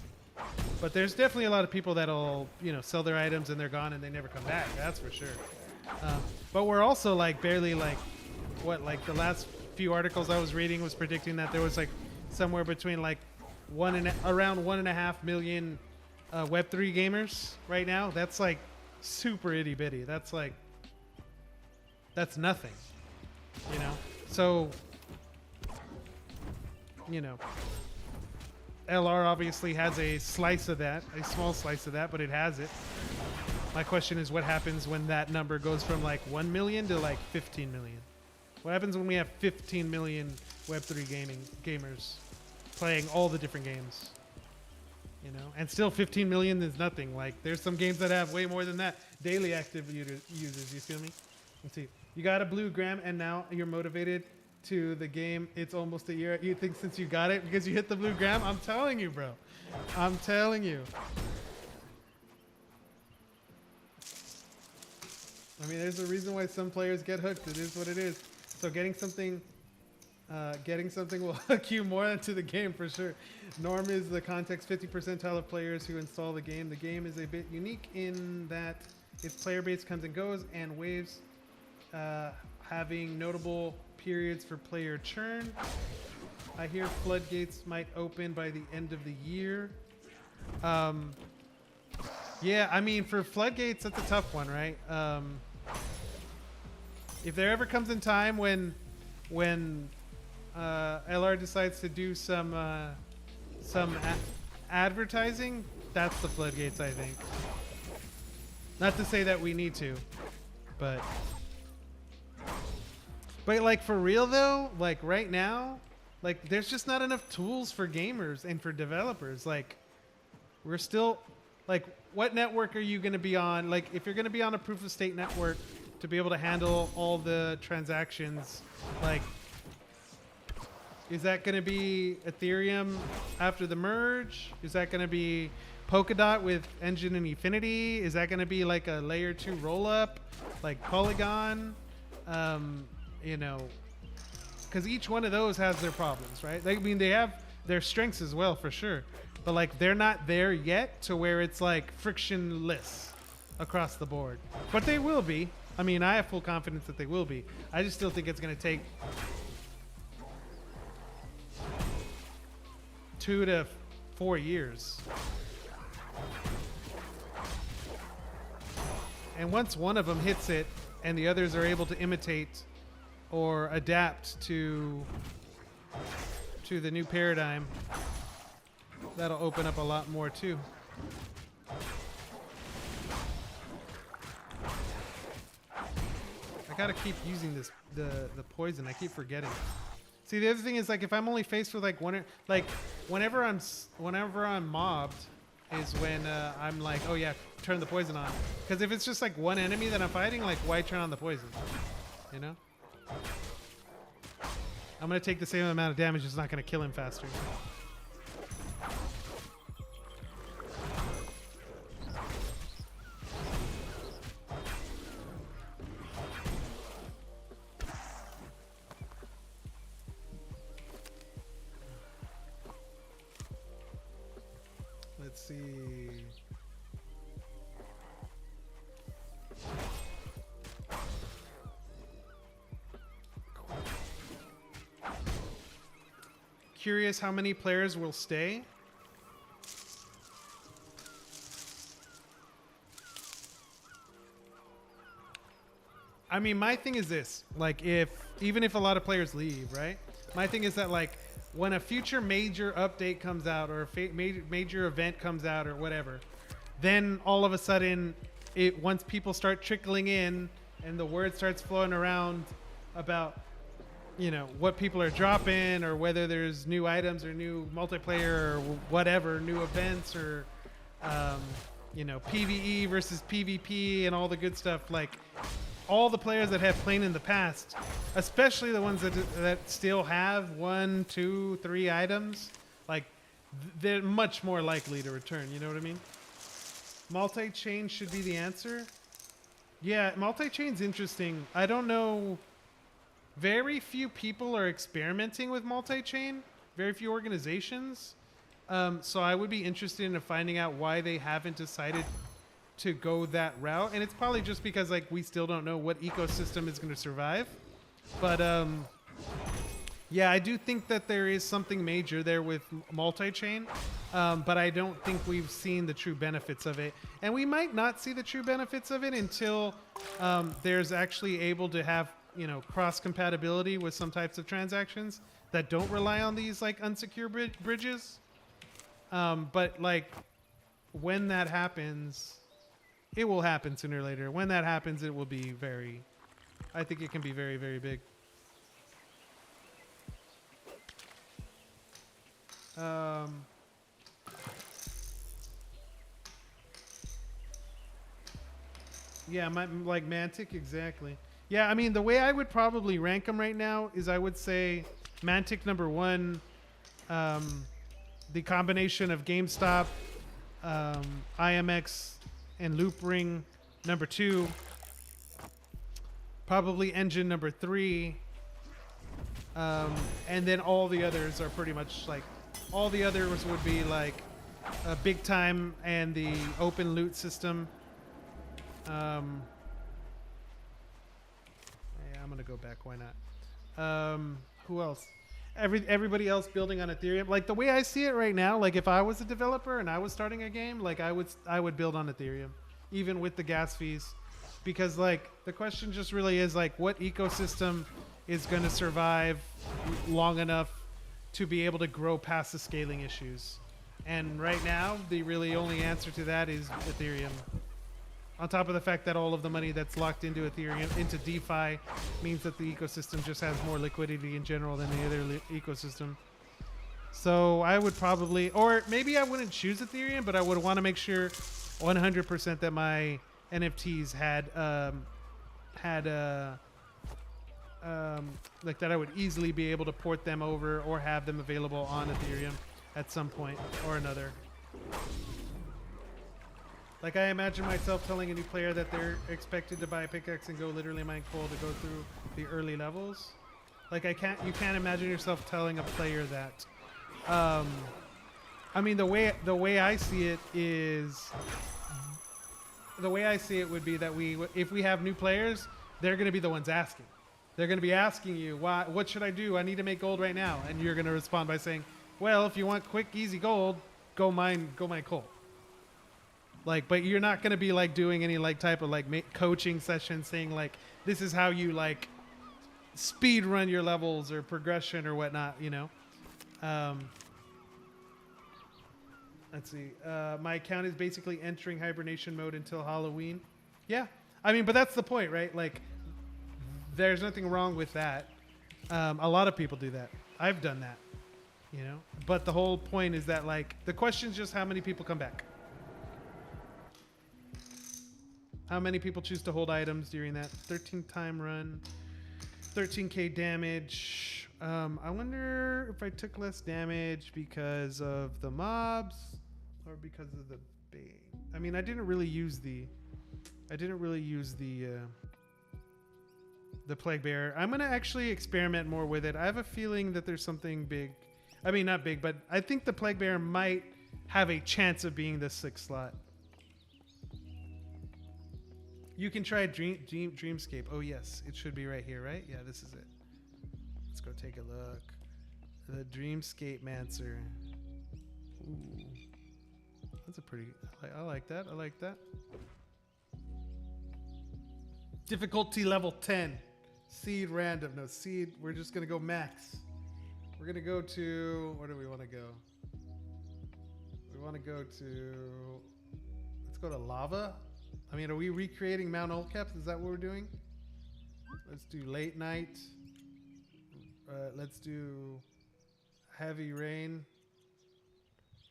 But there's definitely a lot of people that'll, sell their items and they're gone and they never come back. That's for sure. But we're also like barely like, the last few articles I was reading was predicting that there was like somewhere between like around 1.5 million Web3 gamers right now. That's like super itty bitty. That's nothing, So, LR obviously has a slice of that, a small slice of that, but it has it. My question is, what happens when that number goes from like 1 million to like 15 million? What happens when we have 15 million Web3 gamers playing all the different games? And still 15 million is nothing. Like, there's some games that have way more than that. Daily active users, you feel me? Let's see. You got a blue gram and now you're motivated to the game. It's almost a year. You think since you got it because you hit the blue gram? I'm telling you, bro. I'm telling you. I mean, there's a reason why some players get hooked. It is what it is. So getting something will hook you more into the game for sure. Norm is the context 50 percentile of players who install the game. The game is a bit unique in that its player base comes and goes and waves, having notable periods for player churn. I hear floodgates might open by the end of the year. Yeah, I mean, for floodgates, that's a tough one, right? If there ever comes in time when LR decides to do some advertising, that's the floodgates, I think. Not to say that we need to, but like, for real though, like right now, like there's just not enough tools for gamers and for developers. Like, we're still, like, what network are you going to be on? Like, if you're going to be on a proof of stake network to be able to handle all the transactions, like, is that going to be Ethereum after the merge? Is that going to be Polkadot with Engine and Efinity? Is that going to be like a layer 2 rollup, like Polygon? Because each one of those has their problems, right? I mean, they have their strengths as well, for sure. But like, they're not there yet to where it's like frictionless across the board. But they will be. I mean, I have full confidence that they will be. I just still think it's going to take 2 to 4 years. And once one of them hits it and the others are able to imitate or adapt to the new paradigm, that'll open up a lot more too. I gotta keep using the poison. I keep forgetting. See, the other thing is, like, if I'm only faced with like whenever I'm mobbed is when I'm like, oh yeah, turn the poison on. Because if it's just like one enemy that I'm fighting, like, why turn on the poison? I'm gonna take the same amount of damage. It's not gonna kill him faster. Let's see. Curious how many players will stay. I mean, my thing is this, like, even if a lot of players leave, right? My thing is that, like, when a future major update comes out or a major event comes out or whatever, then all of a sudden, once people start trickling in and the word starts flowing around about, what people are dropping or whether there's new items or new multiplayer or whatever, new events or you know, PvE versus PvP and all the good stuff. Like all the players that have played in the past, especially the ones that still have 1, 2, 3 items, like they're much more likely to return. You know what I mean? Multi-chain should be the answer. Yeah, multi-chain's interesting. I don't know. Very few people are experimenting with multi-chain. Very few organizations. So I would be interested in finding out why they haven't decided to go that route. And it's probably just because like we still don't know what ecosystem is going to survive. But yeah, I do think that there is something major there with multi-chain. But I don't think we've seen the true benefits of it. And we might not see the true benefits of it until there's actually able to have, you know, cross compatibility with some types of transactions that don't rely on these like unsecure bridges. But like when that happens, it will happen sooner or later. When that happens, it will be very, I think it can be very, very big. Yeah, like Mantic, exactly. Yeah, I mean, the way I would probably rank them right now is I would say Mantic number 1, the combination of GameStop, IMX, and Loop Ring number 2, probably Engine number 3, and then all the others are pretty much like, all the others would be like Big Time and the open loot system. Yeah, I'm gonna go back. Why not? Who else? Everybody else building on Ethereum. Like the way I see it right now, like if I was a developer and I was starting a game, like I would build on Ethereum, even with the gas fees, because like the question just really is like what ecosystem is going to survive long enough to be able to grow past the scaling issues. And right now, the really only answer to that is Ethereum. On top of the fact that all of the money that's locked into Ethereum, into DeFi, means that the ecosystem just has more liquidity in general than the other ecosystem. So I would probably, or maybe I wouldn't choose Ethereum, but I would want to make sure 100% that my NFTs had like that I would easily be able to port them over or have them available on Ethereum at some point or another. Like I imagine myself telling a new player that they're expected to buy a pickaxe and go literally mine coal to go through the early levels. Like you can't imagine yourself telling a player that. I mean, the way I see it is, the way I see it would be that if we have new players, they're going to be the ones asking. They're going to be asking you, what should I do? I need to make gold right now. And you're going to respond by saying, well, if you want quick, easy gold, go mine coal. Like, but you're not going to be like doing any like type of like coaching session saying like, this is how you like speed run your levels or progression or whatnot, you know? Let's see. My account is basically entering hibernation mode until Halloween. Yeah. I mean, but that's the point, right? Like, there's nothing wrong with that. A lot of people do that. I've done that, you know? But the whole point is that, like, the question is just how many people come back. How many people choose to hold items during that 13-time run? 13k damage. I wonder if I took less damage because of the mobs or because of the bait. I mean, I didn't really use the plague bearer. I'm gonna actually experiment more with it. I have a feeling that there's something big. I mean, not big, but I think the plague bearer might have a chance of being the 6th slot. You can try Dreamscape. Oh yes, it should be right here, right? Yeah, this is it. Let's go take a look. The Dreamscape Mancer. Ooh, that's a pretty. I like that. I like that. Difficulty level 10. Seed random. No seed. We're just gonna go max. We're gonna go to. Where do we want to go? We want to go to. Let's go to lava. I mean, are we recreating Mount Oldcaps? Is that what we're doing? Let's do late night. Let's do heavy rain.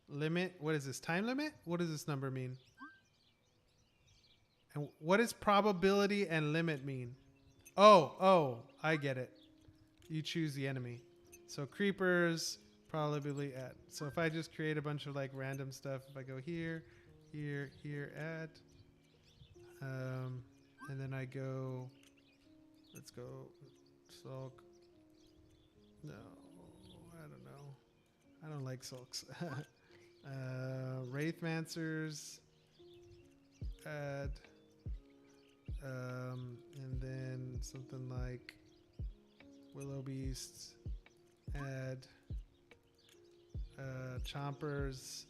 limit. What is this? Time limit? What does this number mean? And what does probability and limit mean? Oh, I get it. You choose the enemy. So creepers, probably add. So if I just create a bunch of like random stuff, if I go here, add. And then I go, let's go, sulk. No, I don't know. I don't like sulks. Wraithmancers, add. And then something like Willow Beasts, add. Chompers.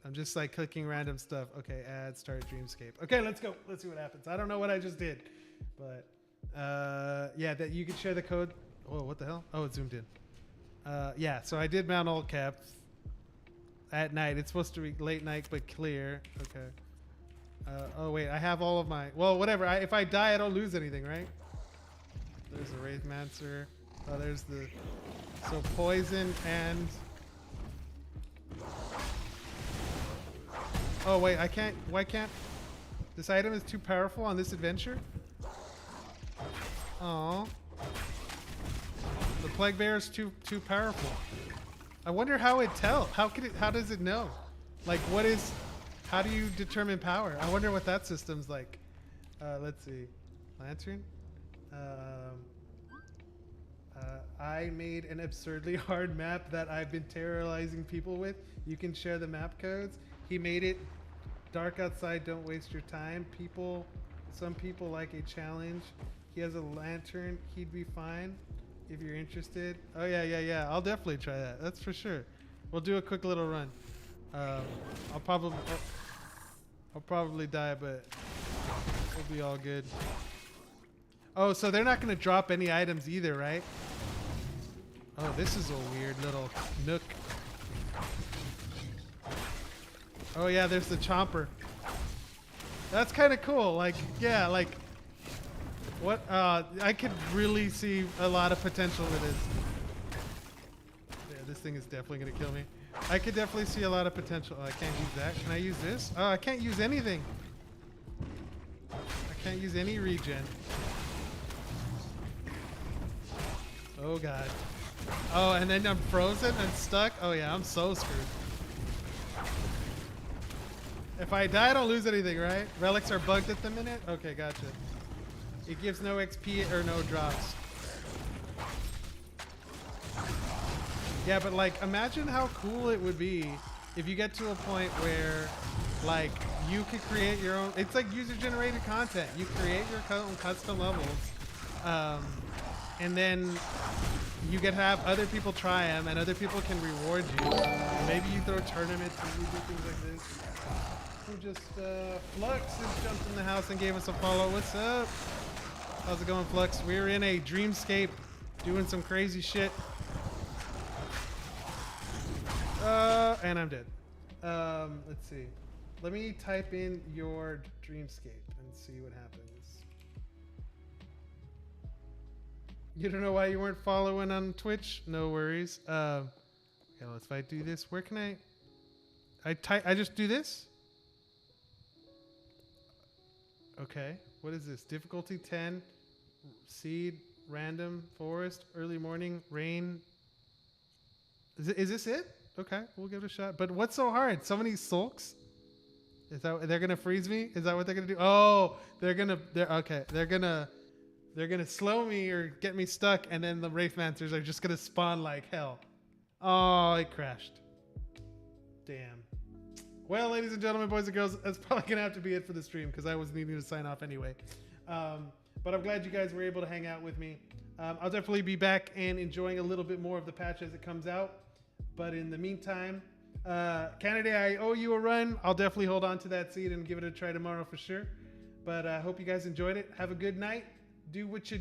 I'm just like clicking random stuff. Okay, add, start Dreamscape. Okay, let's go. Let's see what happens. I don't know what I just did, but yeah, that you can share the code. Oh, what the hell? Oh, it zoomed in. Yeah, so I did Mount Alt Cap at night. It's supposed to be late night, but clear. Okay. Oh, wait, I have all of my... Well, whatever. If I die, I don't lose anything, right? There's a Wraithmancer. Oh, there's the... So poison and... Oh, wait, I can't... Why can't... This item is too powerful on this adventure? Oh. The Plague Bear is too powerful. I wonder how it tells. How does it know? Like, what is... How do you determine power? I wonder what that system's like. Let's see. Lantern? I made an absurdly hard map that I've been terrorizing people with. You can share the map codes. He made it dark outside, don't waste your time. Some people like a challenge. He has a lantern. He'd be fine if you're interested. Oh, yeah. I'll definitely try that. That's for sure. We'll do a quick little run. I'll probably die, but we'll be all good. Oh, so they're not going to drop any items either, right? Oh, this is a weird little nook. Oh, yeah, there's the chomper. That's kind of cool. Like, yeah, like, what? I could really see a lot of potential with this. Yeah, this thing is definitely going to kill me. I could definitely see a lot of potential. Oh, I can't use that. Can I use this? Oh, I can't use anything. I can't use any regen. Oh, God. Oh, and then I'm frozen and stuck? Oh, yeah, I'm so screwed. If I die, I don't lose anything, right? Relics are bugged at the minute? Okay, gotcha. It gives no XP or no drops. Yeah, but like, imagine how cool it would be if you get to a point where, like, you could create your own. It's like user-generated content. You create your own custom levels, and then you get to have other people try them, and other people can reward you. Maybe you throw tournaments and you do things like this. Who just Flux has jumped in the house and gave us a follow. What's up? How's it going, Flux? We're in a dreamscape, doing some crazy shit. And I'm dead. Let's see. Let me type in your dreamscape and see what happens. You don't know why you weren't following on Twitch? No worries. Okay, let's if I do this. Where can I just do this? Okay. What is this? Difficulty 10. Seed. Random. Forest. Early morning. Rain. Is this it? Okay, we'll give it a shot. But what's so hard? So many sulks? Is that they're gonna freeze me? Is that what they're gonna do? Oh, they're gonna slow me or get me stuck, and then the Wraithmancers are just gonna spawn like hell. Oh, it crashed. Damn. Well, ladies and gentlemen, boys and girls, that's probably gonna have to be it for the stream because I was needing to sign off anyway. But I'm glad you guys were able to hang out with me. I'll definitely be back and enjoying a little bit more of the patch as it comes out. But in the meantime, Canada, I owe you a run. I'll definitely hold on to that seed and give it a try tomorrow for sure. But I hope you guys enjoyed it. Have a good night. Do what you